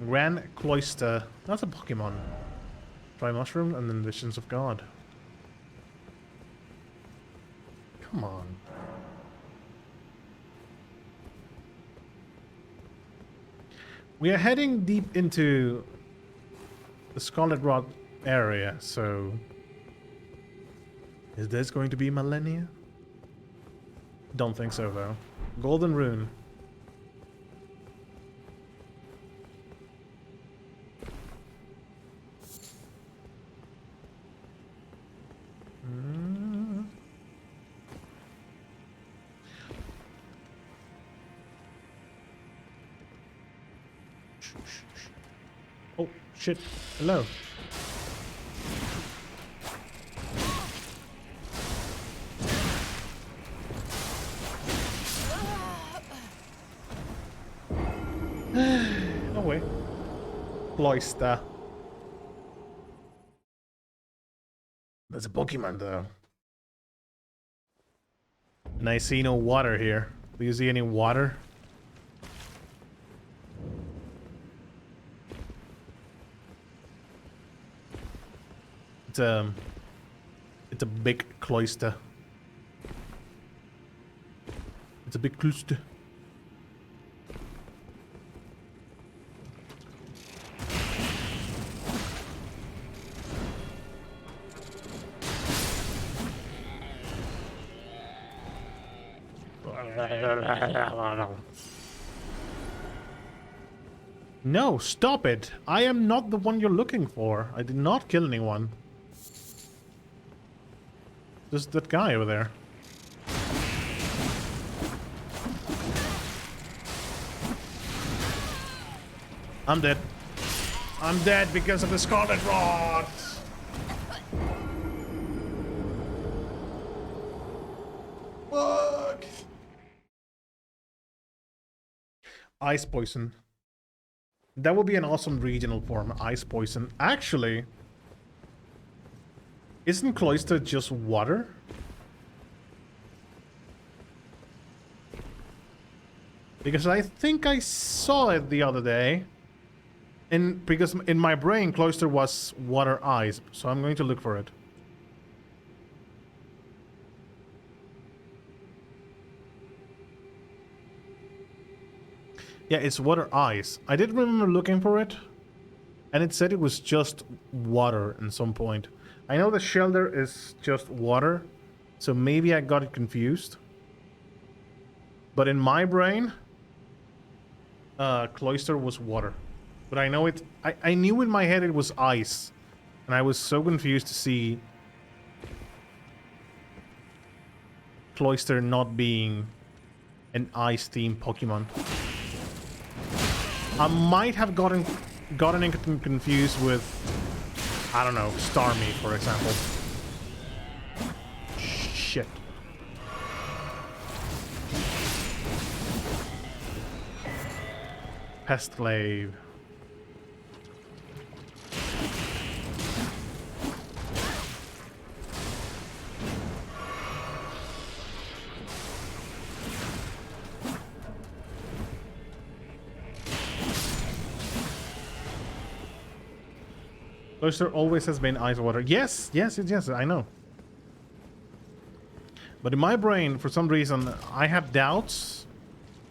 Grand Cloister. That's a Pokemon. Try Mushroom and then Visions of God. Come on. We are heading deep into the Scarlet Rock area, so... Is this going to be Millennia? Don't think so, though. Golden Rune. Oh, shit. Hello. No way. Cloister. There's a Pokemon, though. And I see no water here. Do you see any water? it's a big cloister. It's a big cloister. No, stop it. I am not the one you're looking for. I did not kill anyone. Just that guy over there. I'm dead. I'm dead because of the Scarlet Rot. Fuck. Ice poison. That would be an awesome regional form. Ice poison. Actually, isn't cloister just water? Because I think I saw it the other day. And because in my brain, cloister was water ice. So I'm going to look for it. Yeah, it's water ice. I did remember looking for it. And it said it was just water at some point. I know the shelter is just water. So maybe I got it confused. But in my brain, cloister was water. But I know it... I knew in my head it was ice. And I was so confused to see cloister not being an ice-themed Pokemon. I might have gotten confused with, I don't know, Starmie, for example. Shit. Pestglaive. Cloister always has been ice water. Yes, yes, yes, I know. But in my brain, for some reason, I have doubts.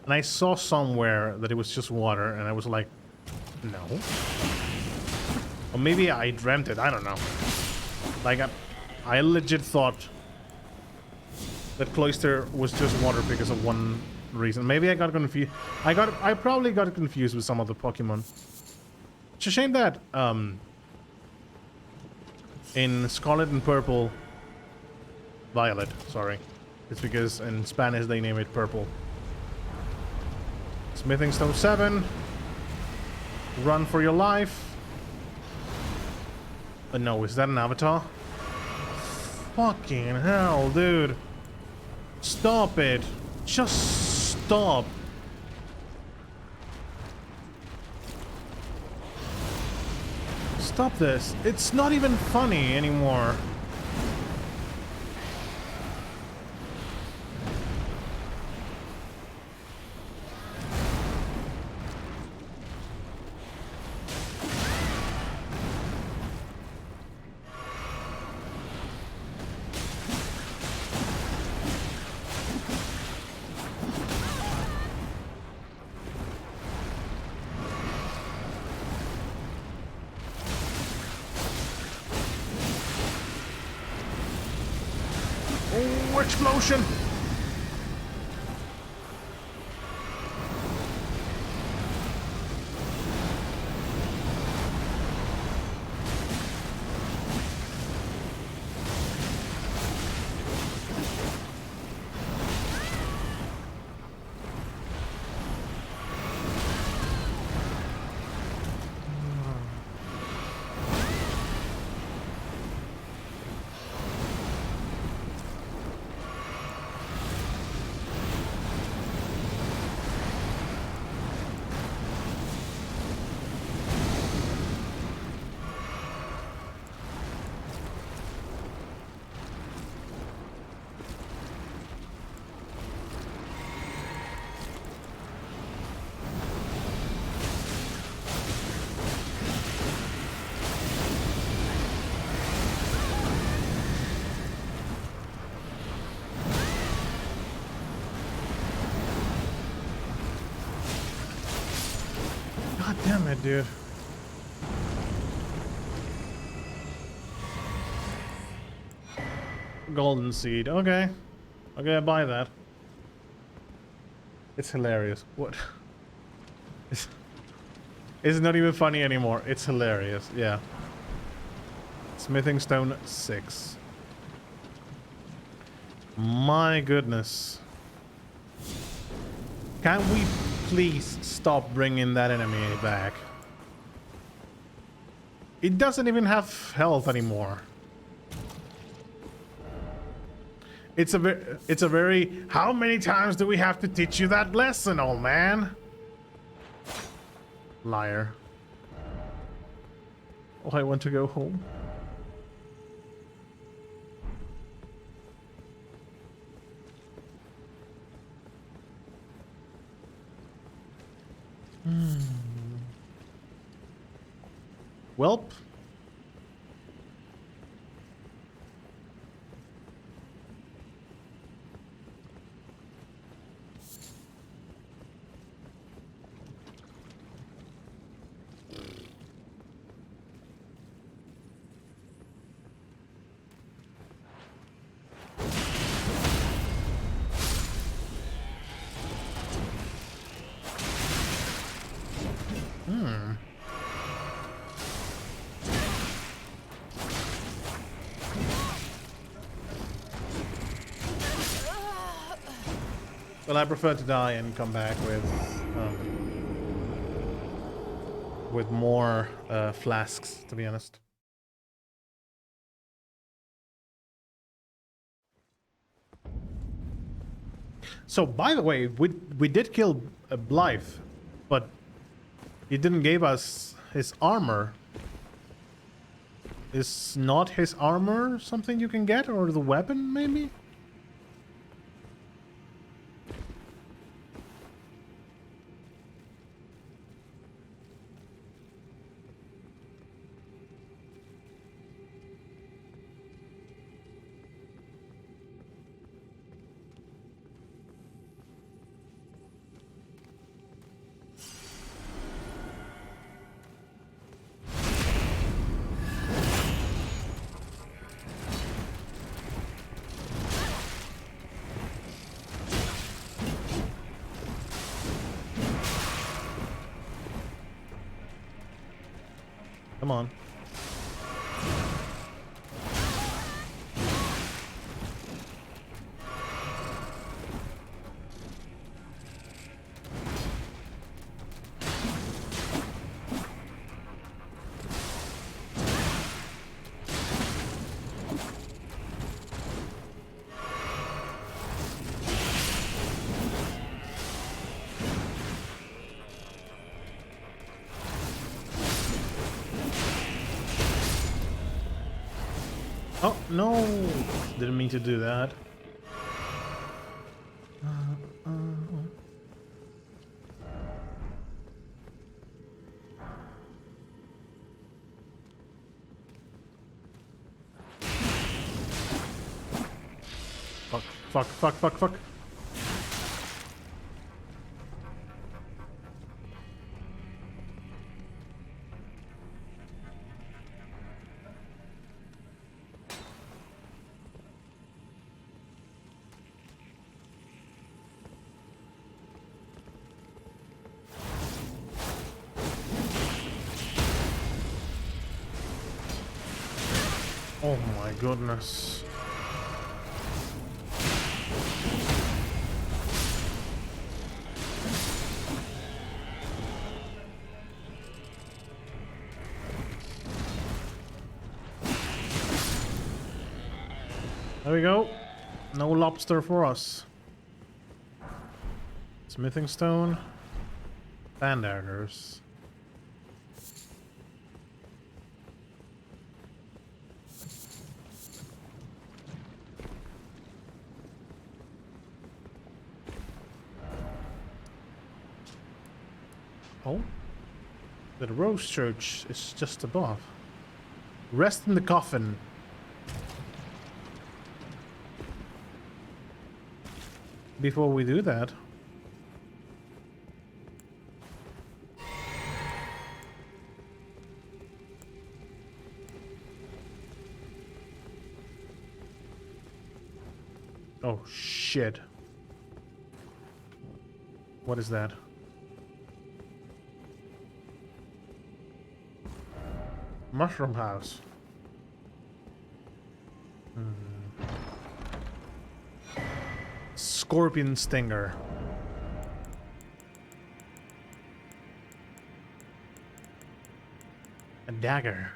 And I saw somewhere that it was just water. And I was like, no. Or maybe I dreamt it. I don't know. Like, I legit thought that cloister was just water because of one reason. Maybe I got confused. I probably got confused with some of the Pokemon. It's a shame that, in Scarlet and Purple... Violet, sorry. It's because in Spanish they name it Purple. Smithing Stone 7. Run for your life. No, is that an avatar? Fucking hell, dude. Stop it. Just stop. Stop this. It's not even funny anymore. Explosion! Alright, dude. Golden seed. Okay. Okay, I buy that. It's hilarious. What? It's not even funny anymore. It's hilarious. Yeah. Smithing stone 6. My goodness. Can we please stop bringing that enemy back? It doesn't even have health anymore. It's a very, how many times do we have to teach you that lesson, old man? Liar. Oh, I want to go home. Welp. Well, I prefer to die and come back with more flasks, to be honest. So, by the way, we did kill Blythe, but he didn't give us his armor. Is not his armor something you can get, or the weapon, maybe? Come on. Oh, no! Didn't mean to do that. Fuck, fuck, fuck, fuck, fuck. Oh my goodness. There we go. No lobster for us. Smithing stone. Band daggers. Oh, the Rose Church is just above. Rest in the coffin. Before we do that, Oh, shit. What is that? Mushroom house. Scorpion stinger. A dagger.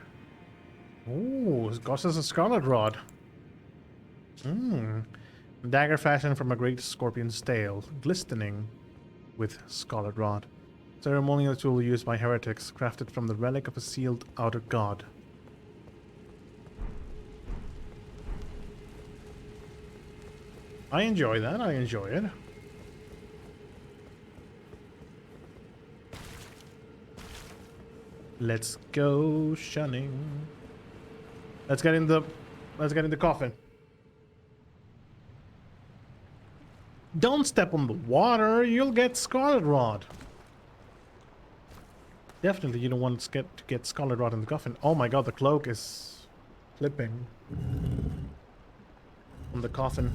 Ooh, it costs us a scarlet rod. Dagger fashioned from a great scorpion's tail, glistening with scarlet rod. Ceremonial tool used by heretics, crafted from the relic of a sealed outer god. I enjoy that, I enjoy it. Let's go shunning. Let's get in the coffin. Don't step on the water, you'll get scarlet rod. Definitely you don't want to get scarlet rod in the coffin. Oh my god, the cloak is flipping on the coffin.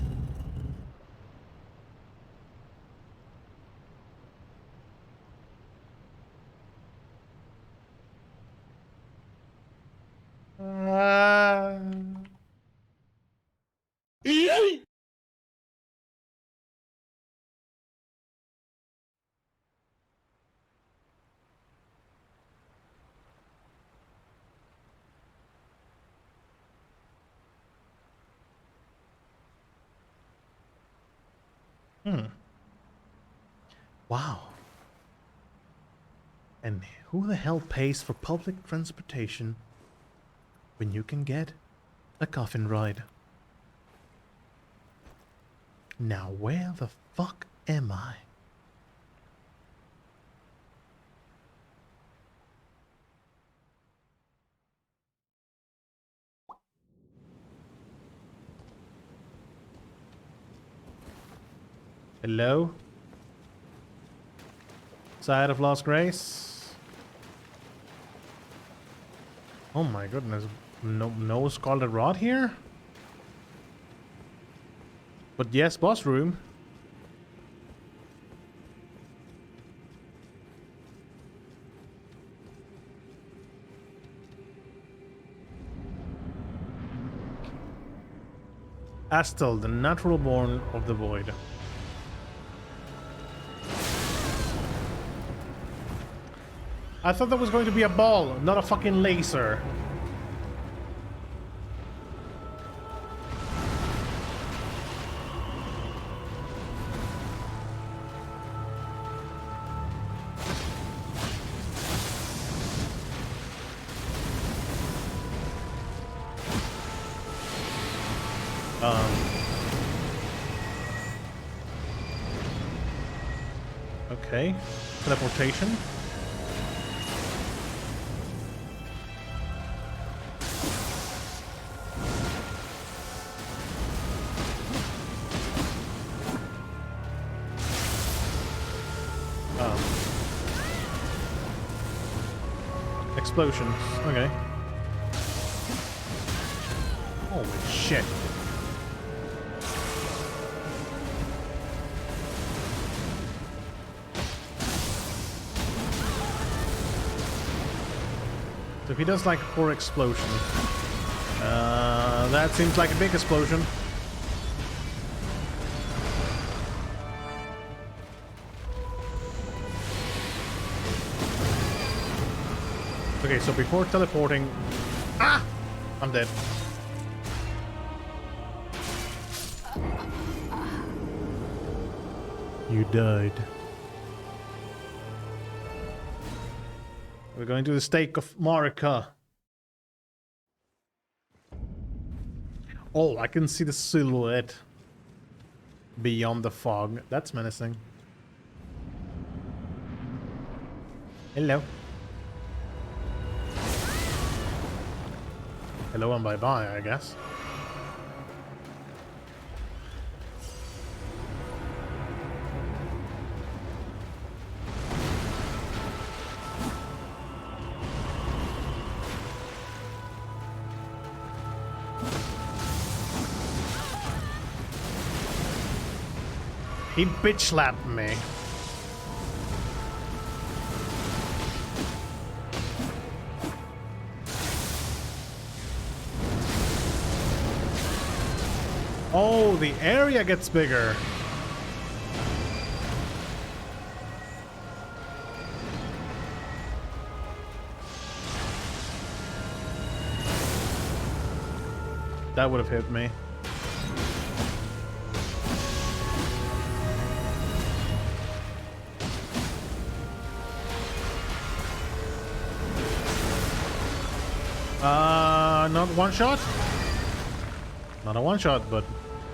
Wow. And who the hell pays for public transportation when you can get a coffin ride? Now where the fuck am I? Hello? Side of Lost Grace? Oh my goodness. No Scarlet Rod here? But yes, boss room. Astel, the natural born of the void. I thought that was going to be a ball, not a fucking laser. Okay. Teleportation. Explosions. Okay. Holy shit. So if he does like 4 explosions, that seems like a big explosion. Okay, so before teleporting... Ah! I'm dead. You died. We're going to the stake of Marika. Oh, I can see the silhouette beyond the fog. That's menacing. Hello. Hello and bye-bye, I guess. He bitch slapped me. Oh, the area gets bigger. That would have hit me. Not one shot? Not a one shot, but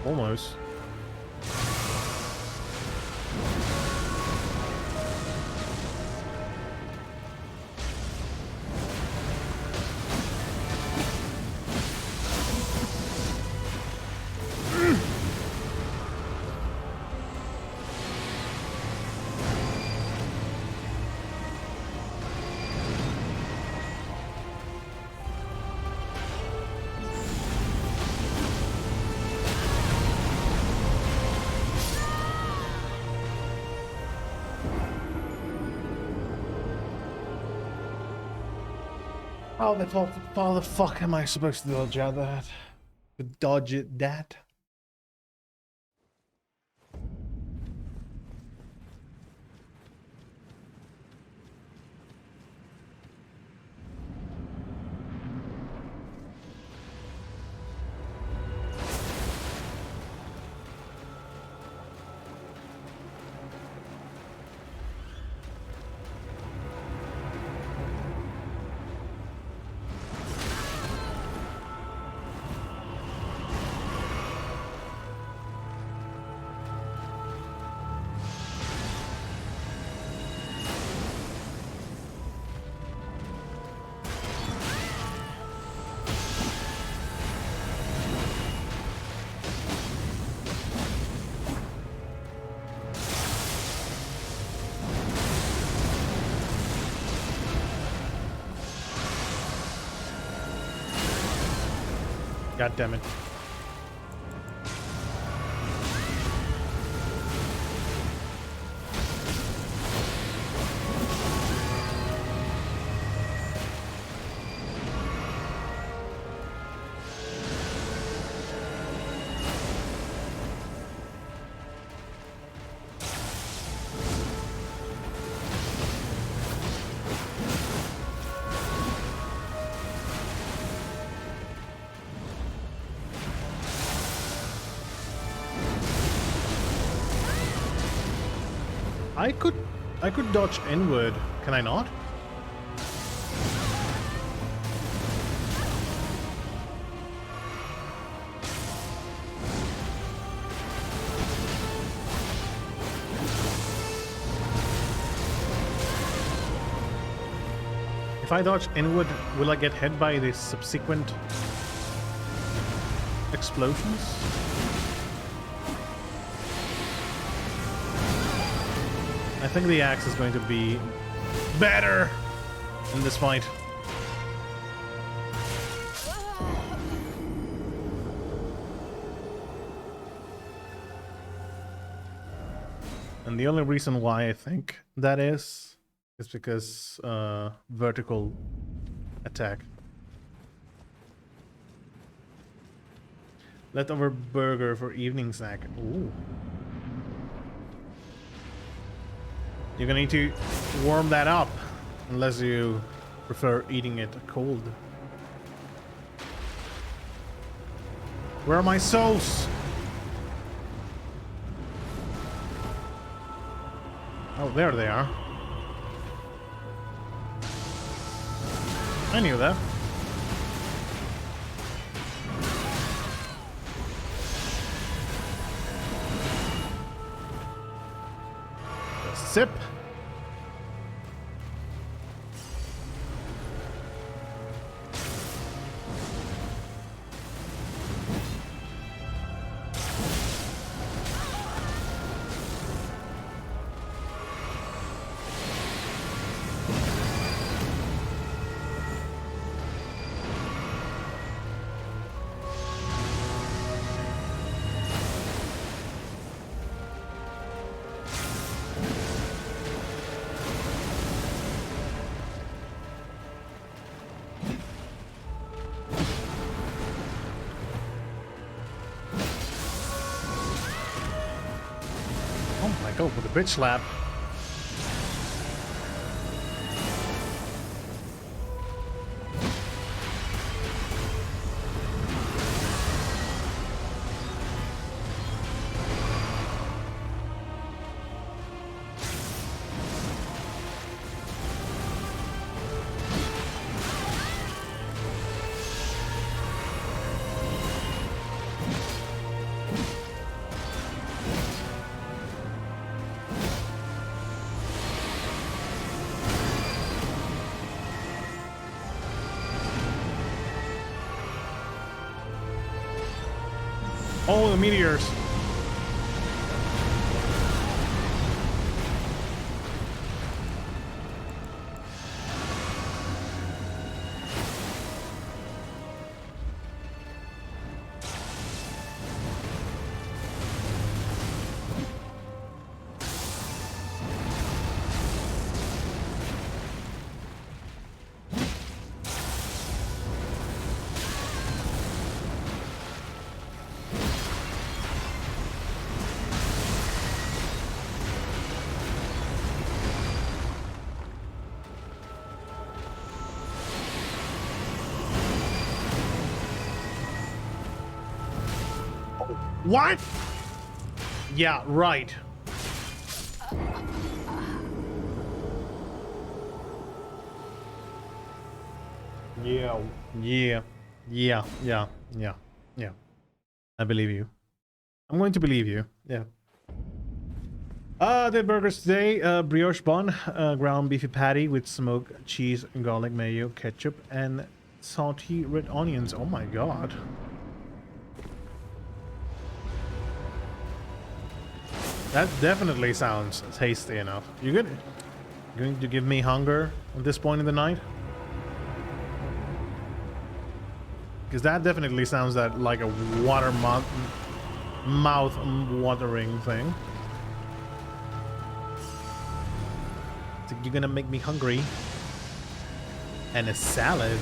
almost. How the fuck am I supposed to dodge that? Dodge it that? God damn it. I could dodge inward. Can I not? If I dodge inward, will I get hit by the subsequent explosions? I think the axe is going to be better in this fight. And the only reason why I think that is because vertical attack. Leftover burger for evening snack. Ooh. You're gonna need to warm that up, unless you prefer eating it cold. Where are my souls? Oh, there they are. I knew that. Sip. Oh, with a bitch slap. Oh, the meteors. What? Yeah, right. Yeah. I believe you. I'm going to believe you. Yeah. Did burgers today. Brioche bun, ground beefy patty with smoked cheese, garlic mayo, ketchup, and salty red onions. Oh my god. That definitely sounds tasty enough. You good? Going to give me hunger at this point in the night? Because that definitely sounds like a mouth watering thing. So you're gonna make me hungry. And a salad.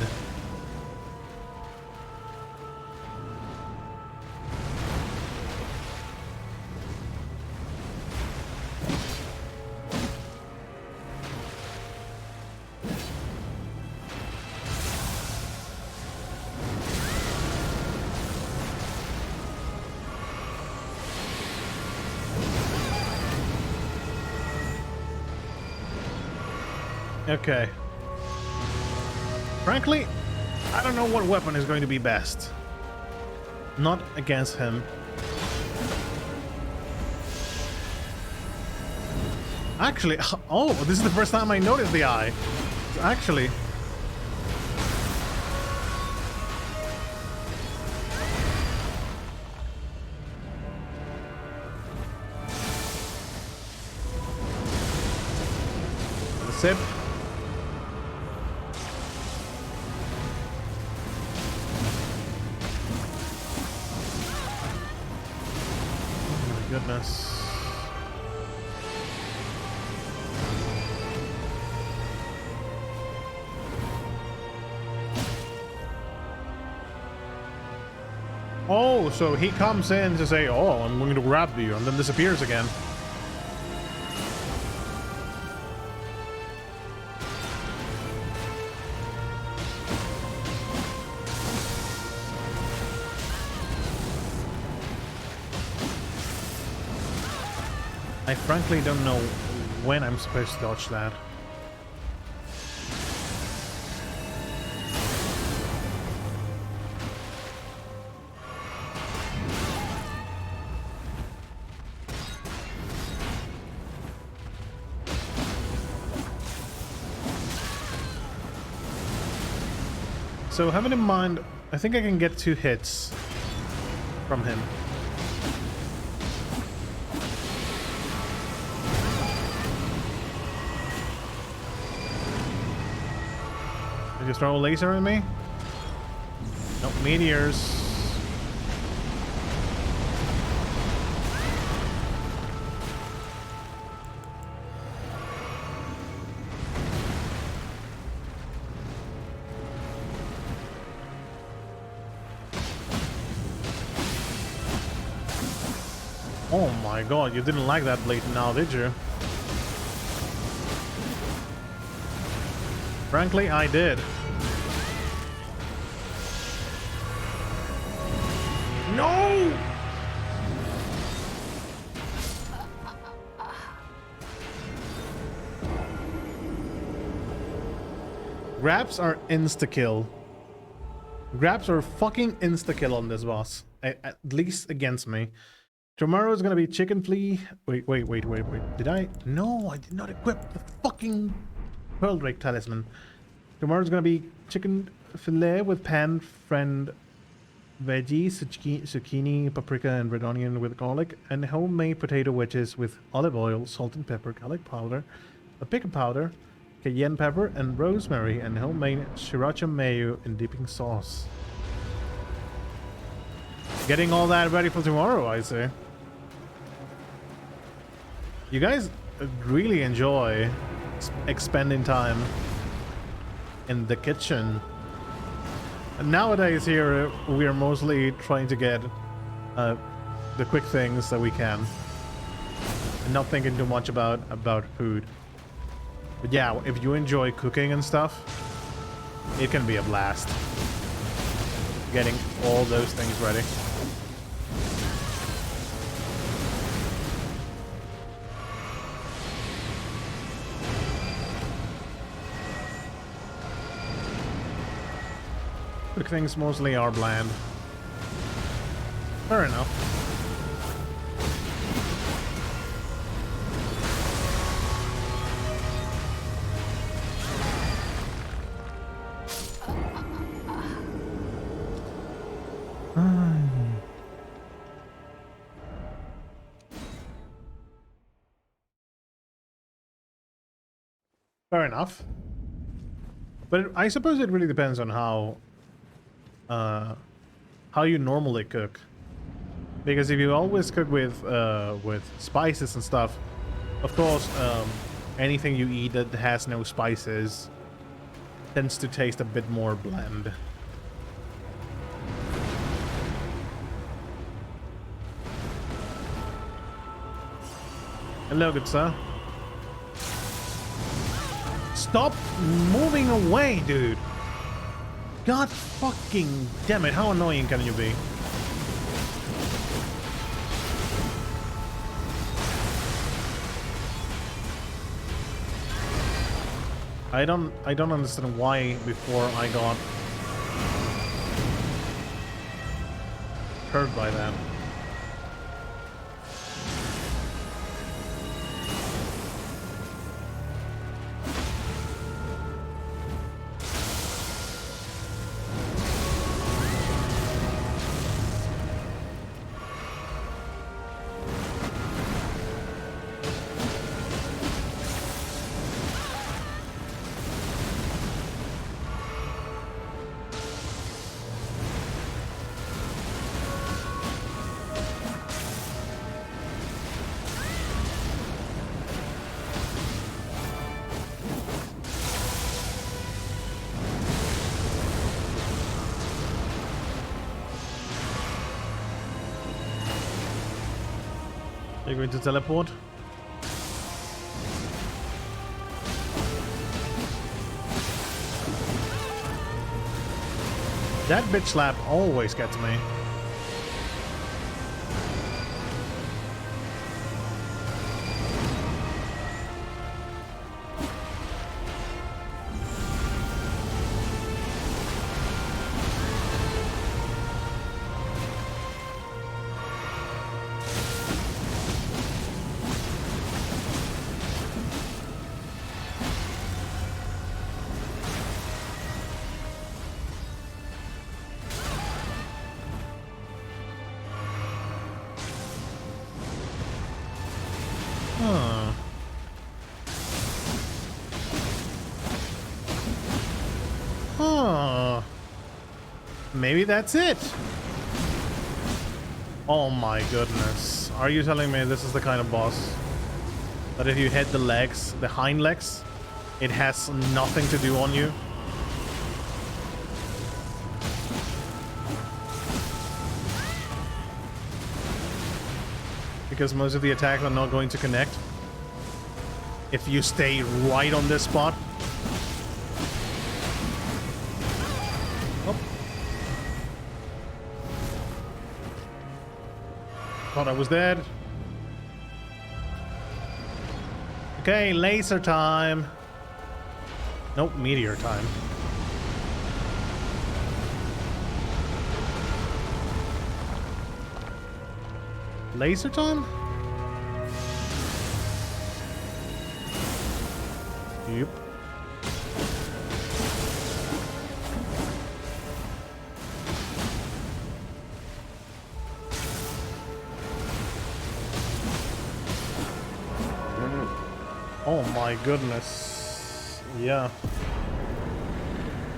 Okay. Frankly, I don't know what weapon is going to be best. Not against him. Actually, oh, this is the first time I noticed the eye. Actually. Sip. Goodness. Oh, so he comes in to say, oh, I'm going to grab you, and then disappears again. I frankly don't know when I'm supposed to dodge that. So having in mind, I think I can get 2 hits from him. Did you throw a laser at me? Nope, meteors. Oh my god, you didn't like that blade now, did you? Frankly, I did. No! Grabs are insta-kill. Grabs are fucking insta-kill on this boss. At least against me. Tomorrow is gonna be chicken flea. Wait. Did I? No, I did not equip the fucking pearl drake talisman. Tomorrow's gonna be chicken fillet with pan friend veggies, zucchini, paprika, and red onion with garlic, and homemade potato wedges with olive oil, salt and pepper, garlic powder, paprika powder, cayenne pepper, and rosemary, and homemade sriracha mayo in dipping sauce. Getting all that ready for tomorrow, I say. You guys really enjoy expending time in the kitchen. And nowadays here, we are mostly trying to get the quick things that we can. And not thinking too much about food. But yeah, if you enjoy cooking and stuff, it can be a blast. Getting all those things ready. Quick things mostly are bland. Fair enough. Fair enough. But I suppose it really depends on how you normally cook. Because if you always cook with spices and stuff, of course, anything you eat that has no spices tends to taste a bit more bland. Hello, good sir. Stop moving away, dude. God fucking damn it, how annoying can you be? I don't understand why before I got hurt by that. You're going to teleport? That bitch slap always gets me. Maybe that's it. Oh my goodness. Are you telling me this is the kind of boss that if you hit the legs, the hind legs, it has nothing to do on you? because most of the attacks are not going to connect if you stay right on this spot. Oh. Thought I was dead. Okay, laser time. Nope, meteor time. Laser time? Yep. Oh my goodness. Yeah.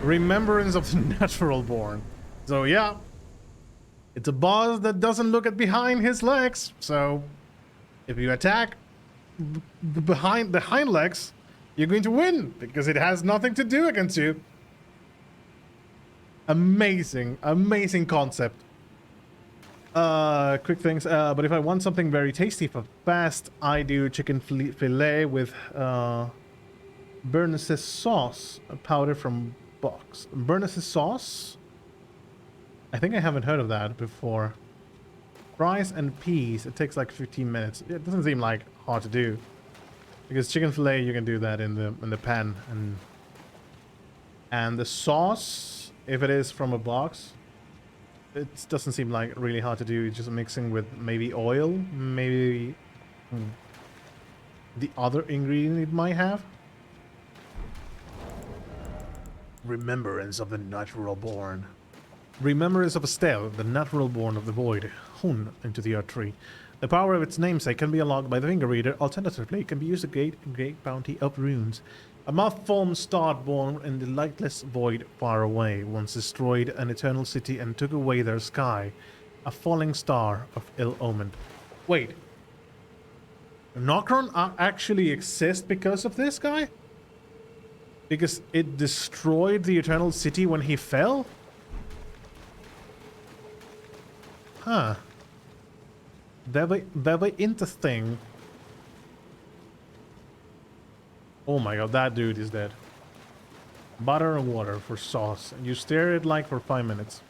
Remembrance of the Natural Born. So yeah. It's a boss that doesn't look at behind his legs. So if you attack the hind legs, you're going to win because it has nothing to do against you. Amazing, amazing concept. Quick things. But if I want something very tasty for fast, I do chicken fillet with Bernays sauce, a powder from box. Bernays sauce? I think I haven't heard of that before. Fries and peas. It takes like 15 minutes. It doesn't seem like hard to do. Because chicken fillet, you can do that in the pan, and the sauce, if it is from a box, it doesn't seem like really hard to do. It's just mixing with maybe oil, maybe the other ingredient it might have. Remembrance of the Natural Born. Remembrance of Estelle, the Natural Born of the Void, hewn into the earth tree. The power of its namesake can be unlocked by the finger reader. Alternatively, it can be used to create a great bounty of runes. A malformed star born in the lightless void far away once destroyed an eternal city and took away their sky. A falling star of ill omen. Wait. Nocron actually exists because of this guy? Because it destroyed the eternal city when he fell? Huh. Very interesting. Oh my god, that dude is dead. Butter and water for sauce. And you stir it like for 5 minutes.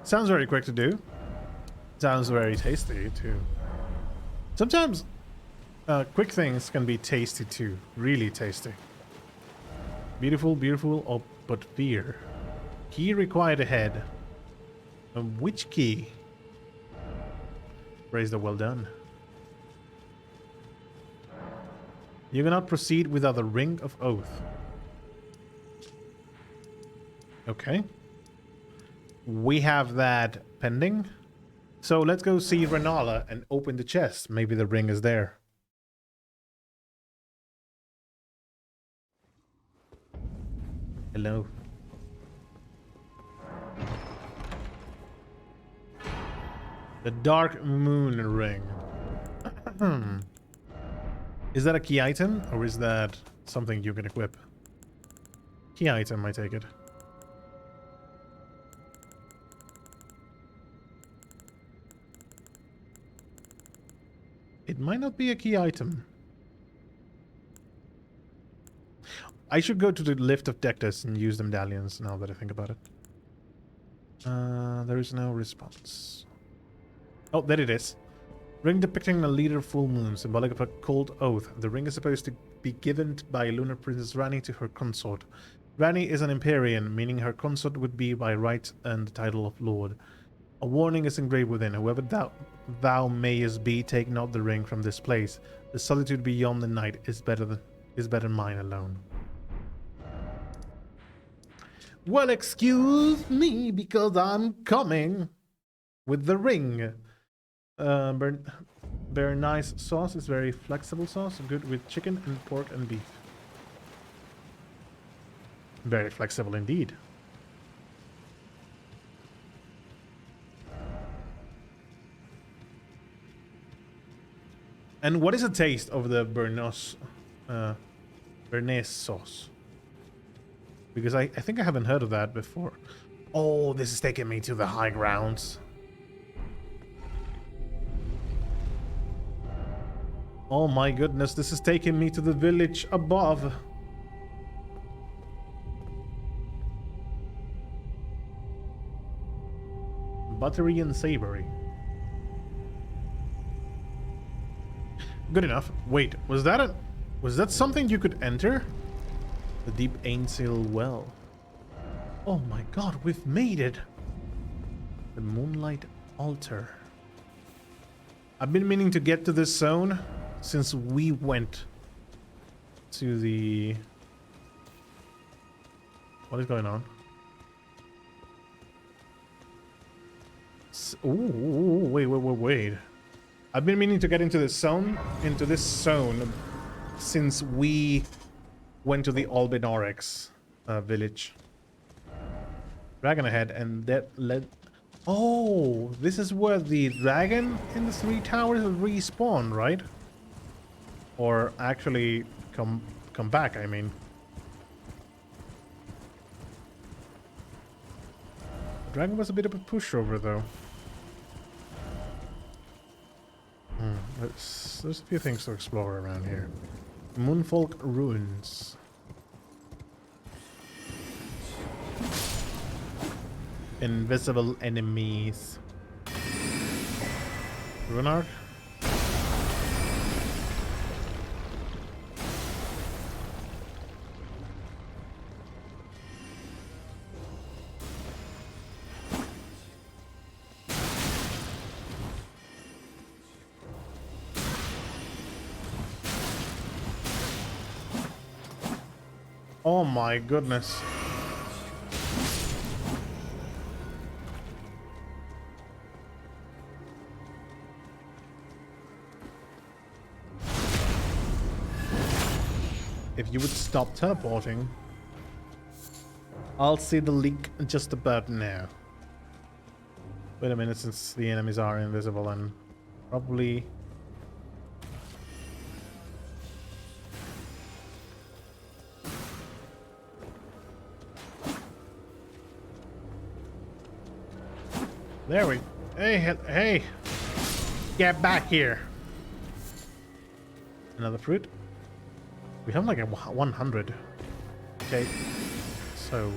Sounds very quick to do. Sounds very tasty too. Sometimes quick things can be tasty too. Really tasty. Beautiful, beautiful, oh, but fear. Key required ahead. Which key? Praise the well done. You cannot proceed without the Ring of Oath. Okay. We have that pending. So let's go see Renala and open the chest. Maybe the ring is there. Hello. The Dark Moon Ring. Is that a key item, or is that something you can equip? Key item, I take it. It might not be a key item. I should go to the lift of directos and use the medallions now that I think about it. There is no response. Oh, there it is. Ring depicting a leader full moon, symbolic of a cold oath. The ring is supposed to be given by Lunar Princess Ranni to her consort. Ranni is an Empyrean, meaning her consort would be by right and the title of Lord. A warning is engraved within. Whoever thou mayest be, take not the ring from this place. The solitude beyond the night is better mine alone. Well, excuse me, because I'm coming with the ring. Very nice sauce. It's very flexible sauce. Good with chicken and pork and beef. Very flexible indeed. And what is the taste of the Bernays sauce? Because I think I haven't heard of that before. Oh, this is taking me to the high grounds. Oh my goodness, this is taking me to the village above. Buttery and savory. Good enough. Wait, was that something you could enter? The deep Ainsil well. Oh my god, we've made it. The moonlight altar. I've been meaning to get to this zone since we went to the... What is going on? Ooh, wait. I've been meaning to get into this zone, since we went to the Albinorex village. Dragon ahead, and that led... Oh, this is where the dragon in the 3 towers respawn, right? Or actually come back, I mean. The dragon was a bit of a pushover, though. There's a few things to explore around here. Moonfolk Ruins. Invisible enemies. Runark? Oh my goodness. If you would stop teleporting, I'll see the leak just about now. Wait a minute, since the enemies are invisible and probably... There we... Hey! Get back here! Another fruit? We have like a 100. Okay. So...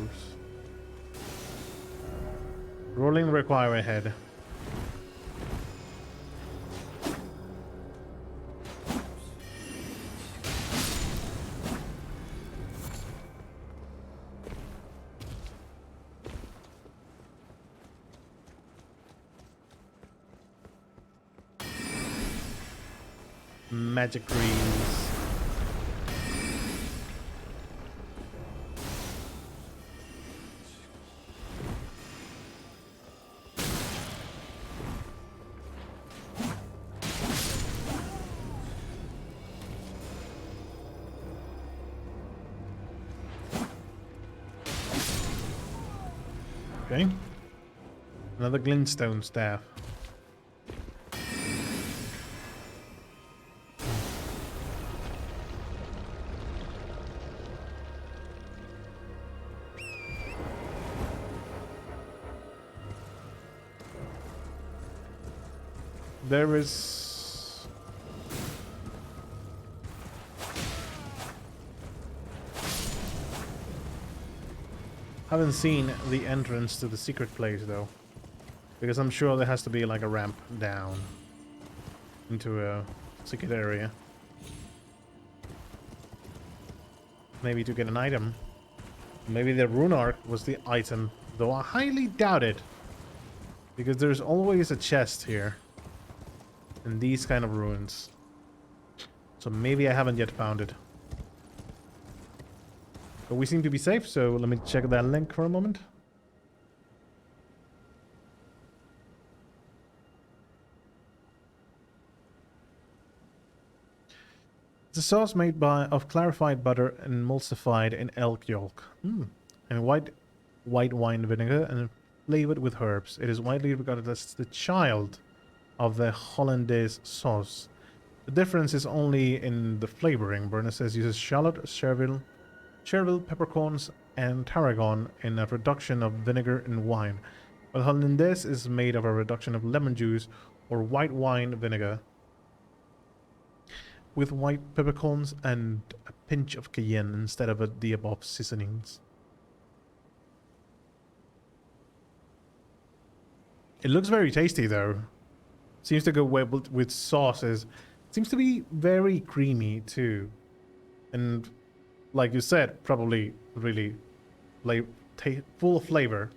Rolling require ahead. Magic greens. Okay. Another glintstone staff. There is... Haven't seen the entrance to the secret place though. Because I'm sure there has to be like a ramp down into a secret area. Maybe to get an item. Maybe the rune arc was the item, though I highly doubt it. Because there's always a chest here. In these kind of ruins. So maybe I haven't yet found it. But we seem to be safe, so let me check that link for a moment. It's a sauce made of clarified butter and emulsified in elk yolk. And white wine vinegar and flavored with herbs. It is widely regarded as the child of the Hollandaise sauce. The difference is only in the flavoring. Berna says uses shallot, chervil, peppercorns, and tarragon in a reduction of vinegar and wine, while hollandaise is made of a reduction of lemon juice or white wine vinegar with white peppercorns and a pinch of cayenne instead of the above seasonings. It looks very tasty though. Seems to go well with sauces. Seems to be very creamy too. And like you said, probably really full of flavor.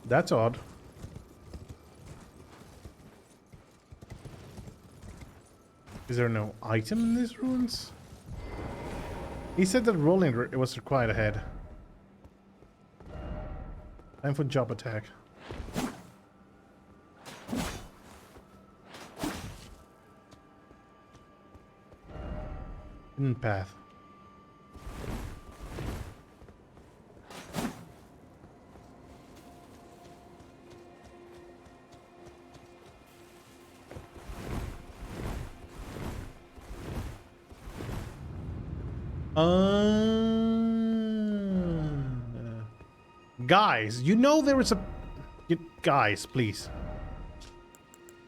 That's odd. Is there no item in these ruins? He said that rolling it was required ahead. Time for job attack. Hidden path. Guys, you know there is a... Guys, please.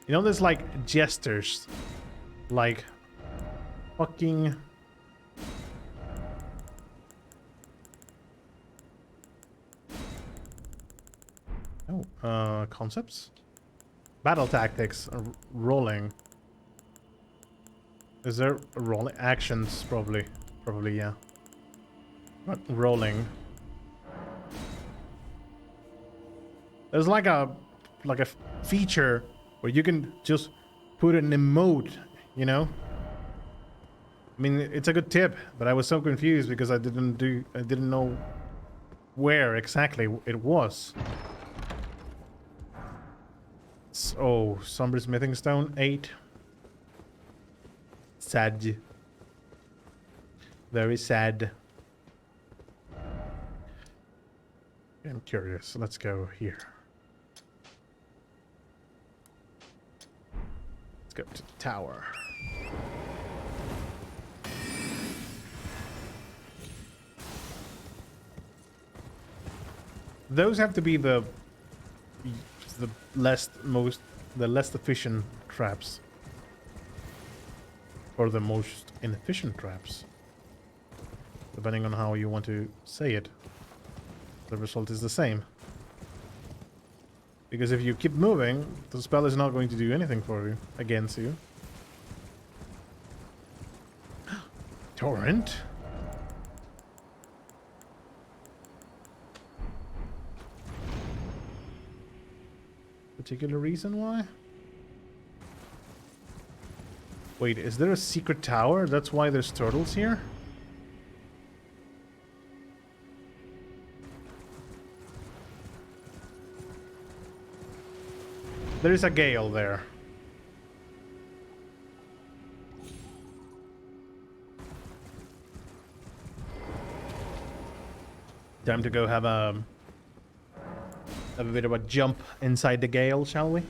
You know there's like gestures. Like... Fucking... Oh, concepts? Battle tactics, rolling. Is there rolling? Actions, probably. Probably, yeah. Not rolling. There's like a feature where you can just put an emote, you know? I mean, it's a good tip, but I was so confused because I didn't know where exactly it was. Oh, Somber Smithing Stone, 8. Sad. Very sad. I'm curious. Let's go here. Let's go to the tower. Those have to be the less efficient traps, or the most inefficient traps, depending on how you want to say it. The result is the same, because if you keep moving, the spell is not going to do anything for you, against you. Torrent. Particular reason why? Wait, is there a secret tower? That's why there's turtles here? There is a gale there. Time to go have a bit of a jump inside the gale, shall we?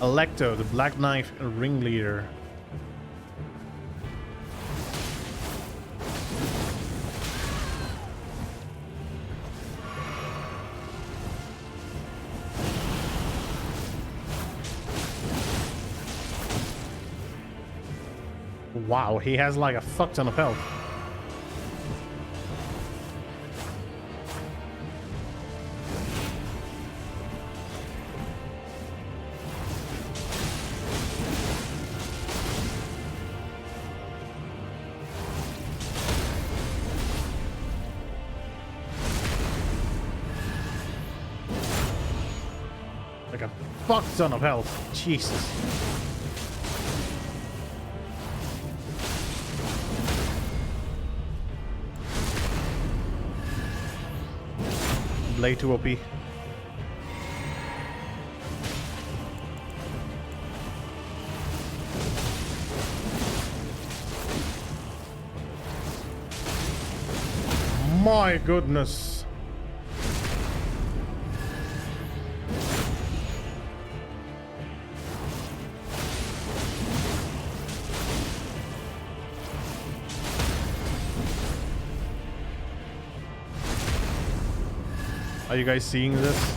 Electo, the Black Knight ringleader. Wow, he has like a fuck ton of health. Like a fuck ton of health. Jesus. Blade to OP. my goodness. Are you guys seeing this?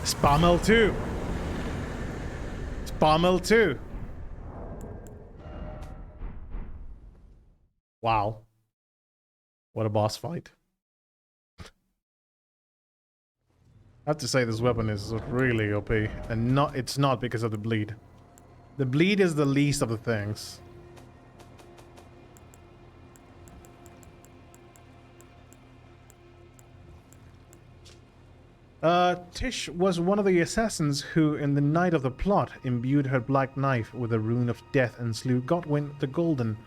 Spam L2. Spam L2. Wow. What a boss fight. I have to say this weapon is really OP, and it's not because of the bleed. The bleed is the least of the things. Tish was one of the assassins who, in the night of the plot, imbued her black knife with a rune of death and slew Godwyn the Golden.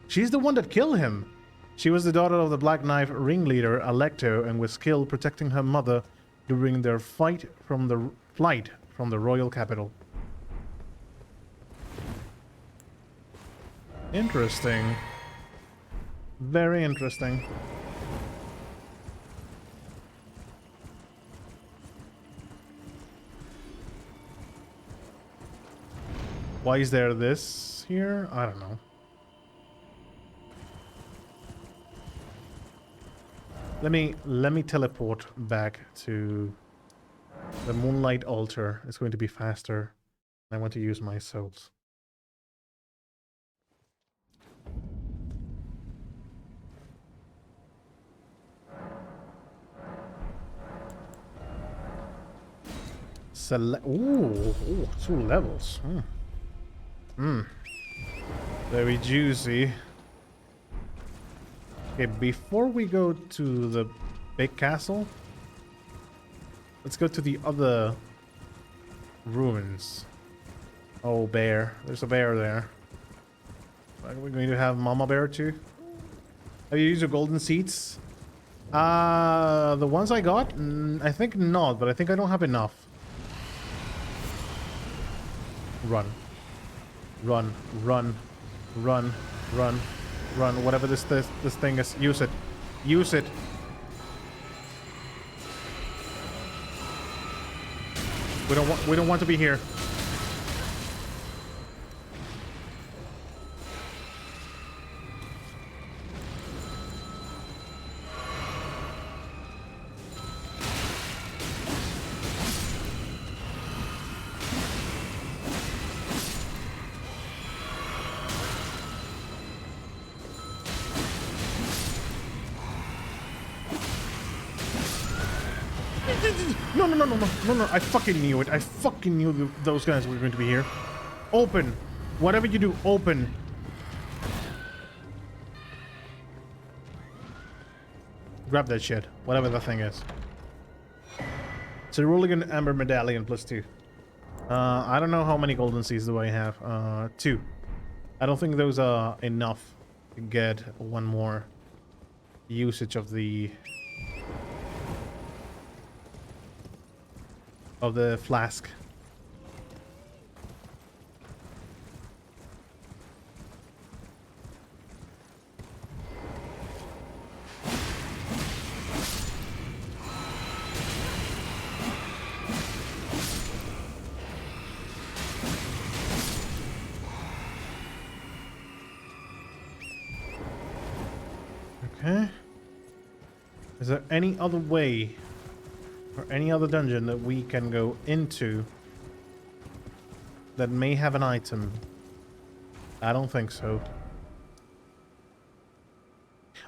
She's the one that killed him. She was the daughter of the Black Knife ringleader Alecto and was killed protecting her mother during their flight from the royal capital. Interesting. Very interesting. Why is there this here? I don't know. Let me teleport back to the Moonlight Altar. It's going to be faster. I want to use my souls. Ooh, 2 levels. Very juicy. Okay, before we go to the big castle, let's go to the other ruins. Oh, bear. There's a bear there. Are we going to have Mama Bear too? Have you used your golden seeds? The ones I got? I think not, but I think I don't have enough. Run. Run, run, run, run, run. Whatever this thing is, use it. Use it. We don't want to be here. No, I fucking knew it. I fucking knew those guys were going to be here. Open. Whatever you do, open. Grab that shit. Whatever the thing is. Cerulean Amber Medallion +2. I don't know how many golden seeds do I have. 2. I don't think those are enough to get one more usage of the flask. Okay. Is there any other way or any other dungeon that we can go into that may have an item? I don't think so.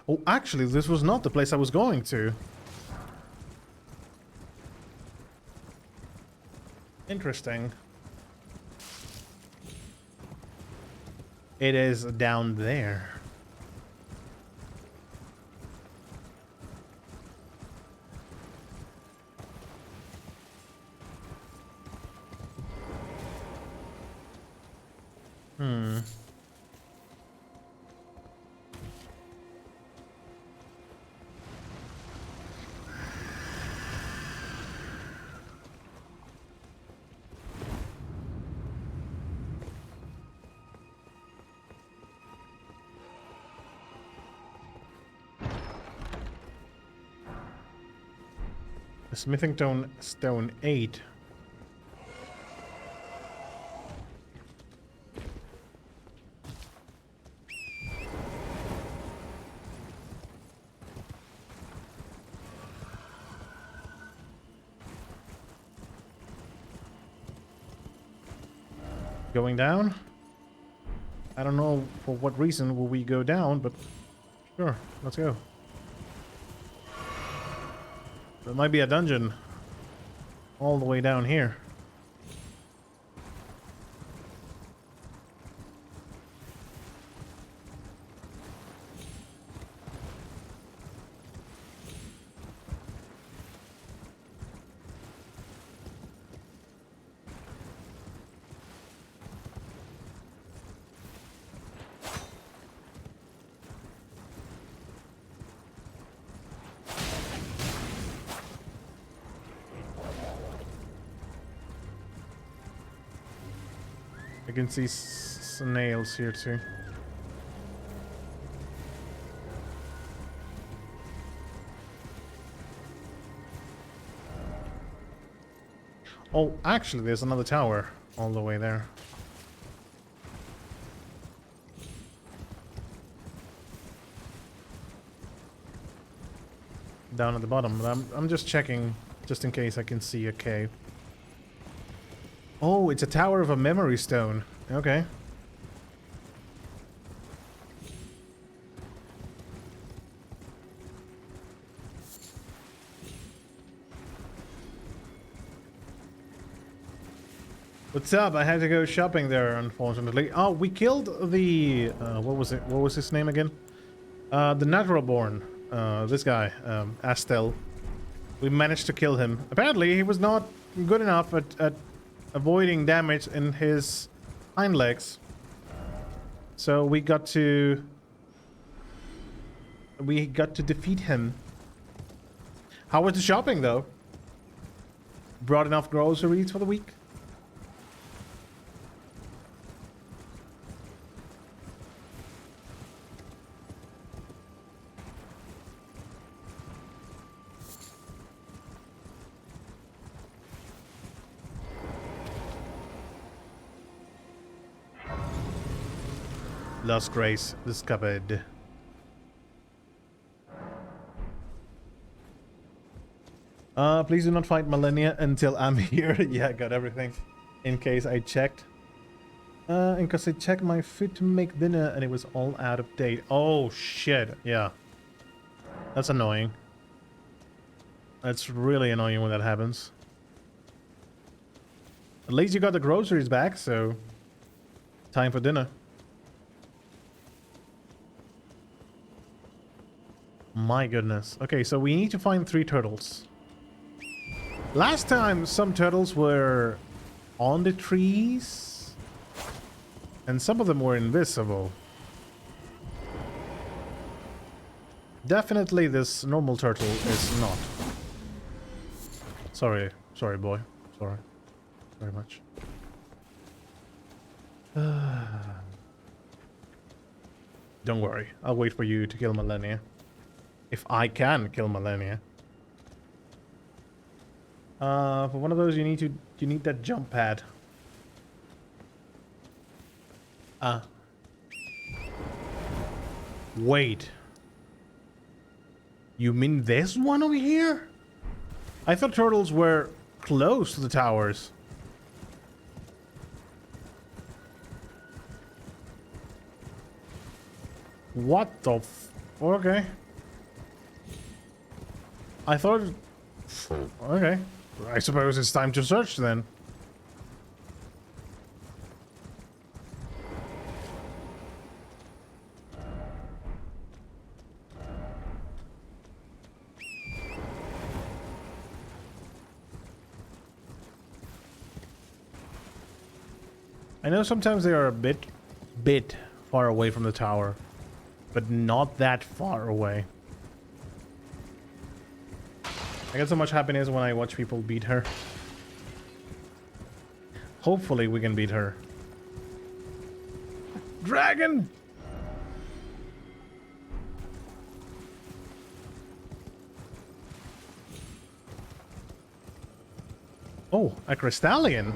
Oh, actually, this was not the place I was going to. Interesting. It is down there. Smithing stone 8. Going down? I don't know for what reason will we go down, but sure, let's go. There might be a dungeon all the way down here. I can see snails here too. Oh, actually, there's another tower all the way there. Down at the bottom, but I'm just checking just in case I can see a cave. Oh, it's a tower of a memory stone. Okay. What's up? I had to go shopping there, unfortunately. Oh, we killed the... what was it? What was his name again? The Natural Born. This guy, Astel. We managed to kill him. Apparently, he was not good enough at avoiding damage in his hind legs. So we got to defeat him. How was the shopping though? Brought enough groceries for the week? Lost Grace discovered. Please do not fight Millennia until I'm here. Yeah, I got everything. In case I checked. In case I checked my food to make dinner and it was all out of date. Oh, shit. Yeah. That's annoying. That's really annoying when that happens. At least you got the groceries back, so... time for dinner. My goodness. Okay, so we need to find 3 turtles. Last time, some turtles were on the trees. And some of them were invisible. Definitely this normal turtle is not. Sorry. Sorry, boy. Sorry. Very much. Don't worry. I'll wait for you to kill Millennia. If I can kill Millennia. For one of those you need that jump pad. Wait. You mean this one over here? I thought turtles were close to the towers. What the f... Okay. I thought... Okay. I suppose it's time to search then. I know sometimes they are a bit far away from the tower, but not that far away. I get so much happiness when I watch people beat her. Hopefully we can beat her. Dragon! Oh, a crystallian.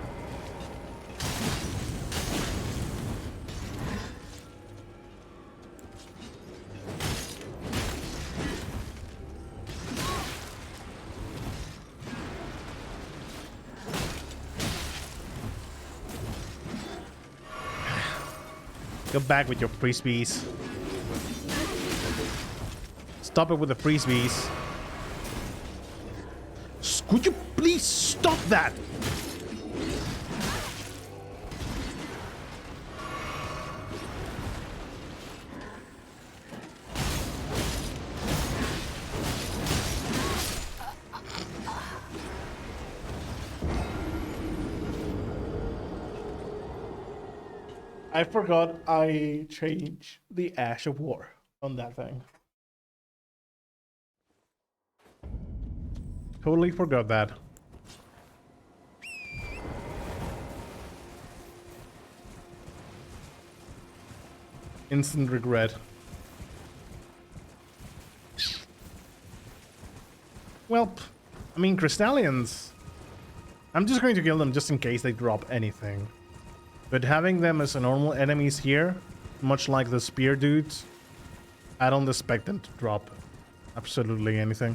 Go back with your frisbees. Stop it with the frisbees. Could you please stop that? I forgot I changed the Ash of War on that thing. Totally forgot that. Instant regret. Well, I mean, crystallians. I'm just going to kill them just in case they drop anything. But having them as normal enemies here, much like the spear dudes, I don't expect them to drop absolutely anything.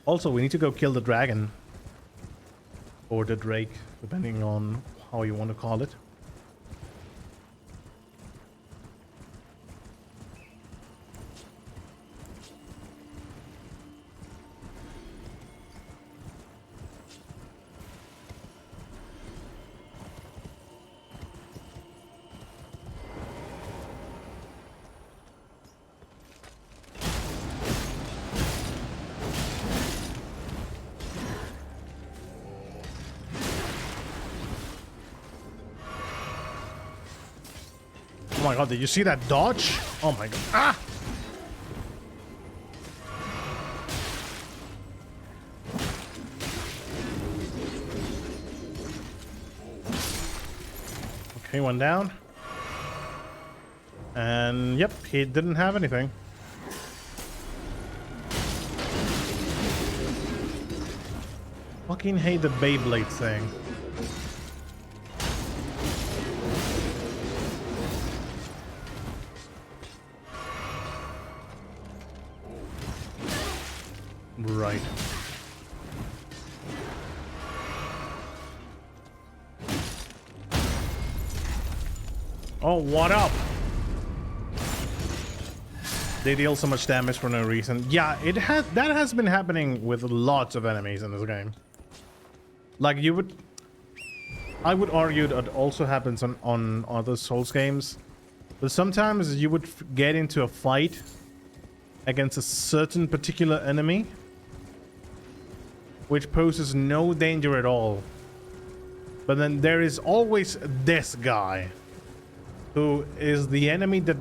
Also, we need to go kill the dragon. Or the drake, depending on how you want to call it. Oh my god, did you see that dodge? Oh my god. Ah! Okay, one down. And yep, he didn't have anything. Fucking hate the Beyblade thing. Right. Oh, what up? They deal so much damage for no reason. Yeah, that has been happening with lots of enemies in this game. Like I would argue that also happens on other Souls games. But sometimes you would get into a fight against a certain particular enemy, which poses no danger at all. But then there is always this guy, who is the enemy that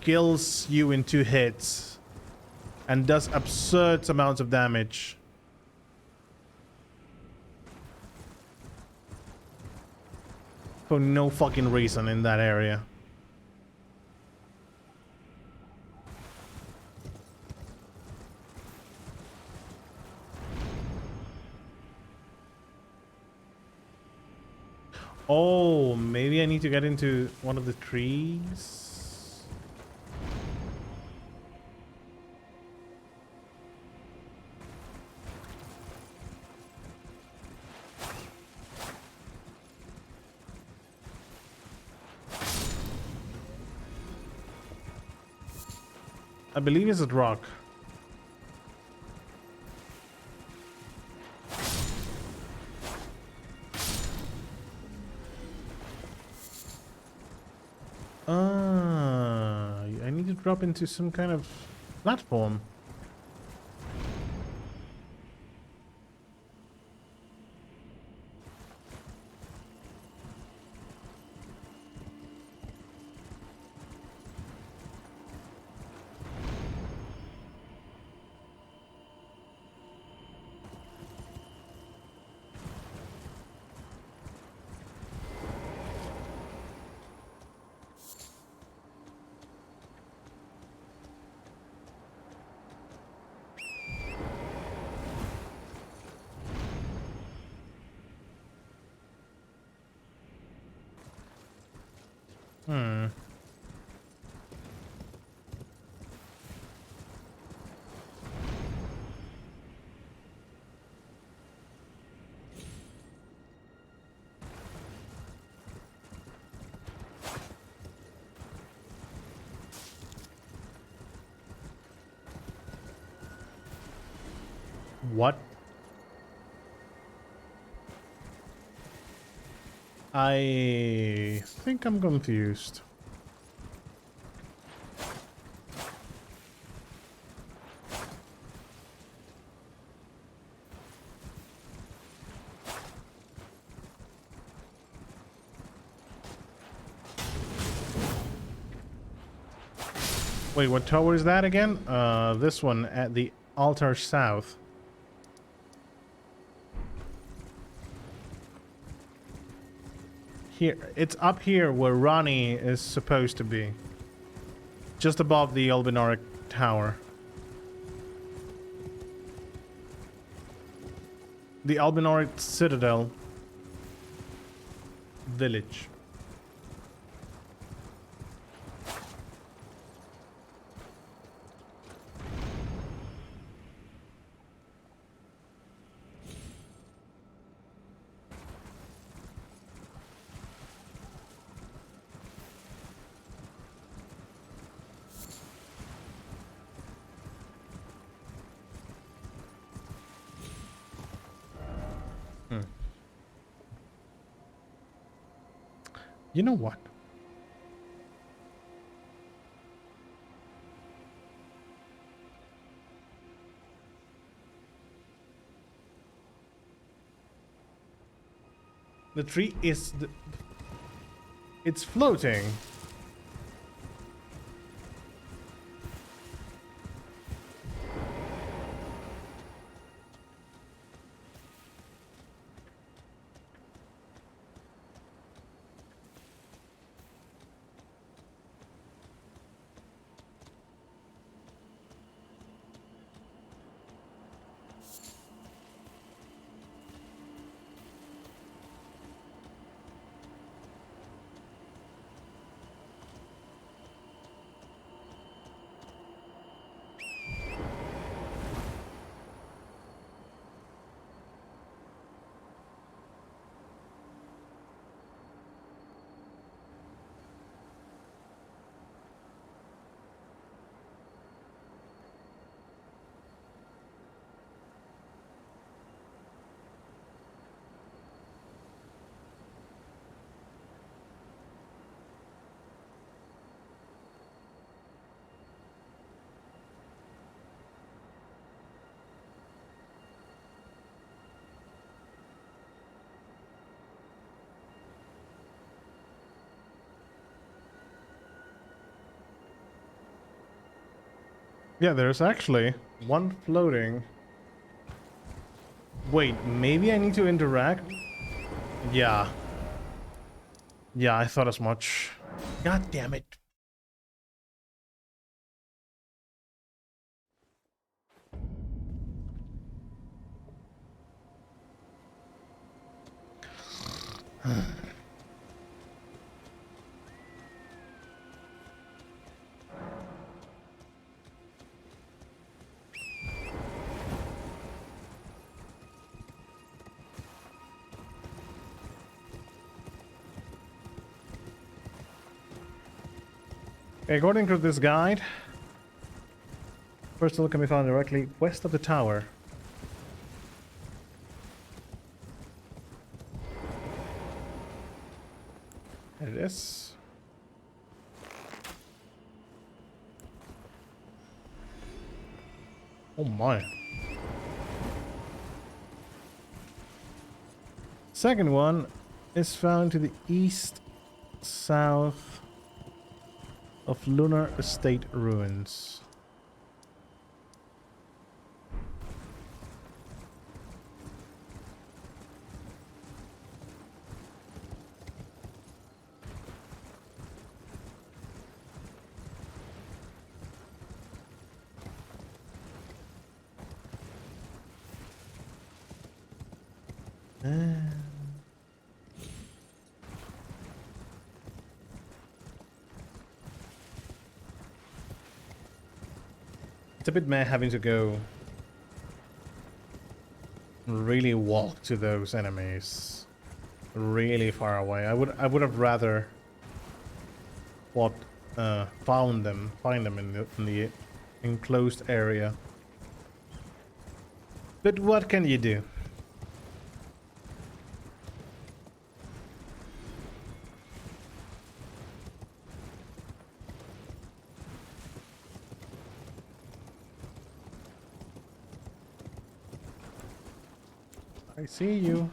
kills you in 2 hits and does absurd amounts of damage. For no fucking reason in that area. Oh, maybe I need to get into one of the trees. I believe it's a rock. I need to drop into some kind of platform. Hmm. What? I think I'm confused. Wait, what tower is that again? This one at the altar south. Here, it's up here where Ronnie is supposed to be. Just above the Albinoric Tower. The Albinoric Citadel Village. You know what? The tree is it's floating. Yeah, there's actually one floating. Wait, maybe I need to interact? Yeah. Yeah, I thought as much. God damn it. According to this guide, first level can be found directly west of the tower. There it is. Oh my. Second one is found to the east, south of Lunar Estate ruins. a bit meh having to go really walk to those enemies really far away. I would have rather find them in the enclosed area. But what can you do? I see you.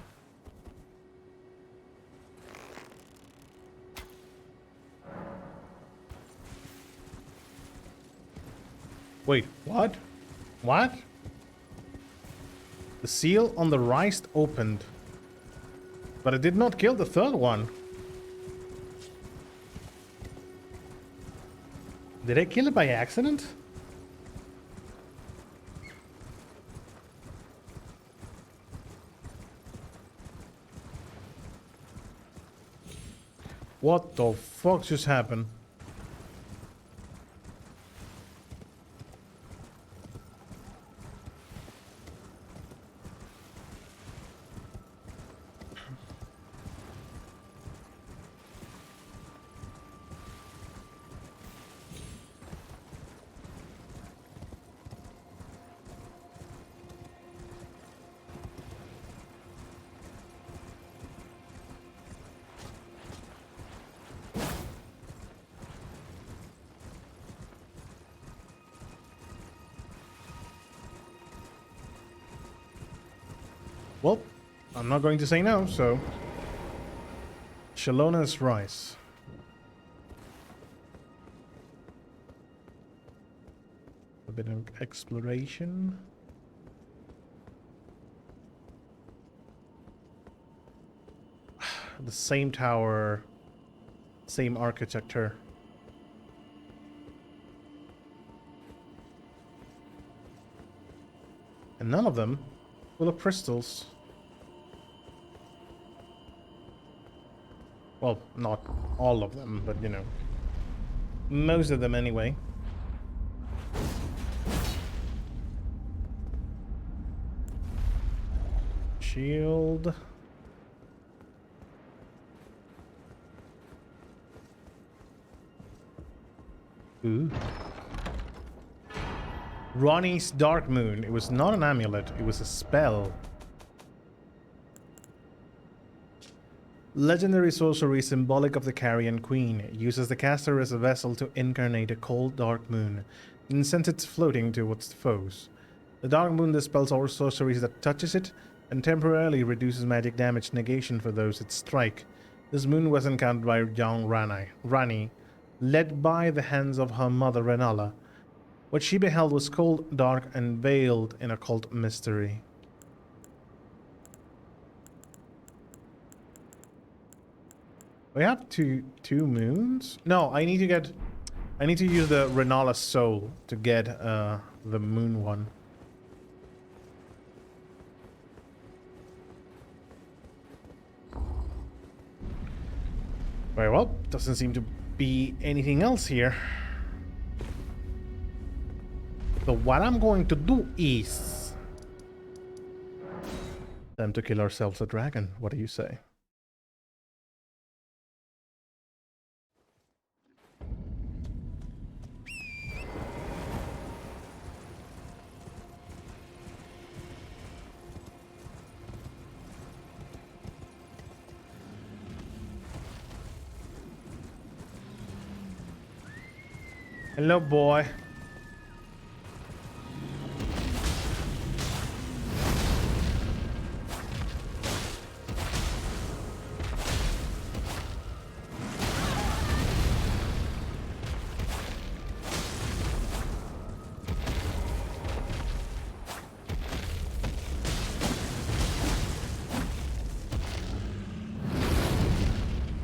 Wait, what? What? The seal on the right opened, but it did not kill the third one. Did I kill it by accident? What the fuck just happened? Well, I'm not going to say no, so... Shalona's rice. A bit of exploration. The same tower, same architecture. And none of them full of crystals. Well, not all of them, but you know, most of them anyway. Shield. Ooh. Ronnie's Dark Moon. It was not an amulet, it was a spell. Legendary sorcery symbolic of the Carrion Queen. It uses the caster as a vessel to incarnate a cold dark moon, and sends it floating towards the foes. The dark moon dispels all sorceries that touches it, and temporarily reduces magic damage negation for those it strike. This moon was encountered by young Rani, led by the hands of her mother Renala. What she beheld was cold, dark, and veiled in occult mystery. We have two moons? No, I need to use the Renala soul to get the moon one. Very well, doesn't seem to be anything else here. So what I'm going to do is time to kill ourselves a dragon. What do you say? Hello, boy.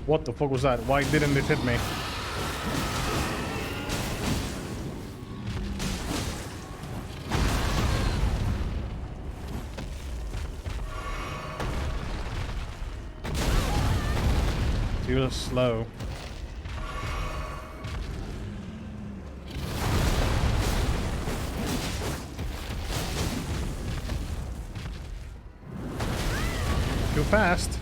What the fuck was that? Why didn't it hit me? Too slow. Too fast.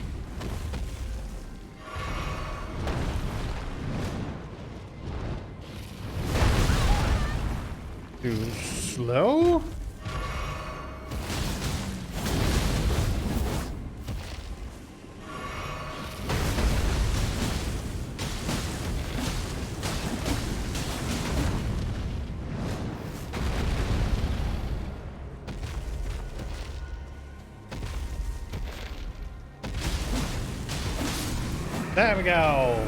Too slow? There we go.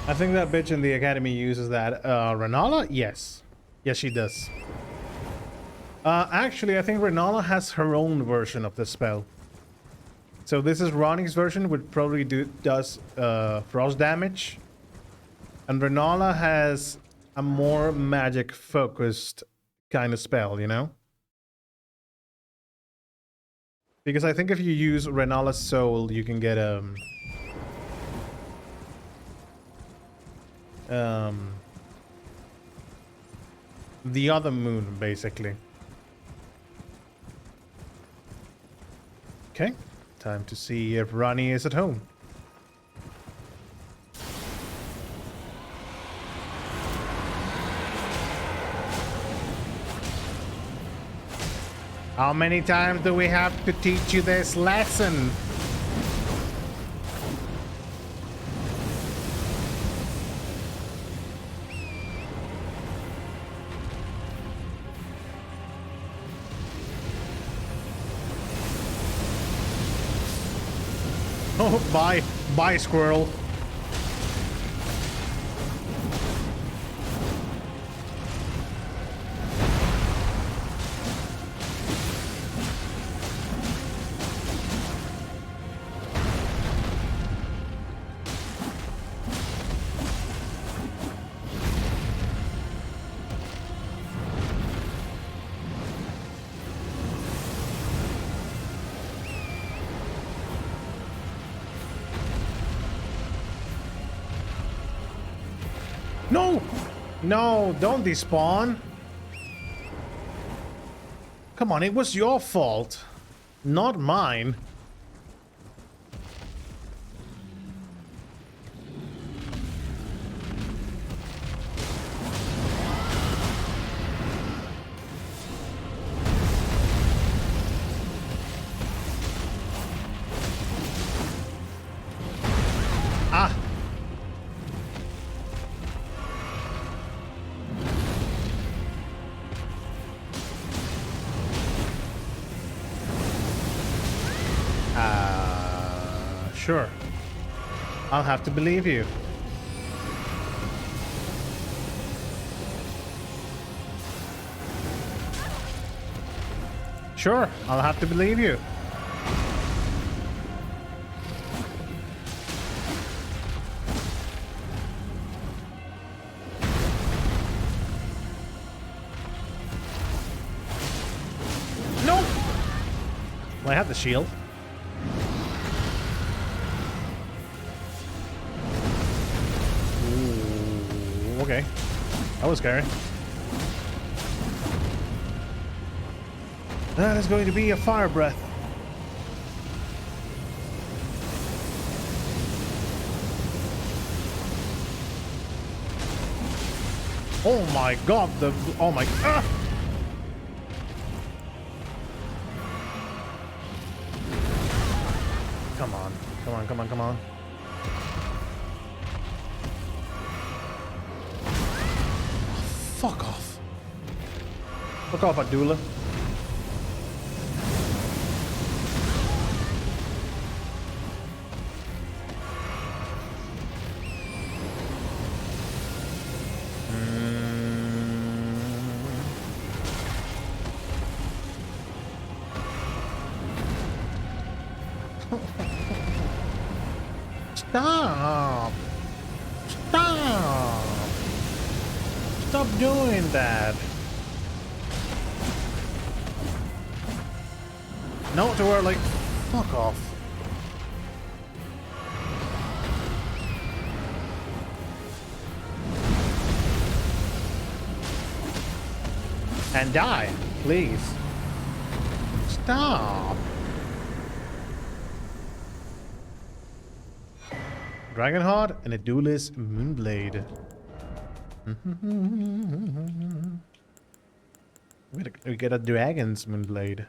I think that bitch in the academy uses that. Renala? Yes. Yes, she does. Actually, I think Renala has her own version of the spell. So this is Ronnie's version, which probably does frost damage. And Renala has a more magic-focused kind of spell, you know? Because I think if you use Renala's soul, you can get the other moon, basically. Okay, time to see if Ronnie is at home. How many times do we have to teach you this lesson? Oh, bye, squirrel. No! No, don't despawn. Come on, it was your fault, not mine. Ah! Sure. I'll have to believe you. Sure, I'll have to believe you. No! Well, I have the shield. Okay, that was scary. That is going to be a fire breath. Oh my god, oh my, Come on, come on, come on, come on. Fuck off. Fuck off, Abdullah. Stop. Stop. Stop doing that. No, to where, like, fuck off. And die, please. Stop! Dragonheart and a duelist Moonblade. We get a dragon's Moonblade.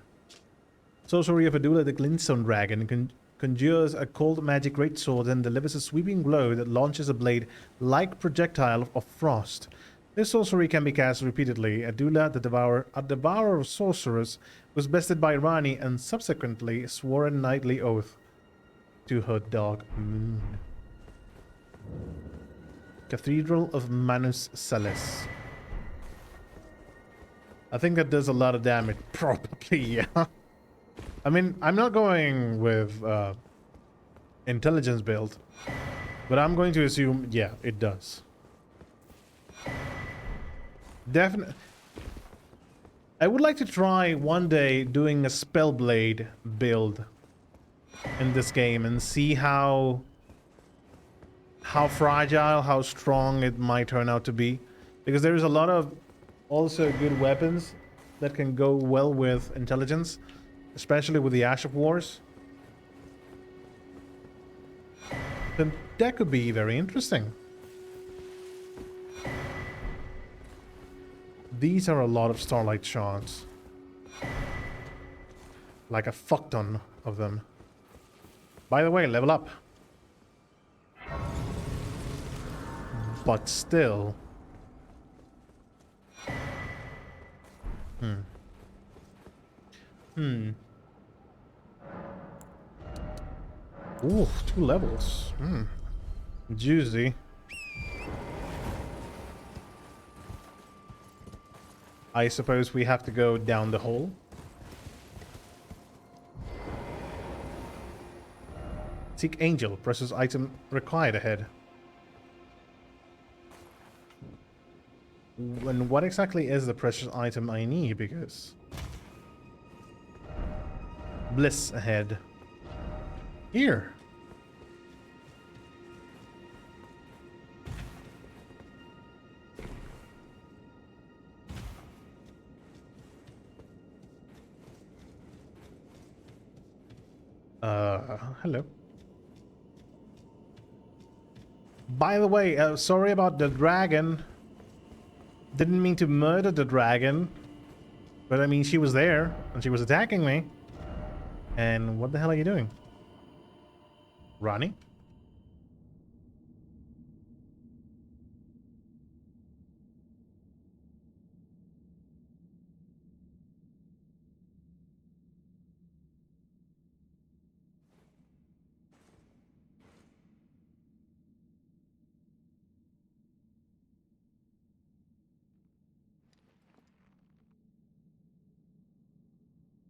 Sorcery of a dueler, the glintstone dragon conjures a cold magic greatsword and delivers a sweeping blow that launches a blade like projectile of frost. This sorcery can be cast repeatedly. Adula, a devourer of sorcerers, was bested by Rani and subsequently swore a knightly oath to her dog Moon. Cathedral of Manus Celis. I think that does a lot of damage. Probably, yeah. I mean, I'm not going with intelligence build, but I'm going to assume, yeah, it does. Definitely. I would like to try one day doing a Spellblade build in this game and see how fragile, how strong it might turn out to be. Because there's a lot of also good weapons that can go well with intelligence, especially with the Ash of Wars. Then that could be very interesting. These are a lot of Starlight shards. Like a fuck ton of them. By the way, level up. But still. Ooh, 2 levels. Juicy. I suppose we have to go down the hole. Seek Angel. Precious item required ahead. And what exactly is the precious item I need? Because... Bliss ahead. Here. Hello. By the way, sorry about the dragon. Didn't mean to murder the dragon. But I mean, she was there, and she was attacking me. And what the hell are you doing? Ronnie?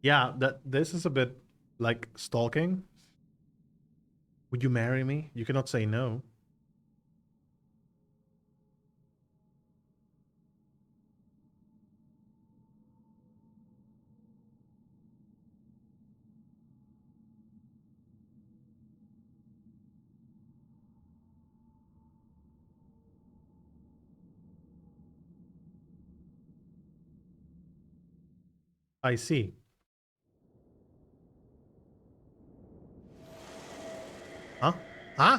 Yeah, this is a bit like stalking. Would you marry me? You cannot say no. I see. Huh? Huh?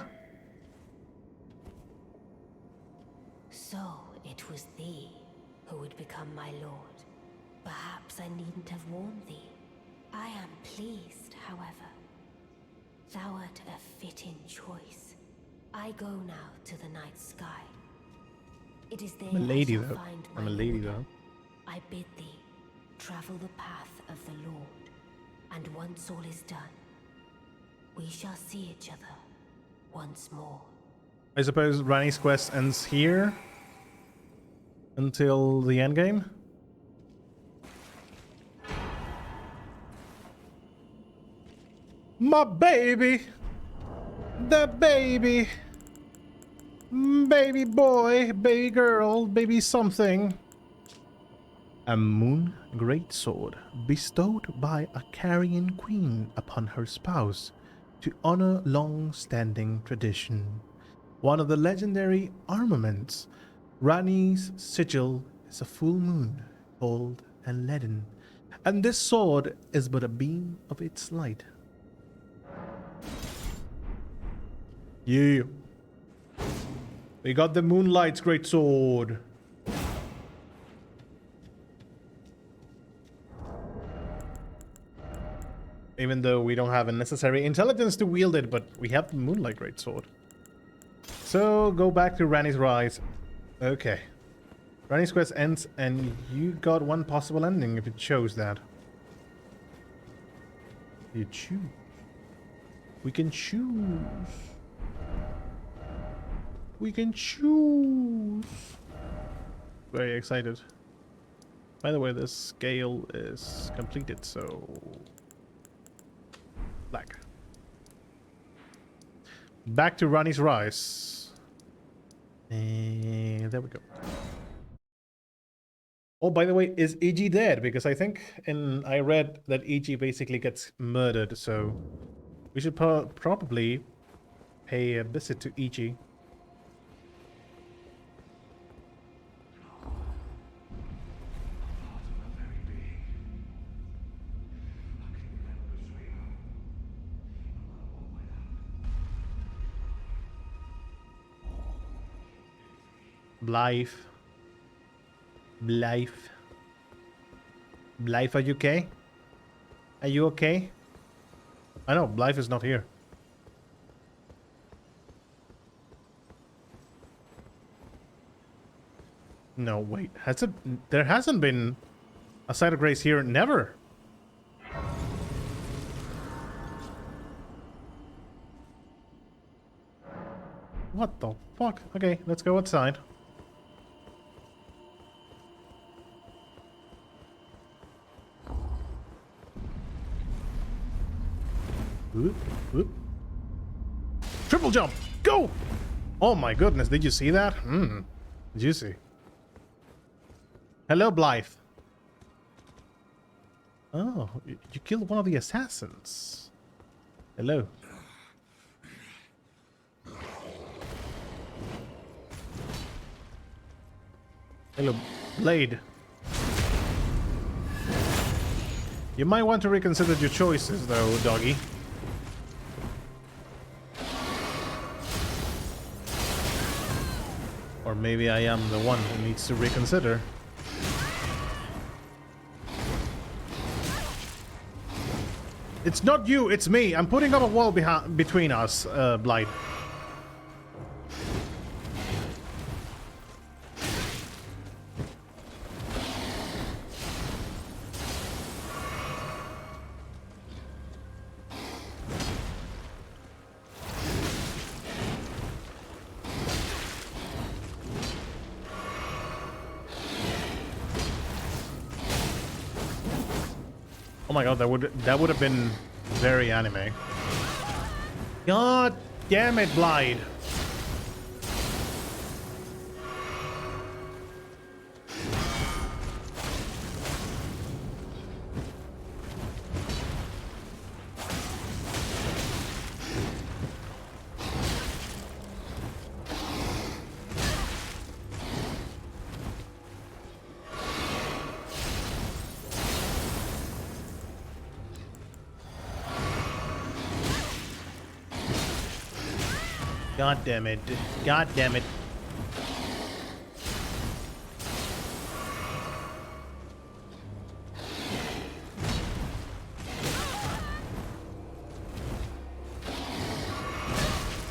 So it was thee who would become my lord. Perhaps I needn't have warned thee. I am pleased, however. Thou art a fitting choice. I go now to the night sky. It is there I'm a lady, I shall though. find I'm my a lady, lord. though. I bid thee travel the path of the Lord, and once all is done, we shall see each other once more. I suppose Rani's quest ends here until the end game. My baby, the baby, baby boy, baby girl, baby something. A moon greatsword bestowed by a carrion queen upon her spouse to honor long-standing tradition. One of the legendary armaments, Rani's sigil is a full moon, cold and leaden, And this sword is but a beam of its light. Yeah. We got the Moonlight's great sword. Even though we don't have a necessary intelligence to wield it, but we have the Moonlight great sword. So go back to Ranni's Rise. Okay. Ranni's quest ends and you got one possible ending if you chose that. You choose. We can choose. We can choose. Very excited. By the way, this scale is completed, so black. Back to Ranni's Rise. And there we go. Oh, by the way, is EG dead? Because I think I read that EG basically gets murdered, so we should probably pay a visit to EG. Blythe. Blythe. Blythe, are you okay? Are you okay? I know, Blythe is not here. No, wait. There hasn't been a site of grace here. Never. What the fuck? Okay, let's go outside. Whoop, whoop. Triple jump! Go! Oh my goodness, did you see that? Juicy. Hello, Blythe. Oh, you killed one of the assassins. Hello. Hello, Blade. You might want to reconsider your choices, though, doggy. Or maybe I am the one who needs to reconsider. It's not you, it's me. I'm putting up a wall between us, Blight. Oh my god, that would have been very anime. God damn it, Blade. God damn it. God damn it.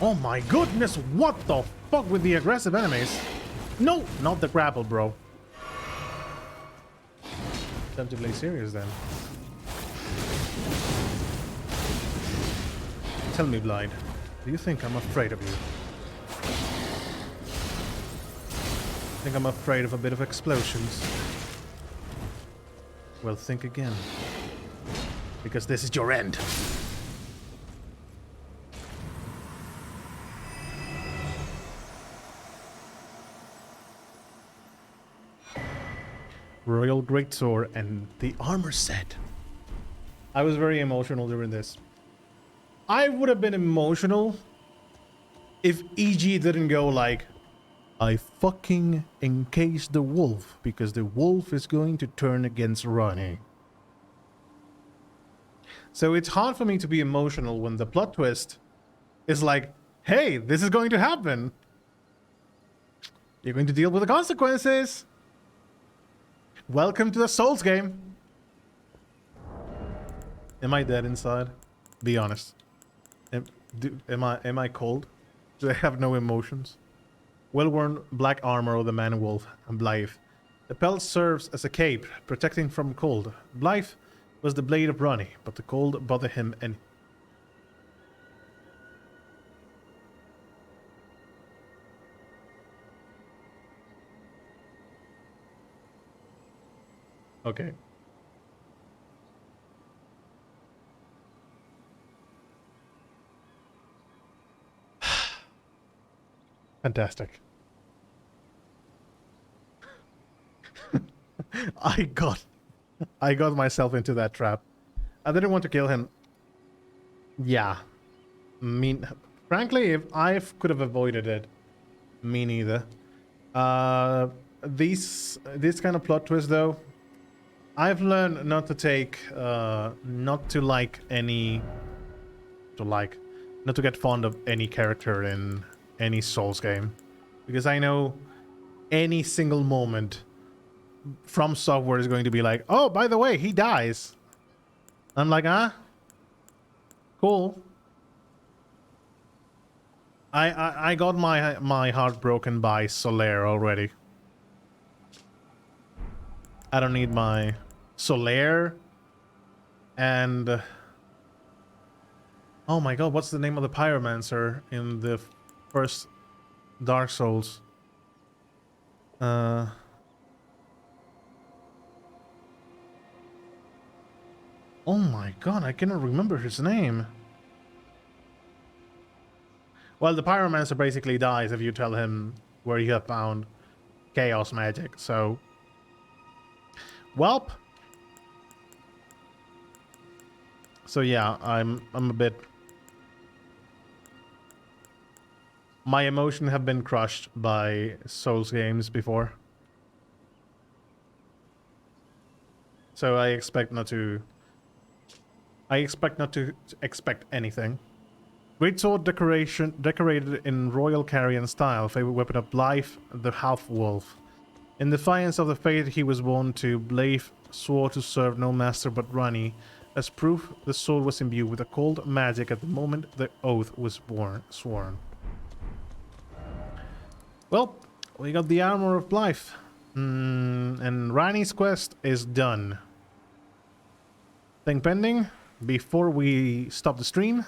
Oh my goodness, what the fuck with the aggressive enemies? No, not the grapple, bro. Time to play serious then. Tell me, Blind. Do you think I'm afraid of you? Think I'm afraid of a bit of explosions? Well, think again. Because this is your end. Royal Greatsword and the armor set. I was very emotional during this. I would have been emotional if EG didn't go like, I fucking encased the wolf because the wolf is going to turn against Ronnie. So it's hard for me to be emotional when the plot twist is like, hey, this is going to happen. You're going to deal with the consequences. Welcome to the Souls game. Am I dead inside? Be honest. Am I cold? Do I have no emotions? Well-worn black armor of the man-wolf, Blythe. The pelt serves as a cape, protecting from cold. Blythe was the blade of Ronnie, but the cold bothered him and... Okay. Fantastic. I got myself into that trap. I didn't want to kill him. Yeah. Frankly, if I could have avoided it, me neither. This kind of plot twist, though, I've learned not to take, not to get fond of any character in any Souls game, because I know any single moment From Software is going to be like, oh, by the way, he dies. I'm like, cool. I got my heart broken by Solaire already. I don't need my Solaire and oh my god, what's the name of the pyromancer in the first Dark Souls? Oh my god, I cannot remember his name. Well, the pyromancer basically dies if you tell him where you have found chaos magic, so... Welp. So yeah, I'm a bit... My emotion have been crushed by Souls games before. So I expect not to expect anything. Great sword decorated in royal Carian style, favorite weapon of Blythe, the half-wolf. In defiance of the fate he was born to, Blythe swore to serve no master but Ronnie. As proof, the sword was imbued with a cold magic at the moment the oath was sworn. Well, we got the armor of Blythe. And Ronnie's quest is done. Thing pending, before we stop the stream,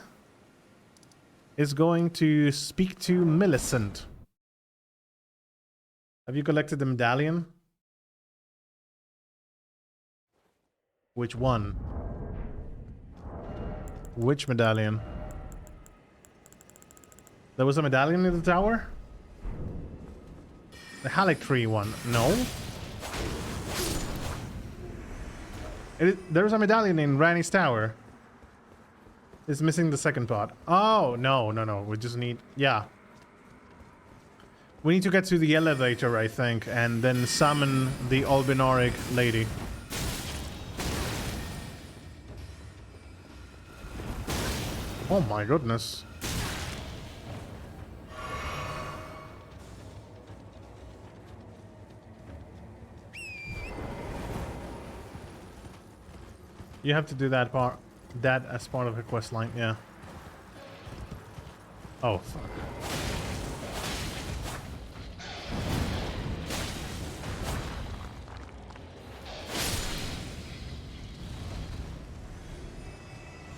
is going to speak to Millicent. Have you collected the medallion? Which one? Which medallion? There was a medallion in the tower? The Halleck tree one. No. There's a medallion in Ranni's tower. It's missing the second part. Oh, no. We just need... Yeah. We need to get to the elevator, I think, and then summon the Albinaric lady. Oh my goodness. You have to do that part, that as part of her quest line, yeah. Oh, fuck.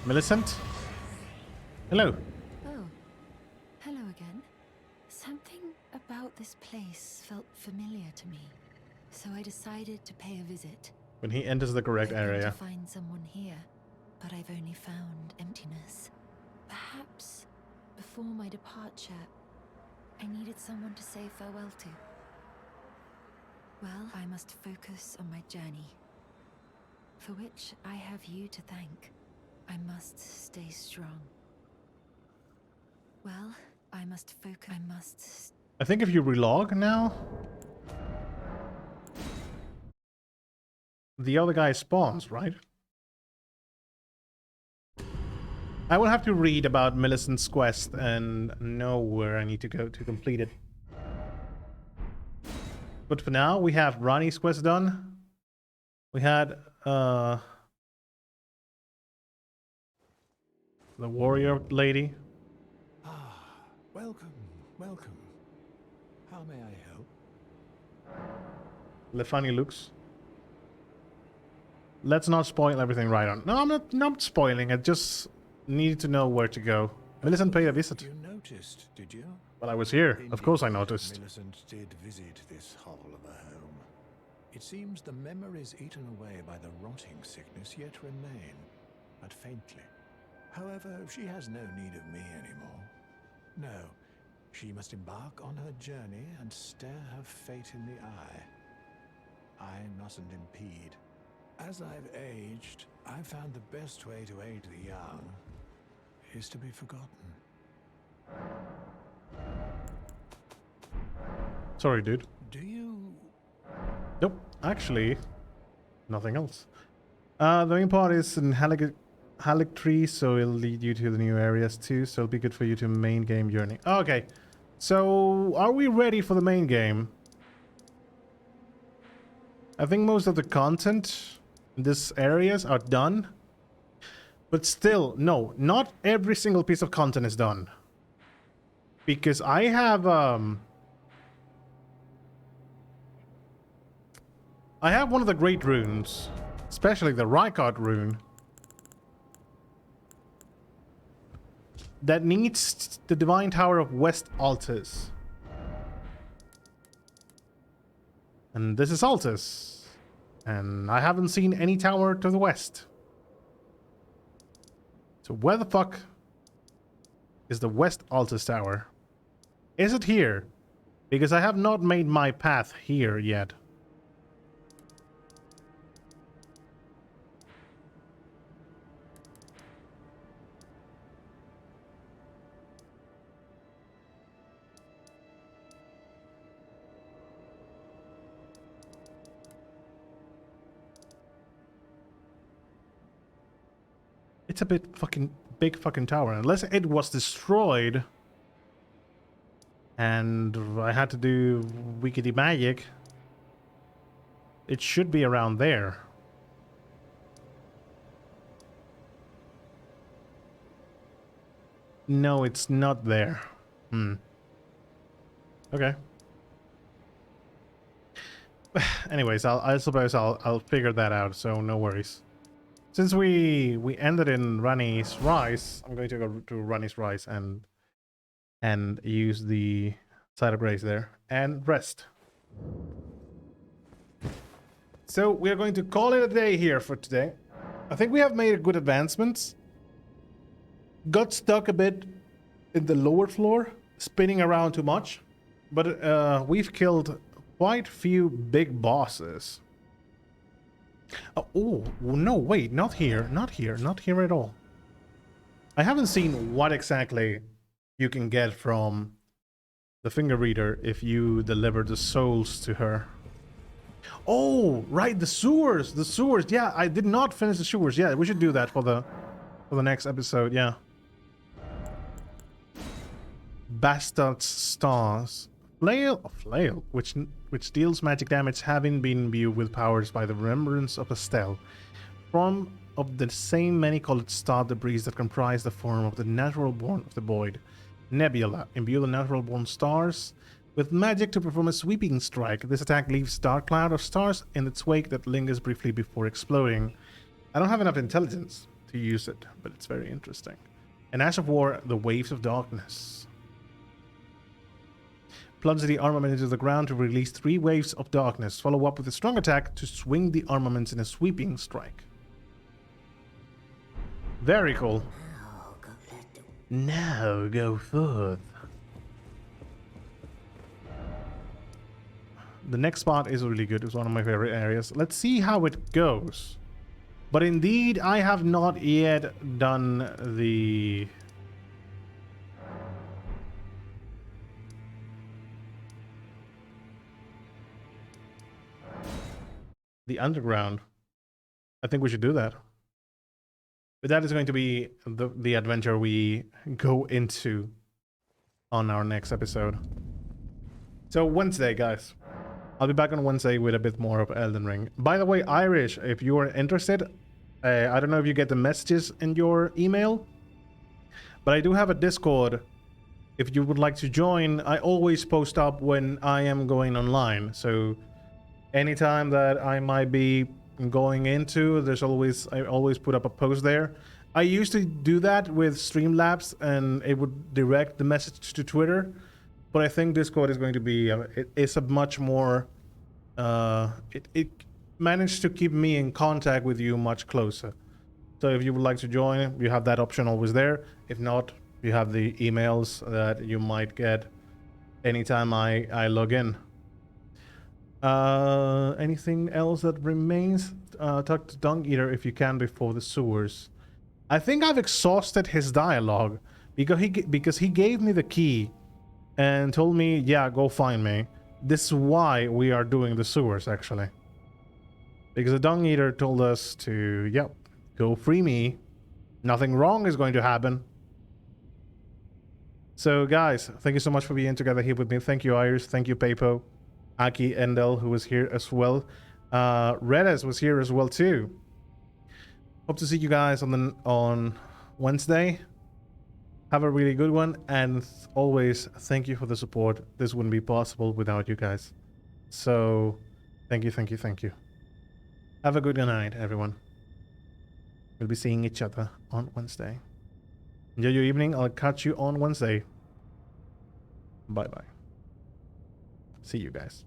Millicent? Hello. Oh, hello again. Something about this place felt familiar to me, so I decided to pay a visit. When he enters the correct area. To find someone here, but I've only found emptiness. Perhaps before my departure, I needed someone to say farewell to. Well, I must focus on my journey, for which I have you to thank. I must stay strong. Well, I must focus. I think if you relog now, the other guy spawns, right? I will have to read about Millicent's quest and know where I need to go to complete it. But for now, we have Ronnie's quest done. We had the warrior lady. Ah, welcome, welcome. How may I help? The funny looks. Let's not spoil everything right on. No, I'm not spoiling. I just need to know where to go. Millicent paid a visit. You noticed, did you? Well, I was here. Of course I Indeed, noticed. Millicent did visit this hovel of a home. It seems the memories eaten away by the rotting sickness yet remain, but faintly. However, she has no need of me anymore. No, she must embark on her journey and stare her fate in the eye. I mustn't impede. As I've aged, I've found the best way to aid the young is to be forgotten. Sorry, dude. Do you... Nope. Actually, nothing else. The main part is in Halleck tree, so it'll lead you to the new areas too, so it'll be good for you to main game journey. Okay. So, are we ready for the main game? I think most of the content in these areas are done. But still, no, not every single piece of content is done. Because I have one of the great runes, especially the Rykard rune, that needs the Divine Tower of West Altus. And this is Altus. And I haven't seen any tower to the west. So where the fuck is the West Altus Tower? Is it here? Because I have not made my path here yet. It's a big fucking tower. Unless it was destroyed and I had to do wickedy magic, it should be around there. No, it's not there. Okay. Anyways, I suppose I'll figure that out, so no worries. Since we ended in Rani's Rise, I'm going to go to Rani's Rise and use the side of grace there and rest. So we are going to call it a day here for today. I think we have made good advancements. Got stuck a bit in the lower floor, spinning around too much, but we've killed quite a few big bosses. Oh, no, wait, not here, not here, not here at all. I haven't seen what exactly you can get from the finger reader if you deliver the souls to her. Oh, right, the sewers, yeah, I did not finish the sewers. Yeah, we should do that for the next episode, yeah. Bastard's Stars. Flail, which deals magic damage, having been imbued with powers by the remembrance of Estelle, from of the same many-colored star debris that comprise the form of the natural born of the void. Nebula. Imbue the natural born stars with magic to perform a sweeping strike. This attack leaves a dark cloud of stars in its wake that lingers briefly before exploding. I don't have enough intelligence to use it, but it's very interesting. An Ash of War, the Waves of Darkness. Plunge the armament into the ground to release 3 waves of darkness. Follow up with a strong attack to swing the armaments in a sweeping strike. Very cool. Now go forth. The next spot is really good. It's one of my favorite areas. Let's see how it goes. But indeed, I have not yet done the underground. I think we should do that. But that is going to be the adventure we go into on our next episode. So Wednesday, guys. I'll be back on Wednesday with a bit more of Elden Ring. By the way, Irish, if you are interested, I don't know if you get the messages in your email, but I do have a Discord. If you would like to join, I always post up when I am going online. So anytime that I might be going into, I always put up a post there. I used to do that with Streamlabs and it would direct the message to Twitter. But I think Discord is going to be, it's a much more, it managed to keep me in contact with you much closer. So if you would like to join, you have that option always there. If not, you have the emails that you might get anytime I log in. Anything else that remains? Talk to Dung Eater if you can before the sewers. I think I've exhausted his dialogue because he gave me the key and told me, yeah, go find me. This is why we are doing the sewers, actually. Because the Dung Eater told us to, yep, go free me. Nothing wrong is going to happen. So, guys, thank you so much for being together here with me. Thank you, Iris. Thank you, Pepo. Aki, Endel, who was here as well. Redes was here as well, too. Hope to see you guys on Wednesday. Have a really good one, and always thank you for the support. This wouldn't be possible without you guys. So thank you, thank you, thank you. Have a good night, everyone. We'll be seeing each other on Wednesday. Enjoy your evening. I'll catch you on Wednesday. Bye bye. See you guys.